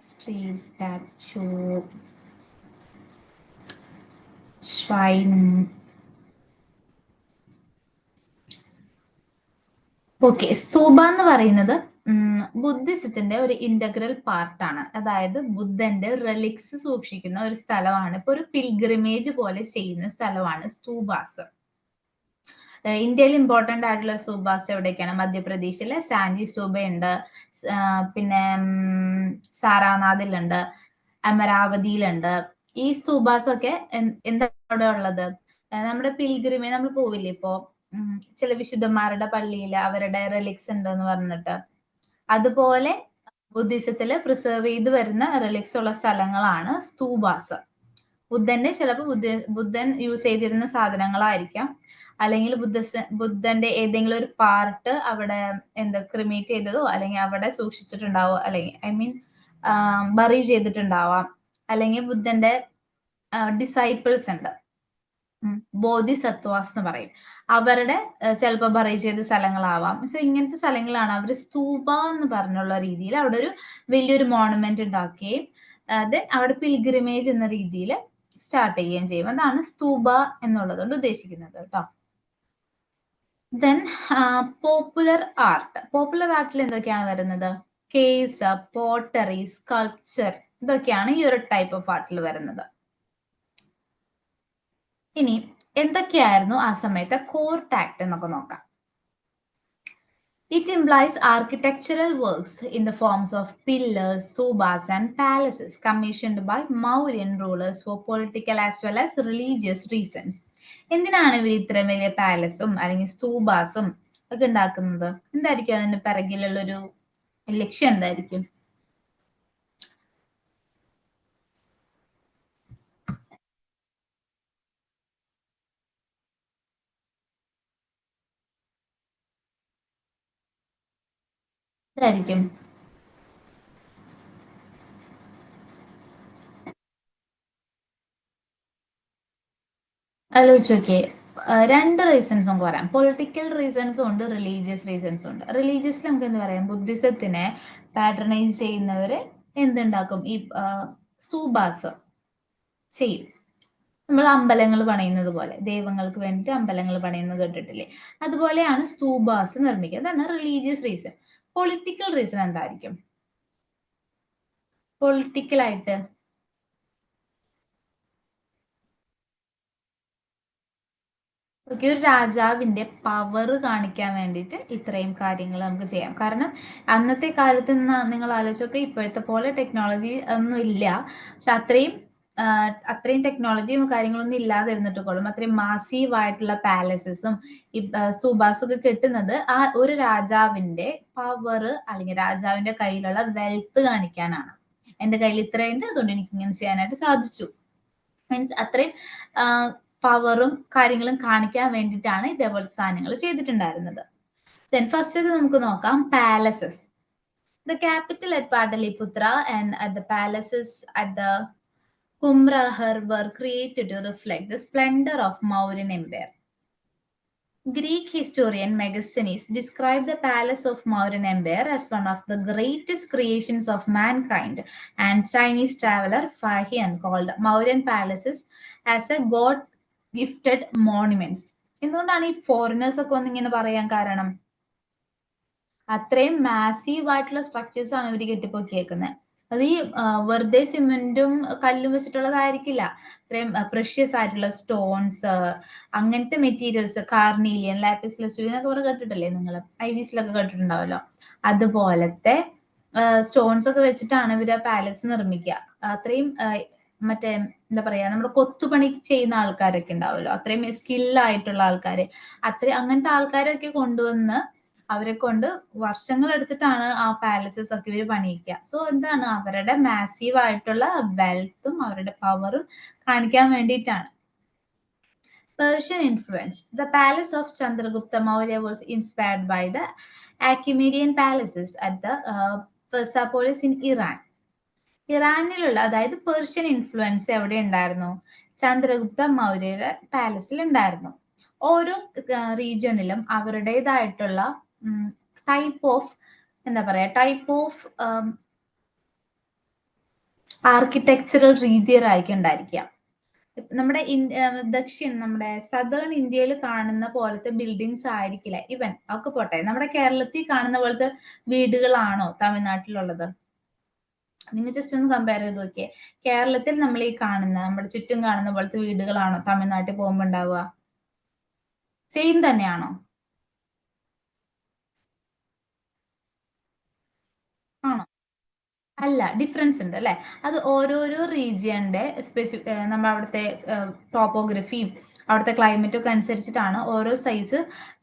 street statue, shrine. Okay, stupa എന്ന് പറയുന്നത് ബുദ്ധിസത്തിന്റെ ഒരു ഇന്റഗ്രൽ പാർട്ടാണ്. അതായത് ബുദ്ധന്റെ റെലിക്സ് സൂക്ഷിക്കുന്ന ഒരു സ്ഥലമാണ്. ഇപ്പൊ ഒരു പിൽഗ്രിമേജ് പോലെ ചെയ്യുന്ന സ്ഥലമാണ് സ്തൂപാസ്. ഇന്ത്യയിൽ ഇമ്പോർട്ടന്റ് ആയിട്ടുള്ള സ്തൂപാസ് എവിടേക്കാണ്? മധ്യപ്രദേശിലെ സാഞ്ചി സ്തൂപയുണ്ട്, പിന്നെ സാരാനാഥിലുണ്ട്, അമരാവതിയിലുണ്ട്. ഈ സ്തൂപാസ് ഒക്കെ എന്താണ് അവിടെ ഉള്ളത്? നമ്മുടെ പിൽഗ്രിമേജ് നമ്മൾ പോവില്ലേ ഇപ്പോ ചില വിശുദ്ധന്മാരുടെ പള്ളിയിൽ അവരുടെ റെലിക്സ് ഉണ്ട് എന്ന് പറഞ്ഞിട്ട്, അതുപോലെ ബുദ്ധിസത്തില് പ്രിസർവ് ചെയ്ത് വരുന്ന റെലിക്സ് ഉള്ള സ്ഥലങ്ങളാണ് സ്തൂപാസ്. ബുദ്ധന്റെ ചിലപ്പോൾ ബുദ്ധൻ യൂസ് ചെയ്തിരുന്ന സാധനങ്ങളായിരിക്കാം, അല്ലെങ്കിൽ ബുദ്ധന്റെ ഏതെങ്കിലും ഒരു പാർട്ട് അവിടെ ക്രിമേറ്റ് ചെയ്തതോ അല്ലെങ്കിൽ അവിടെ സൂക്ഷിച്ചിട്ടുണ്ടാവോ, അല്ലെങ്കിൽ ഐ മീൻ ബറി ചെയ്തിട്ടുണ്ടാവാം. അല്ലെങ്കിൽ ബുദ്ധന്റെ ഡിസൈപ്പിൾസ് ഉണ്ട്, ബോധിസത്വാസ് എന്ന് പറയും, അവരുടെ ചിലപ്പോൾ ബറി ചെയ്ത സ്ഥലങ്ങളാവാം. സോ ഇങ്ങനത്തെ സ്ഥലങ്ങളാണ് അവർ സ്തൂപ എന്ന് പറഞ്ഞുള്ള രീതിയിൽ അവിടെ ഒരു വലിയൊരു മോണുമെന്റ് ഉണ്ടാക്കുകയും ദെൻ അവിടെ പിൽഗ്രിമേജ് എന്ന രീതിയിൽ സ്റ്റാർട്ട് ചെയ്യുകയും ചെയ്യും. അതാണ് സ്തൂപ എന്നുള്ളത് കൊണ്ട് ഉദ്ദേശിക്കുന്നത് കേട്ടോ. Then popular art. പോപ്പുലർ ആർട്ടിൽ എന്തൊക്കെയാണ് വരുന്നത്? കേസ്, പോട്ടറി, സ്കൾപ്ചർ, ഇതൊക്കെയാണ് ഈ ഒരു ടൈപ്പ് ഓഫ് ആർട്ടിൽ വരുന്നത്. ഇനി എന്തൊക്കെയായിരുന്നു ആ സമയത്തെ കോർട്ട് ആക്ട് എന്നൊക്കെ നോക്കാം. It implies architectural works in the forms of pillars, subas and palaces commissioned by Mauryan rulers for political as well as religious reasons. എന്തിനാണ് ഇവർ ഇത്രയും വലിയ പാലസും അല്ലെങ്കിൽ സ്തൂപാസും ഒക്കെ ഉണ്ടാക്കുന്നത്? എന്തായിരിക്കും അതിന്റെ പിറകിലുള്ളൊരു ലക്ഷ്യം? എന്തായിരിക്കും? എന്തായിരിക്കും? ആലോചിച്ചോക്കെ, രണ്ട് റീസൺസ് നമുക്ക് പറയാം. പൊളിറ്റിക്കൽ റീസൺസും ഉണ്ട്, റിലീജിയസ് റീസൺസും ഉണ്ട്. റിലീജിയസിൽ നമുക്ക് എന്ത് പറയാം? ബുദ്ധിസത്തിനെ പാട്രണൈസ് ചെയ്യുന്നവര് എന്തുണ്ടാക്കും? ഈ സ്തൂപാസ് ചെയ്യും. നമ്മൾ അമ്പലങ്ങൾ പണിയുന്നത് പോലെ, ദൈവങ്ങൾക്ക് വേണ്ടിയിട്ട് അമ്പലങ്ങൾ പണിയുന്നത് കേട്ടിട്ടില്ലേ? അതുപോലെയാണ് സ്തൂപാസ് നിർമ്മിക്കുക. അതാണ് റിലീജിയസ് റീസൺ. പൊളിറ്റിക്കൽ റീസൺ എന്തായിരിക്കും? പൊളിറ്റിക്കലായിട്ട് ഒരു രാജാവിന്റെ പവർ കാണിക്കാൻ വേണ്ടിയിട്ട് ഇത്രയും കാര്യങ്ങൾ നമുക്ക് ചെയ്യാം. കാരണം അന്നത്തെ കാലത്ത് നിങ്ങൾ ആലോചിച്ചൊക്കെ, ഇപ്പോഴത്തെ പോലെ ടെക്നോളജി ഒന്നും ഇല്ല, പക്ഷെ അത്രയും ടെക്നോളജിയും കാര്യങ്ങളൊന്നും ഇല്ലാതെ ഇരുന്നിട്ട് കൊള്ളും. അത്രയും മാസീവ് ആയിട്ടുള്ള പാലസസും ഈ സ്തൂപാസും ഒക്കെ കിട്ടുന്നത് ആ ഒരു രാജാവിന്റെ പവർ അല്ലെങ്കിൽ രാജാവിന്റെ കയ്യിലുള്ള വെൽത്ത് കാണിക്കാനാണ്. എന്റെ കയ്യിൽ ഇത്രയുണ്ട്, അതുകൊണ്ട് എനിക്ക് ഇങ്ങനെ ചെയ്യാനായിട്ട് സാധിച്ചു. മീൻസ് അത്രയും പവറും കാര്യങ്ങളും കാണിക്കാൻ വേണ്ടിയിട്ടാണ് ഇതേപോലത്തെ സാധനങ്ങൾ ചെയ്തിട്ടുണ്ടായിരുന്നത്. ദെൻ ഫസ്റ്റ് നമുക്ക് നോക്കാം palaces. The capital at Pataliputra and at the palaces at the Kumrahar were created to reflect the splendor of Mauryan Empire. Greek historian Megasthenes described the palace of Mauryan Empire as one of the greatest creations of mankind, and Chinese traveler Fahian called Mauryan palaces as a god gifted monuments. എന്തുകൊണ്ടാണ് ഈ foreigners ഒക്കെ വന്ന് ഇങ്ങനെ പറയാൻ കാരണം? അത്രയും massive ആയിട്ടുള്ള structures ആണ് ഇവർ കെട്ടിപ്പൊക്കിയേക്കുന്നത്. അത് ഈ വെറുതെ സിമെന്റും കല്ലും വെച്ചിട്ടുള്ളതായിരിക്കില്ല. അത്രയും പ്രഷ്യസ് ആയിട്ടുള്ള സ്റ്റോൺസ്, അങ്ങനത്തെ മെറ്റീരിയൽസ്, കാർണീലിയൻ, ലാപ്പിസ് ലസൂലി എന്നൊക്കെ പറഞ്ഞ് കേട്ടിട്ടില്ലേ നിങ്ങൾ? ഐവിസിലൊക്കെ കേട്ടിട്ടുണ്ടാവല്ലോ. അതുപോലത്തെ സ്റ്റോൺസ് ഒക്കെ വെച്ചിട്ടാണ് ഇവർ ആ പാലസ് നിർമ്മിക്കുക. അത്രയും മറ്റേ എന്താ പറയാ, നമ്മുടെ കൊത്തുപണി ചെയ്യുന്ന ആൾക്കാരൊക്കെ ഉണ്ടാവുമല്ലോ, അത്രയും സ്കില്ലായിട്ടുള്ള ആൾക്കാര്, അങ്ങനത്തെ ആൾക്കാരൊക്കെ കൊണ്ടുവന്ന് അവരെ കൊണ്ട് വർഷങ്ങൾ എടുത്തിട്ടാണ് ആ പാലസസ് ഒക്കെ ഇവർ പണിയിക്കുക. സോ എന്താണ്, അവരുടെ മാസീവ് ആയിട്ടുള്ള വെൽത്തും അവരുടെ പവറും കാണിക്കാൻ വേണ്ടിയിട്ടാണ്. Persian influence. The palace of Chandragupta Maurya was inspired by the Achaemenid palaces at the Persepolis in Iran. ഇറാനിലുള്ള, അതായത് പേർഷ്യൻ ഇൻഫ്ലുവൻസ് എവിടെ ഉണ്ടായിരുന്നു? ചന്ദ്രഗുപ്ത മൗര്യയുടെ പാലസിൽ ഉണ്ടായിരുന്നു. ഓരോ റീജിയണിലും അവരുടേതായിട്ടുള്ള ടൈപ്പ് ഓഫ് ആർക്കിടെക്ചറൽ രീതിയായിരിക്കും ഉണ്ടായിരിക്കുക. നമ്മുടെ നമ്മുടെ സദേൺ ഇന്ത്യയിൽ കാണുന്ന പോലത്തെ ബിൽഡിങ്സ് ആയിരിക്കില്ല. ഇവൻ ഒക്കെ പോട്ടെ, നമ്മുടെ കേരളത്തിൽ കാണുന്ന പോലത്തെ വീടുകളാണോ തമിഴ്നാട്ടിലുള്ളത്? നിങ്ങൾ ജസ്റ്റ് ഒന്ന് കമ്പയർ ചെയ്ത് നോക്കിയേ. കേരളത്തിൽ നമ്മൾ ഈ കാണുന്ന, നമ്മുടെ ചുറ്റും കാണുന്ന പോലത്തെ വീടുകളാണോ തമിഴ്നാട്ടിൽ പോകുമ്പോൾ ഉണ്ടാവുക? സെയിം തന്നെയാണോ? ആണോ? അല്ല, ഡിഫറൻസ് ഉണ്ട് അല്ലെ? അത് ഓരോരോ റീജിയന്റെ നമ്മൾ അവിടുത്തെ ടോപ്പോഗ്രഫിയും അവിടുത്തെ ക്ലൈമറ്റും ഒക്കെ അനുസരിച്ചിട്ടാണ് ഓരോ സൈസ്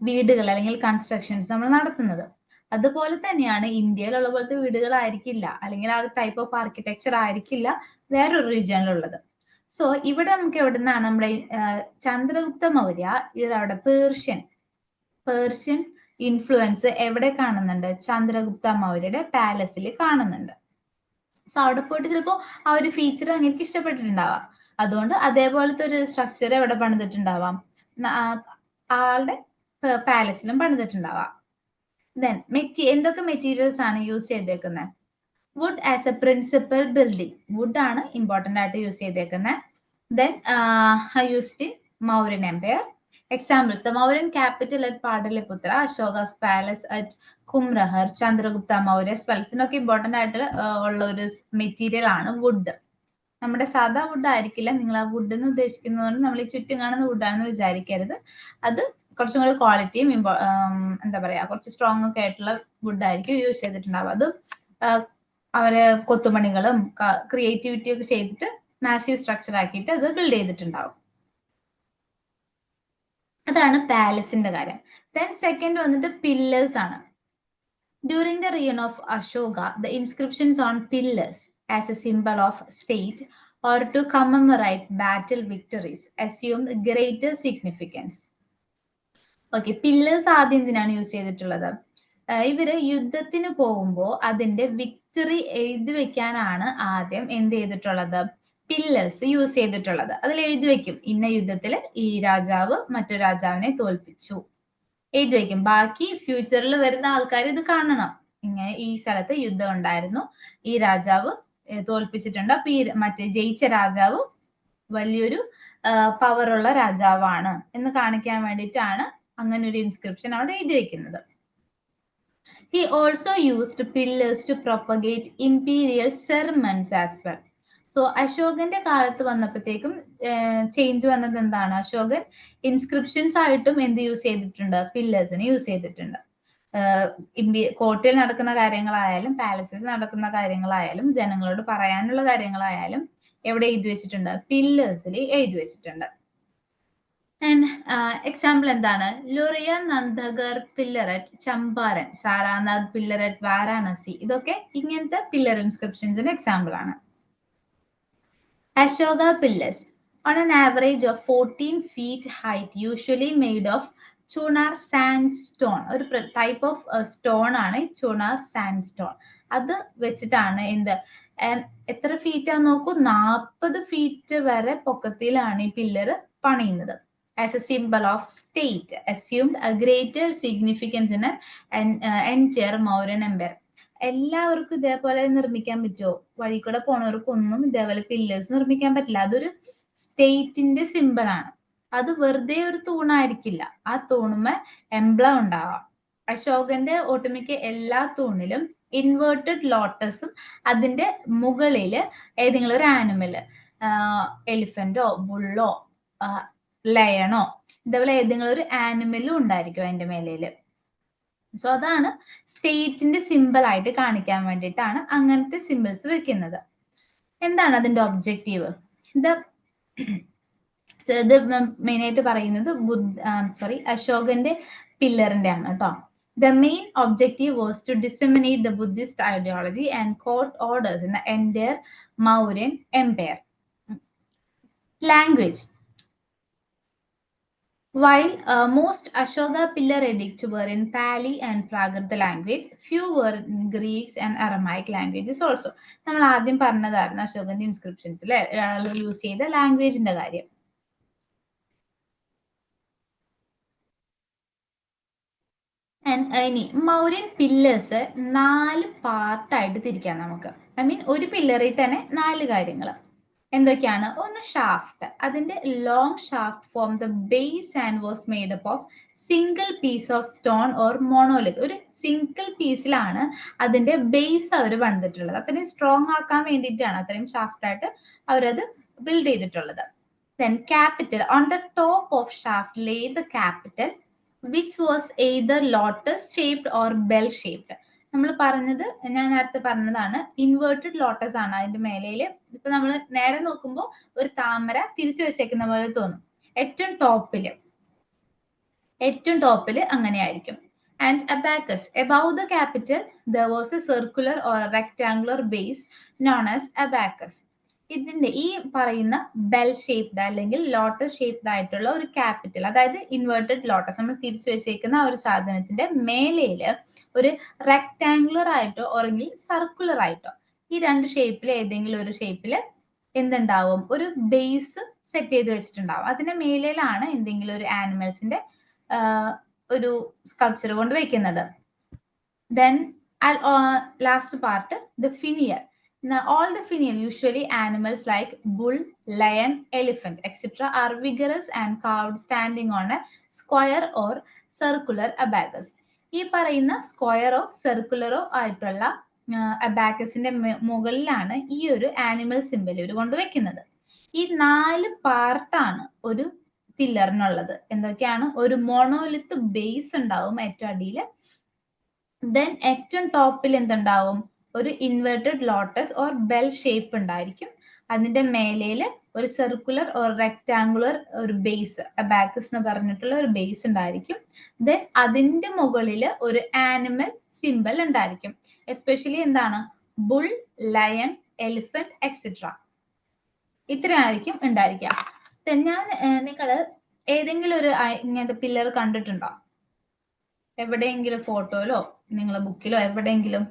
വീടുകൾ അല്ലെങ്കിൽ കൺസ്ട്രക്ഷൻസ് നമ്മൾ നടത്തുന്നത്. അതുപോലെ തന്നെയാണ് ഇന്ത്യയിലുള്ള പോലത്തെ വീടുകളായിരിക്കില്ല, അല്ലെങ്കിൽ ആ ടൈപ്പ് ഓഫ് ആർക്കിടെക്ചർ ആയിരിക്കില്ല വേറൊരു റീജിയനിലുള്ളത്. സോ ഇവിടെ നമുക്ക് എവിടെ നിന്നാണ് നമ്മുടെ ചന്ദ്രഗുപ്ത മൗര്യ അവിടെ പേർഷ്യൻ ഇൻഫ്ലുവൻസ് എവിടെ കാണുന്നുണ്ട്? ചന്ദ്രഗുപ്ത മൗര്യയുടെ പാലസിൽ കാണുന്നുണ്ട്. സോ അവിടെ പോയിട്ട് ചിലപ്പോൾ ആ ഒരു ഫീച്ചർ എനിക്ക് ഇഷ്ടപ്പെട്ടിട്ടുണ്ടാവാം. അതുകൊണ്ട് അതേപോലത്തെ ഒരു സ്ട്രക്ചർ എവിടെ പണിതിട്ടുണ്ടാവാം? ആളുടെ പാലസിലും പണിതിട്ടുണ്ടാവാം. ദെൻ എന്തൊക്കെ മെറ്റീരിയൽസ് ആണ് യൂസ് ചെയ്തേക്കുന്നത്? Wood as a principal building. Wood ആണ് ഇമ്പോർട്ടന്റ് ആയിട്ട് യൂസ് ചെയ്തേക്കുന്നത്. Then used in Mauryan empire. Examples: the Mauryan capital at Pataliputra, Ashoka's palace at Kumrahar, Chandragupta Maurya's പാലസിനൊക്കെ ഇമ്പോർട്ടന്റ് ആയിട്ട് ഉള്ള ഒരു മെറ്റീരിയൽ ആണ് വുഡ്. നമ്മുടെ സാധാ വുഡ് ആയിരിക്കില്ല. നിങ്ങൾ ആ വുഡ് എന്ന് ഉദ്ദേശിക്കുന്നതുകൊണ്ട് നമ്മൾ ഈ ചുറ്റും കാണുന്ന വുഡാണെന്ന് വിചാരിക്കരുത്. അത് കുറച്ചും കൂടി ക്വാളിറ്റിയും എന്താ പറയാ, കുറച്ച് സ്ട്രോങ് ഒക്കെ ആയിട്ടുള്ള വുഡ് ആയിരിക്കും യൂസ് ചെയ്തിട്ടുണ്ടാവുക. അതും അവര് കൊത്തുപണികളും ക്രിയേറ്റിവിറ്റി ഒക്കെ ചെയ്തിട്ട് മാസീവ് സ്ട്രക്ചർ ആക്കിയിട്ട് അത് ബിൽഡ് ചെയ്തിട്ടുണ്ടാവും. അതാണ് പാലസിന്റെ കാര്യം. ദെൻ സെക്കൻഡ് വന്നിട്ട് പില്ലേഴ്സ് ആണ്. During the reign of Ashoka, the inscriptions on pillars as a symbol of state or to commemorate battle victories assumed greater significance. Okay, pillars ആദ്യം എന്തിനാണ് യൂസ് ചെയ്തിട്ടുള്ളത്? ഇവര് യുദ്ധത്തിന് പോകുമ്പോൾ അതിന്റെ വിക്ടറി എഴുതി വെക്കാനാണ് ആദ്യം എന്ത് ചെയ്തിട്ടുള്ളത്? പില്ലേഴ്സ് യൂസ് ചെയ്തിട്ടുള്ളത്. അതിൽ എഴുതി വെക്കും, ഇന്ന യുദ്ധത്തിൽ ഈ രാജാവ് മറ്റു രാജാവിനെ തോൽപ്പിച്ചു എഴുതി വെക്കും. ബാക്കി ഫ്യൂച്ചറിൽ വരുന്ന ആൾക്കാർ ഇത് കാണണം, ഇങ്ങനെ ഈ സ്ഥലത്ത് യുദ്ധം ഉണ്ടായിരുന്നു, ഈ രാജാവ് തോൽപ്പിച്ചിട്ടുണ്ട്, അപ്പൊ ഈ മറ്റേ ജയിച്ച രാജാവ് വലിയൊരു പവറുള്ള രാജാവാണ് എന്ന് കാണിക്കാൻ വേണ്ടിയിട്ടാണ് അങ്ങനെ ഒരു ഇൻസ്ക്രിപ്ഷൻ അവിടെ എഴുതി വെക്കുന്നത്. He also used pillars to propagate imperial sermons as well. So അശോകന്റെ കാലത്ത് വന്നപ്പോഴത്തേക്കും ചേഞ്ച് വന്നത് എന്താണ്? അശോകൻ ഇൻസ്ക്രിപ്ഷൻസ് ആയിട്ടും എന്ത് യൂസ് ചെയ്തിട്ടുണ്ട്? പില്ലേഴ്സിന് യൂസ് ചെയ്തിട്ടുണ്ട്. കോർട്ടിൽ നടക്കുന്ന കാര്യങ്ങളായാലും പാലസിൽ നടക്കുന്ന കാര്യങ്ങളായാലും ജനങ്ങളോട് പറയാനുള്ള കാര്യങ്ങളായാലും എവിടെ എഴുതി വെച്ചിട്ടുണ്ട്? പില്ലേഴ്സിൽ എഴുതി വെച്ചിട്ടുണ്ട്. ആൻഡ് എക്സാമ്പിൾ എന്താണ്? Lauriya Nandangarh pillar at Champaran, Sarnath pillar at Varanasi, ഇതൊക്കെ ഇങ്ങനത്തെ പില്ലർ ഇൻസ്ക്രിപ്ഷൻസിന് എക്സാമ്പിൾ ആണ്. Ashoka pillars on an average of 14 feet height, usually made of chunar sandstone. ഒരു ടൈപ്പ് ഓഫ് സ്റ്റോൺ ആണ് chunar sandstone. അത് വെച്ചിട്ടാണ് എത്ര ഫീറ്റ് ആണെന്ന് നോക്കൂ, 40 ഫീറ്റ് വരെ പൊക്കത്തിലാണ് ഈ പില്ലർ പണിയുന്നത്. As a symbol of state, assumed a greater significance in an entire Mauryan empire. എല്ലാവർക്കും ഇതേപോലെ നിർമ്മിക്കാൻ പറ്റുമോ? വഴി കൂടെ പോണവർക്കൊന്നും ഇതേപോലെ പില്ലേഴ്സ് നിർമ്മിക്കാൻ പറ്റില്ല. അതൊരു സ്റ്റേറ്റിന്റെ സിമ്പിൾ ആണ്. അത് വെറുതെ ഒരു തൂണായിരിക്കില്ല, ആ തൂണുമ്മ എംബ്ലം ഉണ്ടാവാം. അശോകന്റെ ഒട്ടുമിക്ക എല്ലാ തൂണിലും ഇൻവേർട്ടഡ് ലോട്ടസും അതിന്റെ മുകളിൽ ഏതെങ്കിലും ഒരു ആനിമൽ, എലിഫന്റോ ബുള്ളോ ലയണോ ഇതേപോലെ ഏതെങ്കിലും ഒരു ആനിമലും ഉണ്ടായിരിക്കും അതിന്റെ മേലയില്. സോ അതാണ് സ്റ്റേറ്റിന്റെ സിമ്പിൾ ആയിട്ട് കാണിക്കാൻ വേണ്ടിയിട്ടാണ് അങ്ങനത്തെ സിമ്പിൾസ് വെക്കുന്നത്. എന്താണ് അതിന്റെ ഒബ്ജക്റ്റീവ്? ഇത് മെയിൻ ആയിട്ട് പറയുന്നത് അശോകന്റെ പില്ലറിന്റെ ആണ് കേട്ടോ. The main objective was to disseminate the Buddhist ideology and court orders in the entire Mauryan Empire. Language. While most Ashoka pillar edicts were in Pali and Prakrita language, few were in Greeks and Aramaic languages also. നമ്മൾ ആദ്യം പറഞ്ഞതായിരുന്നു അശോകന്റെ ഇൻസ്ക്രിപ്ഷൻസിൽ use ചെയ്ത ലാംഗ്വേജിന്റെ കാര്യം. ഇനി Mauryan pillars 4 പാർട്ടായിട്ട് തിരിക്കാം നമുക്ക്. I mean ഒരു പില്ലറിൽ തന്നെ 4 കാര്യങ്ങൾ എന്തൊക്കെയാണ്? ഒന്ന് ഷാഫ്റ്റ്. അതിന്റെ long shaft form the base and was made up of single piece of stone or monolith. ഒരു സിംഗിൾ പീസിലാണ് അതിന്റെ ബേസ് അവർ പണിതിട്ടുള്ളത്. അത്രയും സ്ട്രോങ് ആക്കാൻ വേണ്ടിയിട്ടാണ് അത്രയും ഷാഫ്റ്റ് ആയിട്ട് അവരത് ബിൽഡ് ചെയ്തിട്ടുള്ളത്. Then capital. On the top of shaft lay the capital, which was either lotus shaped or bell shaped. നമ്മൾ പറഞ്ഞത്, ഞാൻ നേരത്തെ പറഞ്ഞതാണ്, ഇൻവേർട്ടഡ് ലോട്ടസ് ആണ് അതിന്റെ മേലയില്. ഇപ്പൊ നമ്മൾ നേരെ നോക്കുമ്പോൾ ഒരു താമര തിരിച്ചു വെച്ചേക്കുന്ന പോലെ തോന്നും. ഏറ്റവും ടോപ്പില് അങ്ങനെയായിരിക്കും. And abacus. Above the capital there was a circular or a rectangular base known as abacus. ഇതിന്റെ ഈ പറയുന്ന ബെൽ ഷേപ്ഡ് അല്ലെങ്കിൽ ലോട്ടസ് ഷേപ്ഡ് ആയിട്ടുള്ള ഒരു ക്യാപിറ്റൽ, അതായത് ഇൻവേർട്ടഡ് ലോട്ടസ് നമ്മൾ തിരിച്ചു വെച്ചേക്കുന്ന ആ ഒരു സാധനത്തിന്റെ മേലയില് ഒരു റെക്ടാങ്കുലർ ആയിട്ടോ അല്ലെങ്കിൽ സർക്കുലർ ആയിട്ടോ ഈ 2 ഷേപ്പിൽ ഏതെങ്കിലും ഒരു ഷേപ്പിൽ എന്തുണ്ടാവും? ഒരു ബേസ് സെറ്റ് ചെയ്ത് വെച്ചിട്ടുണ്ടാവും. അതിന്റെ മേലയിലാണ് എന്തെങ്കിലും ഒരു ആനിമൽസിന്റെ ഒരു സ്കൾപ്ചർ കൊണ്ട് വെക്കുന്നത്. Then last part, the finial. Now, all the finial, usually animals like bull, lion, elephant, etc., are vigorous and carved standing on a square or circular abacus. ഈ പറയുന്ന സ്ക്വയറോ സർക്കുലറോ ആയിട്ടുള്ള അബാക്കസിന്റെ മുകളിലാണ് ഈ ഒരു ആനിമൽ സിംബൽ ഇവർ കൊണ്ടുവയ്ക്കുന്നത്. ഈ 4 പാർട്ടാണ് ഒരു പില്ലറിനുള്ളത്. എന്തൊക്കെയാണ്? ഒരു മോണോലിത്ത് ബേസ് ഉണ്ടാവും ഏറ്റവും അടിയില്. ദെൻ ഏറ്റവും ടോപ്പിൽ എന്തുണ്ടാവും? ഒരു inverted lotus or bell shape ഉണ്ടായിരിക്കും. അതിന്റെ മേലയില് ഒരു സർക്കുലർ ഓർ റെക്ടാങ്കുലർ ഒരു ബേസ്, അബാക്കസ് എന്ന് പറഞ്ഞിട്ടുള്ള ഒരു ബേസ് ഉണ്ടായിരിക്കും. ദെൻ അതിന്റെ മുകളിൽ ഒരു ആനിമൽ സിംബൽ ഉണ്ടായിരിക്കും. എസ്പെഷ്യലി എന്താണ്? Bull, lion, elephant etcetera. ഇത്രയായിരിക്കും ഉണ്ടായിരിക്കുക. ഞാൻ നിങ്ങള് ഏതെങ്കിലും ഒരു ഇങ്ങനത്തെ പില്ലർ കണ്ടിട്ടുണ്ടോ? എവിടെയെങ്കിലും ഫോട്ടോയിലോ നിങ്ങളെ ബുക്കിലോ എവിടെയെങ്കിലും?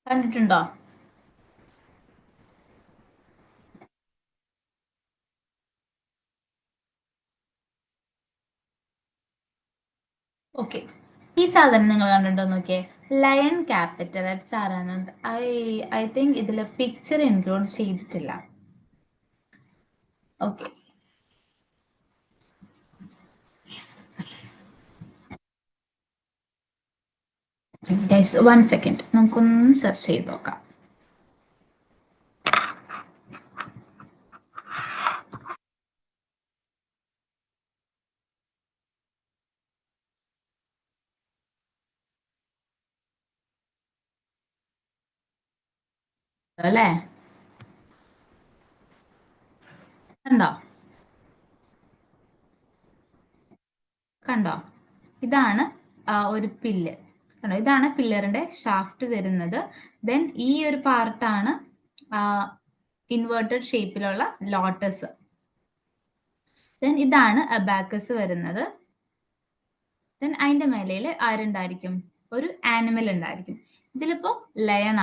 കണ്ടിട്ടുണ്ടോ? ഓക്കെ, ഈ സാധനം നിങ്ങൾ കണ്ടിട്ടുണ്ടോ നോക്കിയേ? Lion capital. അറ്റ്സ് ആരാണ്? ഐ തിങ്ക് ഇതില് പിക്ചർ ഇൻക്ലൂഡ് ചെയ്തിട്ടില്ല. ഓക്കെ, ഗൈസ് 1 സെക്കൻഡ്, നമുക്കൊന്ന് സെർച്ച് ചെയ്ത് നോക്കാം. അല്ലേ? കണ്ടോ? ഇതാണ് ഒരു പില്ല്. കണ്ടോ? ഇതാണ് പില്ലറിന്റെ ഷാഫ്റ്റ് വരുന്നത്. ദെൻ ഈ ഒരു പാർട്ടാണ് ഇൻവേർട്ടഡ് ഷേപ്പിലുള്ള ലോട്ടസ്. ദെൻ ഇതാണ് അബാക്കസ് വരുന്നത്. ദെൻ അതിന്റെ മേലയിൽ ആരുണ്ടായിരിക്കും? ഒരു ആനിമൽ ഉണ്ടായിരിക്കും. ഇതിലിപ്പോ ലയൺ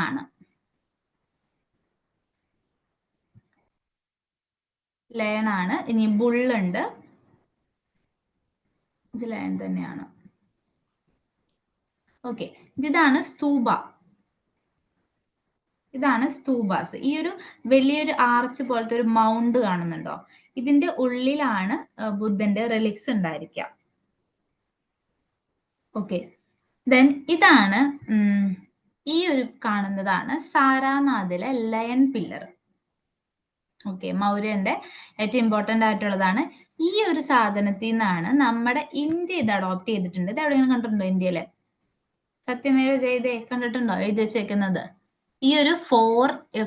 ആണ്. ഇനി ബുള്ളുണ്ട്. ഇത് ലയൺ തന്നെയാണ്. ഓക്കെ, ഇതാണ് സ്തൂപ. ഇതാണ് സ്തൂപാസ്. ഈ ഒരു വലിയൊരു ആർച്ച് പോലത്തെ ഒരു മൗണ്ട് കാണുന്നുണ്ടോ? ഇതിന്റെ ഉള്ളിലാണ് ബുദ്ധന്റെ റിലിക്സ് ഉണ്ടായിരിക്കുക. ഓക്കെ, ദെൻ ഇതാണ് ഈ ഒരു കാണുന്നതാണ് സാരാനാഥിലെ ലയൺ പില്ലർ. ഓക്കെ, മൗര്യന്റെ ഏറ്റവും ഇമ്പോർട്ടന്റ് ആയിട്ടുള്ളതാണ്. ഈ ഒരു സാധനത്തിൽ നിന്നാണ് നമ്മുടെ ഇന്ത്യ ഇത് അഡോപ്റ്റ് ചെയ്തിട്ടുണ്ട്. ഇത് എവിടെയെങ്കിലും കണ്ടിട്ടുണ്ടോ ഇന്ത്യയിലെ? സത്യമേവ ജയതേ കണ്ടിട്ടുണ്ടോ എഴുതി വെച്ചേക്കുന്നത്? ഈ ഒരു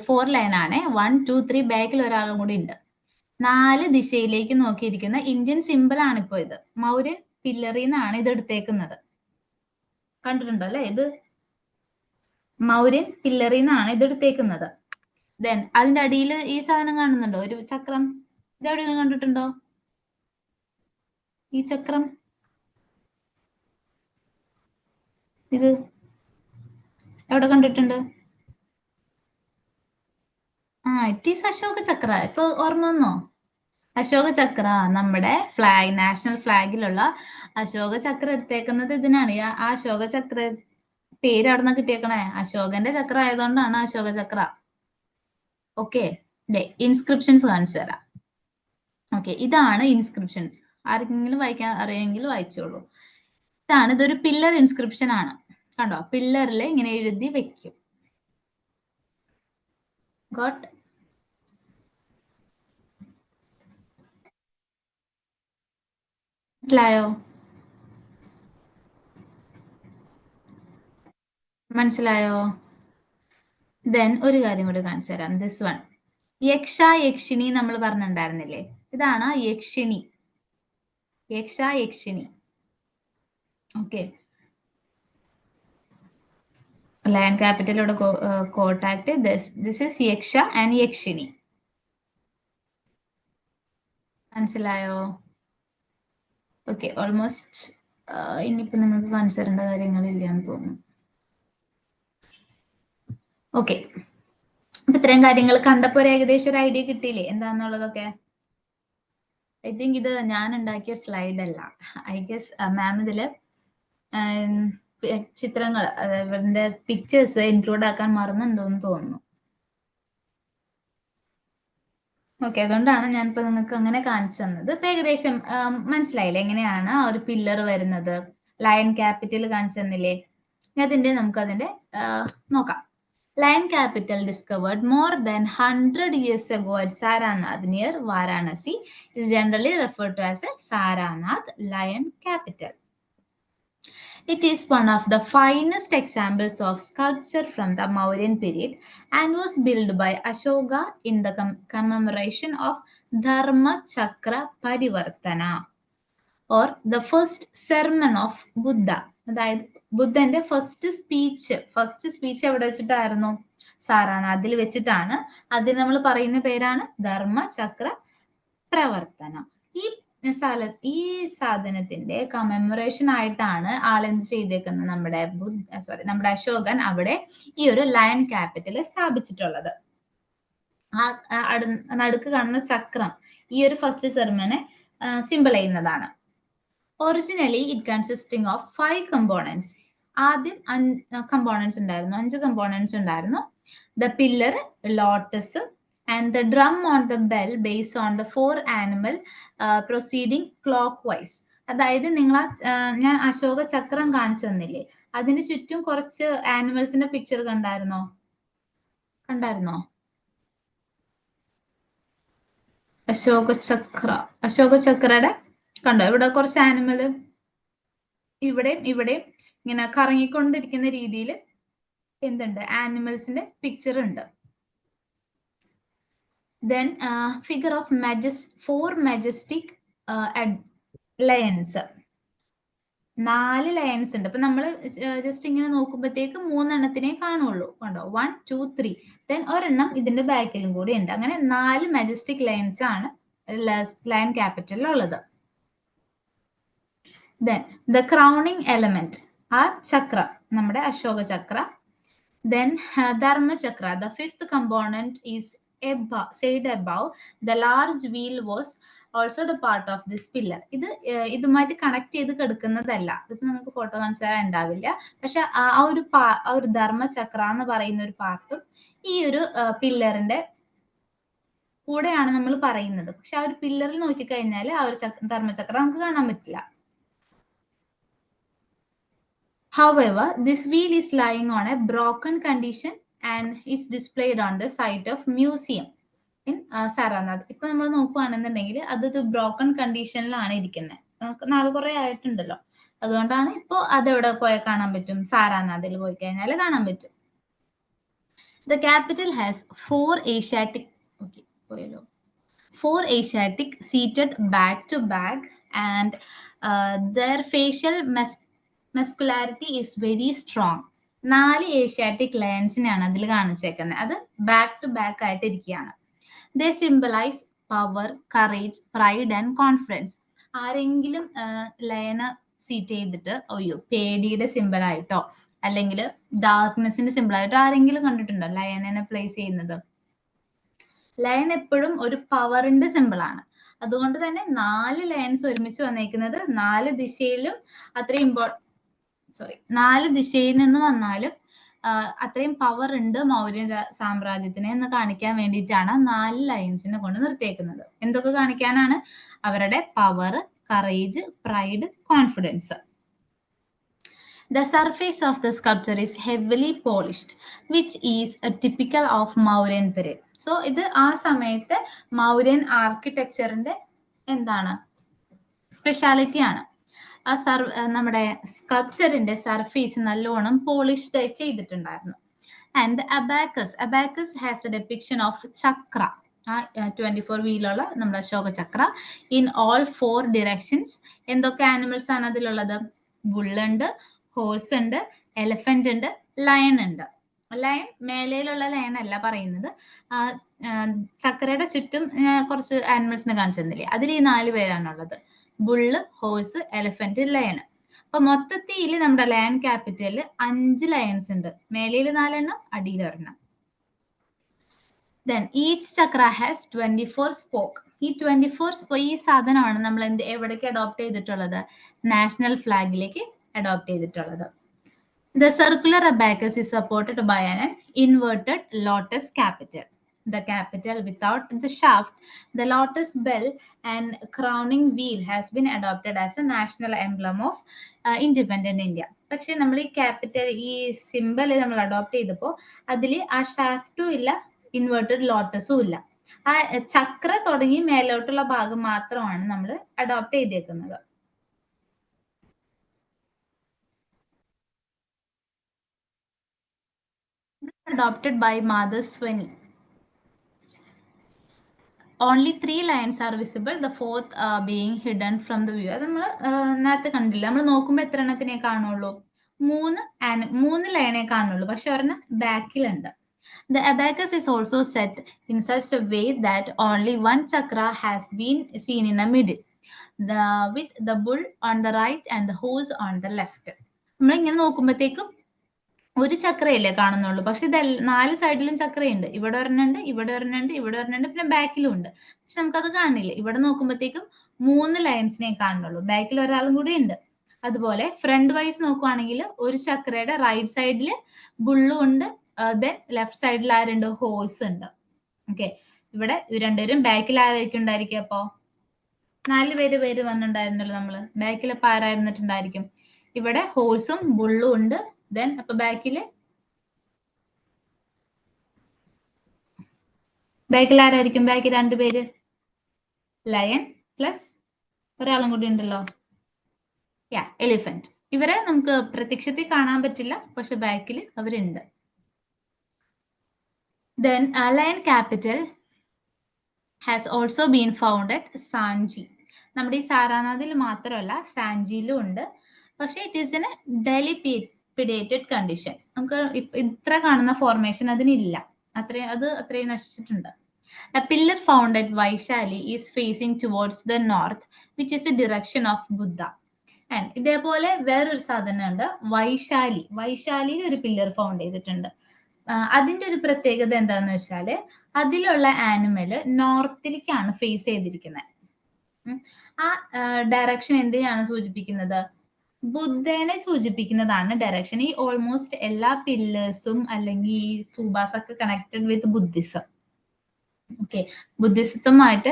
ഫോർ ലൈൻ ആണ്. 1 2 3 ബാക്കിൽ ഒരാളും കൂടി ഉണ്ട്. 4 ദിശയിലേക്ക് നോക്കിയിരിക്കുന്ന ഇന്ത്യൻ സിമ്പിൾ ആണ് ഇപ്പോ ഇത്. മൗര്യൻ പില്ലറിൽ നിന്നാണ് ഇത് എടുത്തേക്കുന്നത്. കണ്ടിട്ടുണ്ടോ അല്ലെ? ഇത് മൗര്യൻ പില്ലറിൽ നിന്നാണ് ഇത് എടുത്തേക്കുന്നത്. ദെൻ അതിന്റെ അടിയിൽ ഈ സാധനം കാണുന്നുണ്ടോ? ഒരു ചക്രം. ഇത് എവിടെയെങ്കിലും കണ്ടിട്ടുണ്ടോ ഈ ചക്രം? ഇത് എവിടെ കണ്ടിട്ടുണ്ട്? ഇറ്റ് ഈസ് അശോക ചക്ര. ഇപ്പൊ ഓർമ്മ വന്നോ? അശോക ചക്ര നമ്മുടെ നാഷണൽ ഫ്ലാഗിലുള്ള അശോക ചക്ര എടുത്തേക്കുന്നത് ഇതിനാണ്. ആ അശോക ചക്ര പേര് അവിടെ നിന്ന് കിട്ടിയേക്കണേ. അശോകന്റെ ചക്ര ആയതുകൊണ്ടാണ് അശോക ചക്ര. ഓക്കെ, ഇൻസ്ക്രിപ്ഷൻസ് കാണിച്ചു തരാം. ഓക്കെ, ഇതാണ് ഇൻസ്ക്രിപ്ഷൻസ്. ആർക്കെങ്കിലും വായിക്കാൻ അറിയാമെങ്കിൽ വായിച്ചോളൂ. ഇതൊരു പില്ലർ ഇൻസ്ക്രിപ്ഷൻ ആണ്. കണ്ടോ? പില്ലറിൽ ഇങ്ങനെ എഴുതി വെക്കും. ഗോട്ട്? മനസ്സിലായോ? മനസ്സിലായോ? ദെൻ ഒരു കാര്യം കൂടി കാണിച്ചു തരാം. ദിസ് വൺ, യക്ഷ യക്ഷിണി നമ്മൾ പറഞ്ഞിട്ടുണ്ടായിരുന്നില്ലേ? ഇതാണ് യക്ഷിണി. യക്ഷ യക്ഷിണി. ഓക്കെ, ലയൺ ക്യാപിറ്റലോട് കോട്ടാക്ട്. ദിസ് ഈസ് യക്ഷ ആൻഡ് യക്ഷിണി. മനസ്സിലായോ? Okay, almost. ഇനിയിപ്പോ നിങ്ങൾക്ക് കാണിച്ചു തരേണ്ട കാര്യങ്ങളില്ല എന്ന് തോന്നുന്നു. ഓക്കെ, അപ്പൊ ഇത്രയും കാര്യങ്ങൾ കണ്ടപ്പോ ഏകദേശം ഒരു ഐഡിയ കിട്ടിയില്ലേ എന്താന്നുള്ളതൊക്കെ? ഐ തിങ്ക് ഇത് ഞാൻ ഉണ്ടാക്കിയ സ്ലൈഡ് അല്ല. ഐ ഗസ് മാം ഇതില് ചിത്രങ്ങൾ, ഇവരുടെ പിക്ചേഴ്സ് ഇൻക്ലൂഡ് ആക്കാൻ മറന്നുണ്ടോന്ന് തോന്നുന്നു. ഓക്കെ, അതുകൊണ്ടാണ് ഞാനിപ്പോ നിങ്ങൾക്ക് അങ്ങനെ കാണിച്ചു തന്നത്. ഇപ്പൊ ഏകദേശം മനസ്സിലായില്ലേ എങ്ങനെയാണ് ആ ഒരു പില്ലർ വരുന്നത്? ലയൺ ക്യാപിറ്റൽ കാണിച്ചു തന്നില്ലേ? നമുക്കതിന്റെ നോക്കാം. Lion capital discovered more than 100 years ago at Saranath near Varanasi is generally referred to as a Saranath Lion Capital. It is one of the finest examples of sculpture from the Mauryan period and was built by Ashoka in the commemoration of Dharma Chakra Parivartana, or the first sermon of Buddha. അതായത് ബുദ്ധന്റെ first speech എവിടെ വെച്ചിട്ടായിരുന്നു? സാരാനാഥിൽ വെച്ചിട്ടാണ്. അതിന് നമ്മൾ പറയുന്ന പേരാണ് ധർമ്മ ചക്ര പ്രവർത്തനം. ഈ സാധനത്തിന്റെ കമെമറേഷൻ ആയിട്ടാണ് ആളെന്ത് ചെയ്തേക്കുന്നത്? നമ്മുടെ അശോകൻ അവിടെ ഈ ഒരു ലയൺ ക്യാപിറ്റൽ സ്ഥാപിച്ചിട്ടുള്ളത്. നടുക്ക് കാണുന്ന ചക്രം ഈ ഒരു ഫസ്റ്റ് സെർമനെ സിമ്പിൾ ചെയ്യുന്നതാണ്. Originally it consisting of 5 components. ആദ്യം 5 components ഉണ്ടായിരുന്നു. The pillar, lotus and the drum on the bell based on the 4 animal proceeding clock vice. അതായത് ഞാൻ അശോക ചക്രം കാണിച്ചു തന്നില്ലേ? അതിന് ചുറ്റും കുറച്ച് ആനിമൽസിന്റെ പിക്ചർ കണ്ടായിരുന്നോ? അശോക ചക്രയുടെ കണ്ടോ? ഇവിടെ കുറച്ച് ആനിമല് ഇവിടെയും ഇങ്ങനെ കറങ്ങിക്കൊണ്ടിരിക്കുന്ന രീതിയിൽ എന്തുണ്ട്? ആനിമൽസിന്റെ പിക്ചർ ഉണ്ട്. Then figure of 4 majestic lions. 4 lions ഉണ്ട്. അപ്പൊ നമ്മൾ ജസ്റ്റ് ഇങ്ങനെ നോക്കുമ്പോഴത്തേക്ക് 3 എണ്ണത്തിനെ കാണുള്ളൂ. കണ്ടോ? 1 2 3. ദെൻ ഒരെണ്ണം ഇതിന്റെ ബാക്കിലും കൂടി ഉണ്ട്. അങ്ങനെ 4 majestic ലയൺസ് ആണ് ലയൺ ക്യാപിറ്റലിൽ ഉള്ളത്. Then the crowning element are chakra, നമ്മുടെ അശോക ചക്ര. Then Dharma chakra, the 5th component is said above. The large wheel was also the part of this pillar. ഇത് ഇതുമായിട്ട് കണക്ട് ചെയ്ത് കിടക്കുന്നതല്ല. ഇതിപ്പോ നിങ്ങൾക്ക് ഫോട്ടോ കാണിച്ചാൽ ഉണ്ടാവില്ല. പക്ഷെ ആ ഒരു ധർമ്മചക്ര എന്ന് പറയുന്ന ഒരു പാർട്ടും ഈ ഒരു പില്ലറിന്റെ കൂടെയാണ് നമ്മൾ പറയുന്നത്. പക്ഷെ ആ ഒരു പില്ലറിൽ നോക്കിക്കഴിഞ്ഞാൽ ആ ഒരു ധർമ്മചക്രം നമുക്ക് കാണാൻ പറ്റില്ല. However, this wheel is lying on a broken condition and is displayed on the site of museum in Saranath. ഇപ്പൊ നമ്മൾ നോക്കുകയാണെന്നുണ്ടെങ്കിൽ അത് ബ്രോക്കൺ കണ്ടീഷനിലാണ് ഇരിക്കുന്നത്. നാളെ കുറെ ആയിട്ടുണ്ടല്ലോ, അതുകൊണ്ടാണ് ഇപ്പോൾ അതെവിടെ പോയാൽ കാണാൻ പറ്റും, സാരാനാഥിൽ പോയി കഴിഞ്ഞാൽ കാണാൻ പറ്റും. The capital has four Asiatic seated back to back, and their facial muscularity is very strong. 4 Asiatic ലയൺസിനെയാണ് അതിൽ കാണിച്ചേക്കുന്നത്. അത് ബാക്ക് ടു ബാക്ക് ആയിട്ട് ഇരിക്കുകയാണ്. They symbolise power, courage, pride and confidence. ആരെങ്കിലും ലയന സീറ്റ് ചെയ്തിട്ട് പേടിയുടെ സിമ്പിൾ ആയിട്ടോ അല്ലെങ്കിൽ ഡാർക്ക്നെസിന്റെ സിമ്പിൾ ആയിട്ടോ ആരെങ്കിലും കണ്ടിട്ടുണ്ടോ ലയനെ പ്ലേസ് ചെയ്യുന്നത്? ലയൺ എപ്പോഴും ഒരു പവറിന്റെ സിമ്പിൾ ആണ്. അതുകൊണ്ട് തന്നെ 4 ലയൺസ് ഒരുമിച്ച് വന്നേക്കുന്നത് 4 ദിശയിലും അത്രയും 4 ദിശയിൽ നിന്ന് വന്നാലും അത്രയും പവർ ഉണ്ട് മൗര്യൻ സാമ്രാജ്യത്തിന് എന്ന് കാണിക്കാൻ വേണ്ടിയിട്ടാണ് 4 ലയൺസിനെ കൊണ്ട് നിർത്തിയേക്കുന്നത്. എന്തൊക്കെ കാണിക്കാനാണ്? അവരുടെ power, courage, pride, confidence. The surface of the sculpture is heavily polished, which is a typical of Mauryan period. So ഇത് ആ സമയത്തെ മൗര്യൻ ആർക്കിടെക്ചറിന്റെ എന്താണ് സ്പെഷ്യാലിറ്റി ആണ്. നമ്മുടെ സ്കൾപ്ചറിന്റെ സർഫേസ് നല്ലോണം പോളിഷ്ഡ് ചെയ്തിട്ടുണ്ടായിരുന്നു. And abacus has a depiction of chakra, 24 വീലുള്ള നമ്മുടെ Ashoka chakra in all 4 directions. എന്തൊക്കെ ആനിമൽസ് ആണ് അതിലുള്ളത്? ബുള്ളുണ്ട്, ഹോഴ്സ് ഉണ്ട്, എലിഫന്റ് ഉണ്ട്, ലയൺ ഉണ്ട്. ലയൺ മേലയിലുള്ള ലയൺ അല്ല പറയുന്നത്. ചക്രയുടെ ചുറ്റും കുറച്ച് ആനിമൽസിനെ കാണിച്ചു തന്നില്ലേ, അതിൽ ഈ 4 പേരാണുള്ളത്: ബുള്ള്, ഹോഴ്സ്, എലിഫന്റ്, ലയൺ. അപ്പൊ മൊത്തത്തിൽ നമ്മുടെ ലയൺ ക്യാപിറ്റലിൽ 5 ലയൺസ് ഉണ്ട്. മേലയിൽ 4 എണ്ണം, അടിയിൽ 1 എണ്ണം. Then each chakra has 24 spoke. ഈ 24 spoke ഈ സാധനമാണ് നമ്മൾ എവിടേക്ക് അഡോപ്റ്റ് ചെയ്തിട്ടുള്ളത്? നാഷണൽ ഫ്ലാഗിലേക്ക് അഡോപ്റ്റ് ചെയ്തിട്ടുള്ളത്. The circular abacus is supported by an inverted lotus capital. The capital without the shaft, the lotus bell and crowning wheel has been adopted as a national emblem of independent India. പക്ഷെ നമ്മൾ ഈ capital, ഈ symbol നമ്മൾ adopt ചെയ്തപ്പോൾ അതിൽ ആ ഷാഫ്റ്റും ഇല്ല, inverted ലോട്ടസും ഇല്ല. ആ ചക്ര തുടങ്ങി മേലോട്ടുള്ള ഭാഗം മാത്രമാണ് നമ്മൾ അഡോപ്റ്റ് ചെയ്തേക്കുന്നത്. Adopted by Madhuswani. Only 3 lines are visible, the 4th being hidden from the view. അത് നമ്മൾ നേരത്തെ കണ്ടില്ല. നമ്മൾ നോക്കുമ്പോൾ എത്ര എണ്ണത്തിനെ കാണുള്ളൂ? 3 ലൈനെ കാണുള്ളൂ, പക്ഷെ ഒരെണ്ണം ബാക്കിലുണ്ട്. The abacus is also set in such a way that only 1 chakra has been seen in the middle, with the bull on the right and the horse on the left. നമ്മൾ ഇങ്ങനെ നോക്കുമ്പോഴത്തേക്കും ഒരു ചക്രയല്ലേ കാണുന്നുള്ളൂ, പക്ഷെ ഇത് 4 സൈഡിലും ചക്രയുണ്ട്. ഇവിടെ ഒരെണ്ണുണ്ട്, ഇവിടെ ഒരെണ്ണുണ്ട്, ഇവിടെ ഒരെണ്ണുണ്ട്, പിന്നെ ബാക്കിലും ഉണ്ട്. പക്ഷെ നമുക്കത് കാണില്ല. ഇവിടെ നോക്കുമ്പോഴത്തേക്കും 3 ലൈൻസിനെ കാണുന്നുള്ളൂ, ബാക്കിൽ ഒരാളും കൂടി ഉണ്ട്. അതുപോലെ ഫ്രണ്ട് വൈസ് നോക്കുവാണെങ്കിൽ ഒരു ചക്രയുടെ റൈറ്റ് സൈഡിൽ ബുള്ളും ഉണ്ട്, ദെൻ ലെഫ്റ്റ് സൈഡിൽ ആരുണ്ട്? ഹോഴ്സ് ഉണ്ട്. ഓക്കെ, ഇവിടെ രണ്ടുപേരും ബാക്കിൽ ആരായിരിക്കും ഉണ്ടായിരിക്കും? അപ്പോ 4 പേര് വന്നിട്ടുണ്ടായിരുന്നല്ലോ നമ്മള്. ബാക്കിൽ ഇപ്പൊ ആരായിരുന്നിട്ടുണ്ടായിരിക്കും? ഇവിടെ ഹോഴ്സും ബുള്ളും ഉണ്ട്. ദെൻ അപ്പൊ ബാക്കിൽ ആരായിരിക്കും? ബാക്കിൽ 2 പേര്, ലയൺ പ്ലസ് ഒരാളും കൂടി ഉണ്ടല്ലോ, എലിഫന്റ്. ഇവരെ നമുക്ക് പ്രത്യക്ഷത്തിൽ കാണാൻ പറ്റില്ല, പക്ഷെ ബാക്കിൽ അവരുണ്ട്. Then lion capital has also been found at Sanchi. നമ്മുടെ ഈ സാരാനാഥിൽ മാത്രമല്ല സാഞ്ചിയിലും ഉണ്ട്. പക്ഷെ it is in a dilapidated condition. നമുക്ക് ഇത്ര കാണുന്ന ഫോർമേഷൻ അതിനില്ല, അത്രയും നശിച്ചിട്ടുണ്ട്. A pillar found at Vaishali is facing towards the north, which is the direction of Buddha. And ഇതേപോലെ വേറൊരു സാധനം ഉണ്ട്, വൈശാലിയിൽ ഒരു പില്ലർ ഫൗണ്ട് ചെയ്തിട്ടുണ്ട്. അതിന്റെ ഒരു പ്രത്യേകത എന്താന്ന് വെച്ചാല് അതിലുള്ള ആനിമല് നോർത്തിലേക്കാണ് ഫേസ് ചെയ്തിരിക്കുന്നത്. ആ ഡയറക്ഷൻ എന്തിനാണ് സൂചിപ്പിക്കുന്നത്? ബുദ്ധനെ സൂചിപ്പിക്കുന്നതാണ് ഡയറക്ഷൻ. ഈ ഓൾമോസ്റ്റ് എല്ലാ പില്ലേഴ്സും അല്ലെങ്കിൽ ഈ സ്തൂപാസ് ഒക്കെ കണക്റ്റഡ് വിത്ത് ബുദ്ധിസം. ഓക്കെ, ബുദ്ധിസത്തുമായിട്ട്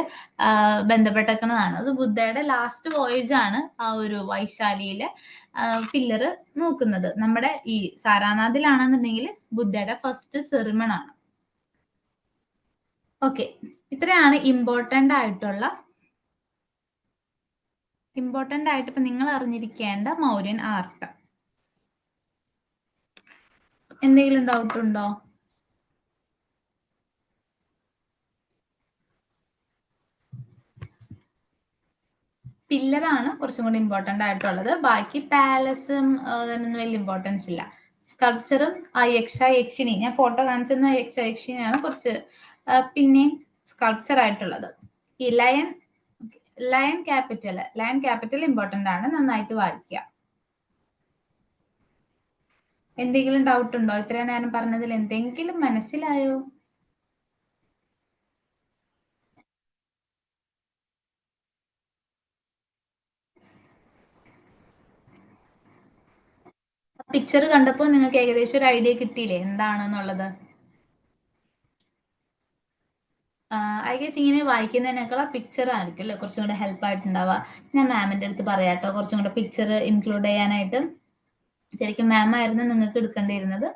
ബന്ധപ്പെട്ടേക്കുന്നതാണ്. അത് ബുദ്ധയുടെ ലാസ്റ്റ് വോയേജ് ആണ് ആ ഒരു വൈശാലിയിലെ പില്ലർ നോക്കുന്നത്. നമ്മുടെ ഈ സാരാനാഥിലാണെന്നുണ്ടെങ്കിൽ ബുദ്ധയുടെ ഫസ്റ്റ് സെറിമൺ ആണ്. ഓക്കെ, ഇത്രയാണ് ഇമ്പോർട്ടൻ്റ് ആയിട്ട് ഇപ്പൊ നിങ്ങൾ അറിഞ്ഞിരിക്കേണ്ട മൗര്യൻ ആർട്ട്. എന്തെങ്കിലും ഡൗട്ട് ഉണ്ടോ? പില്ലറാണ് കുറച്ചും കൂടി ഇമ്പോർട്ടൻ്റ് ആയിട്ടുള്ളത്. ബാക്കി പാലസും അതിനൊന്നും വലിയ ഇമ്പോർട്ടൻസ് ഇല്ല. സ്കൾപ്ചറും ആ യക്ഷി ഞാൻ ഫോട്ടോ കാണിച്ചിരുന്ന യക്ഷിനെയാണ് കുറച്ച് പിന്നെയും സ്കൾപ്ചർ ആയിട്ടുള്ളത്. ഈ ലയൺ ക്യാപിറ്റൽ ഇമ്പോർട്ടൻ്റ് ആണ്, നന്നായിട്ട് വായിക്കുക. എന്തെങ്കിലും ഡൗട്ട് ഉണ്ടോ? ഇത്രയും നേരം പറഞ്ഞതിൽ എന്തെങ്കിലും മനസ്സിലായോ? പിക്ചർ കണ്ടപ്പോൾ നിങ്ങൾക്ക് ഏകദേശം ഒരു ഐഡിയ കിട്ടിയില്ലേ എന്താണെന്നുള്ളത്? ഐ ഗസ് ഇങ്ങനെ വായിക്കുന്നതിനേക്കാൾ ആ പിക്ചർ ആയിരിക്കും അല്ലേ കുറച്ചും കൂടെ ഹെൽപ്പ് ആയിട്ടുണ്ടാവുക. ഞാൻ മാമിന്റെ അടുത്ത് പറയാട്ടോ കുറച്ചും കൂടെ പിക്ചർ ഇൻക്ലൂഡ് ചെയ്യാനായിട്ട്. ശരിക്കും മാം ആയിരുന്നു നിങ്ങൾക്ക് എടുക്കേണ്ടിയിരുന്നത്.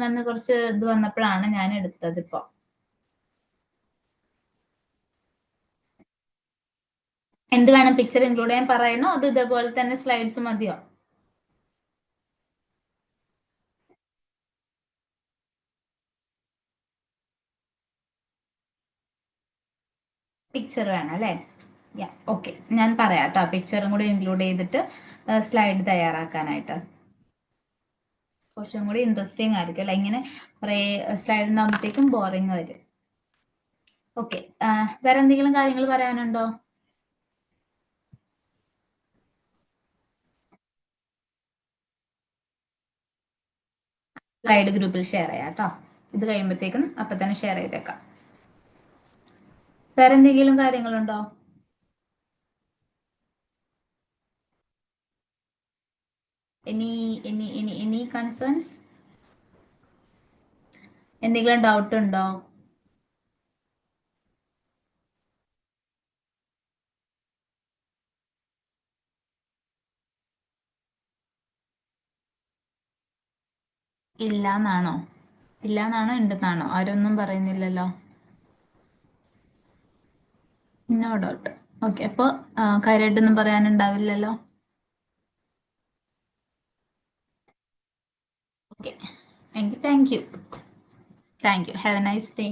മാമിന് കുറച്ച് ഇത് വന്നപ്പോഴാണ് ഞാൻ എടുത്തത്. ഇപ്പൊ എന്ത് വേണം പിക്ചർ ഇൻക്ലൂഡ് ചെയ്യാൻ പറയണോ അത് ഇതേപോലെ തന്നെ സ്ലൈഡ്സ് മതിയോ? പിക്ചർ വേണം അല്ലേ? യാ, ഓക്കെ, ഞാൻ പറയാം കേട്ടോ പിക്ചറും കൂടി ഇൻക്ലൂഡ് ചെയ്തിട്ട് സ്ലൈഡ് തയ്യാറാക്കാനായിട്ട്. കുറച്ചും കൂടി ഇൻട്രസ്റ്റിംഗ് ആയിരിക്കും അല്ലെ? ഇങ്ങനെ കുറെ സ്ലൈഡ് ഉണ്ടാകുമ്പോഴത്തേക്കും ബോറിങ് വരും. ഓക്കെ, വേറെ എന്തെങ്കിലും കാര്യങ്ങൾ പറയാനുണ്ടോ? സ്ലൈഡ് ഗ്രൂപ്പിൽ ഷെയർ ചെയ്യാം കേട്ടോ. ഇത് കഴിയുമ്പോഴത്തേക്കും അപ്പൊ തന്നെ ഷെയർ ചെയ്തേക്കാം. വേറെ എന്തെങ്കിലും കാര്യങ്ങളുണ്ടോ? Any concerns? എന്തെങ്കിലും ഡൗട്ട് ഉണ്ടോ? ഇല്ലാന്നാണോ ഉണ്ടെന്നാണോ? ആരൊന്നും പറയുന്നില്ലല്ലോ. No doubt. ഓക്കെ, അപ്പോൾ കാര്യമായിട്ടൊന്നും പറയാനുണ്ടാവില്ലല്ലോ. Okay, thank you. Have a nice day.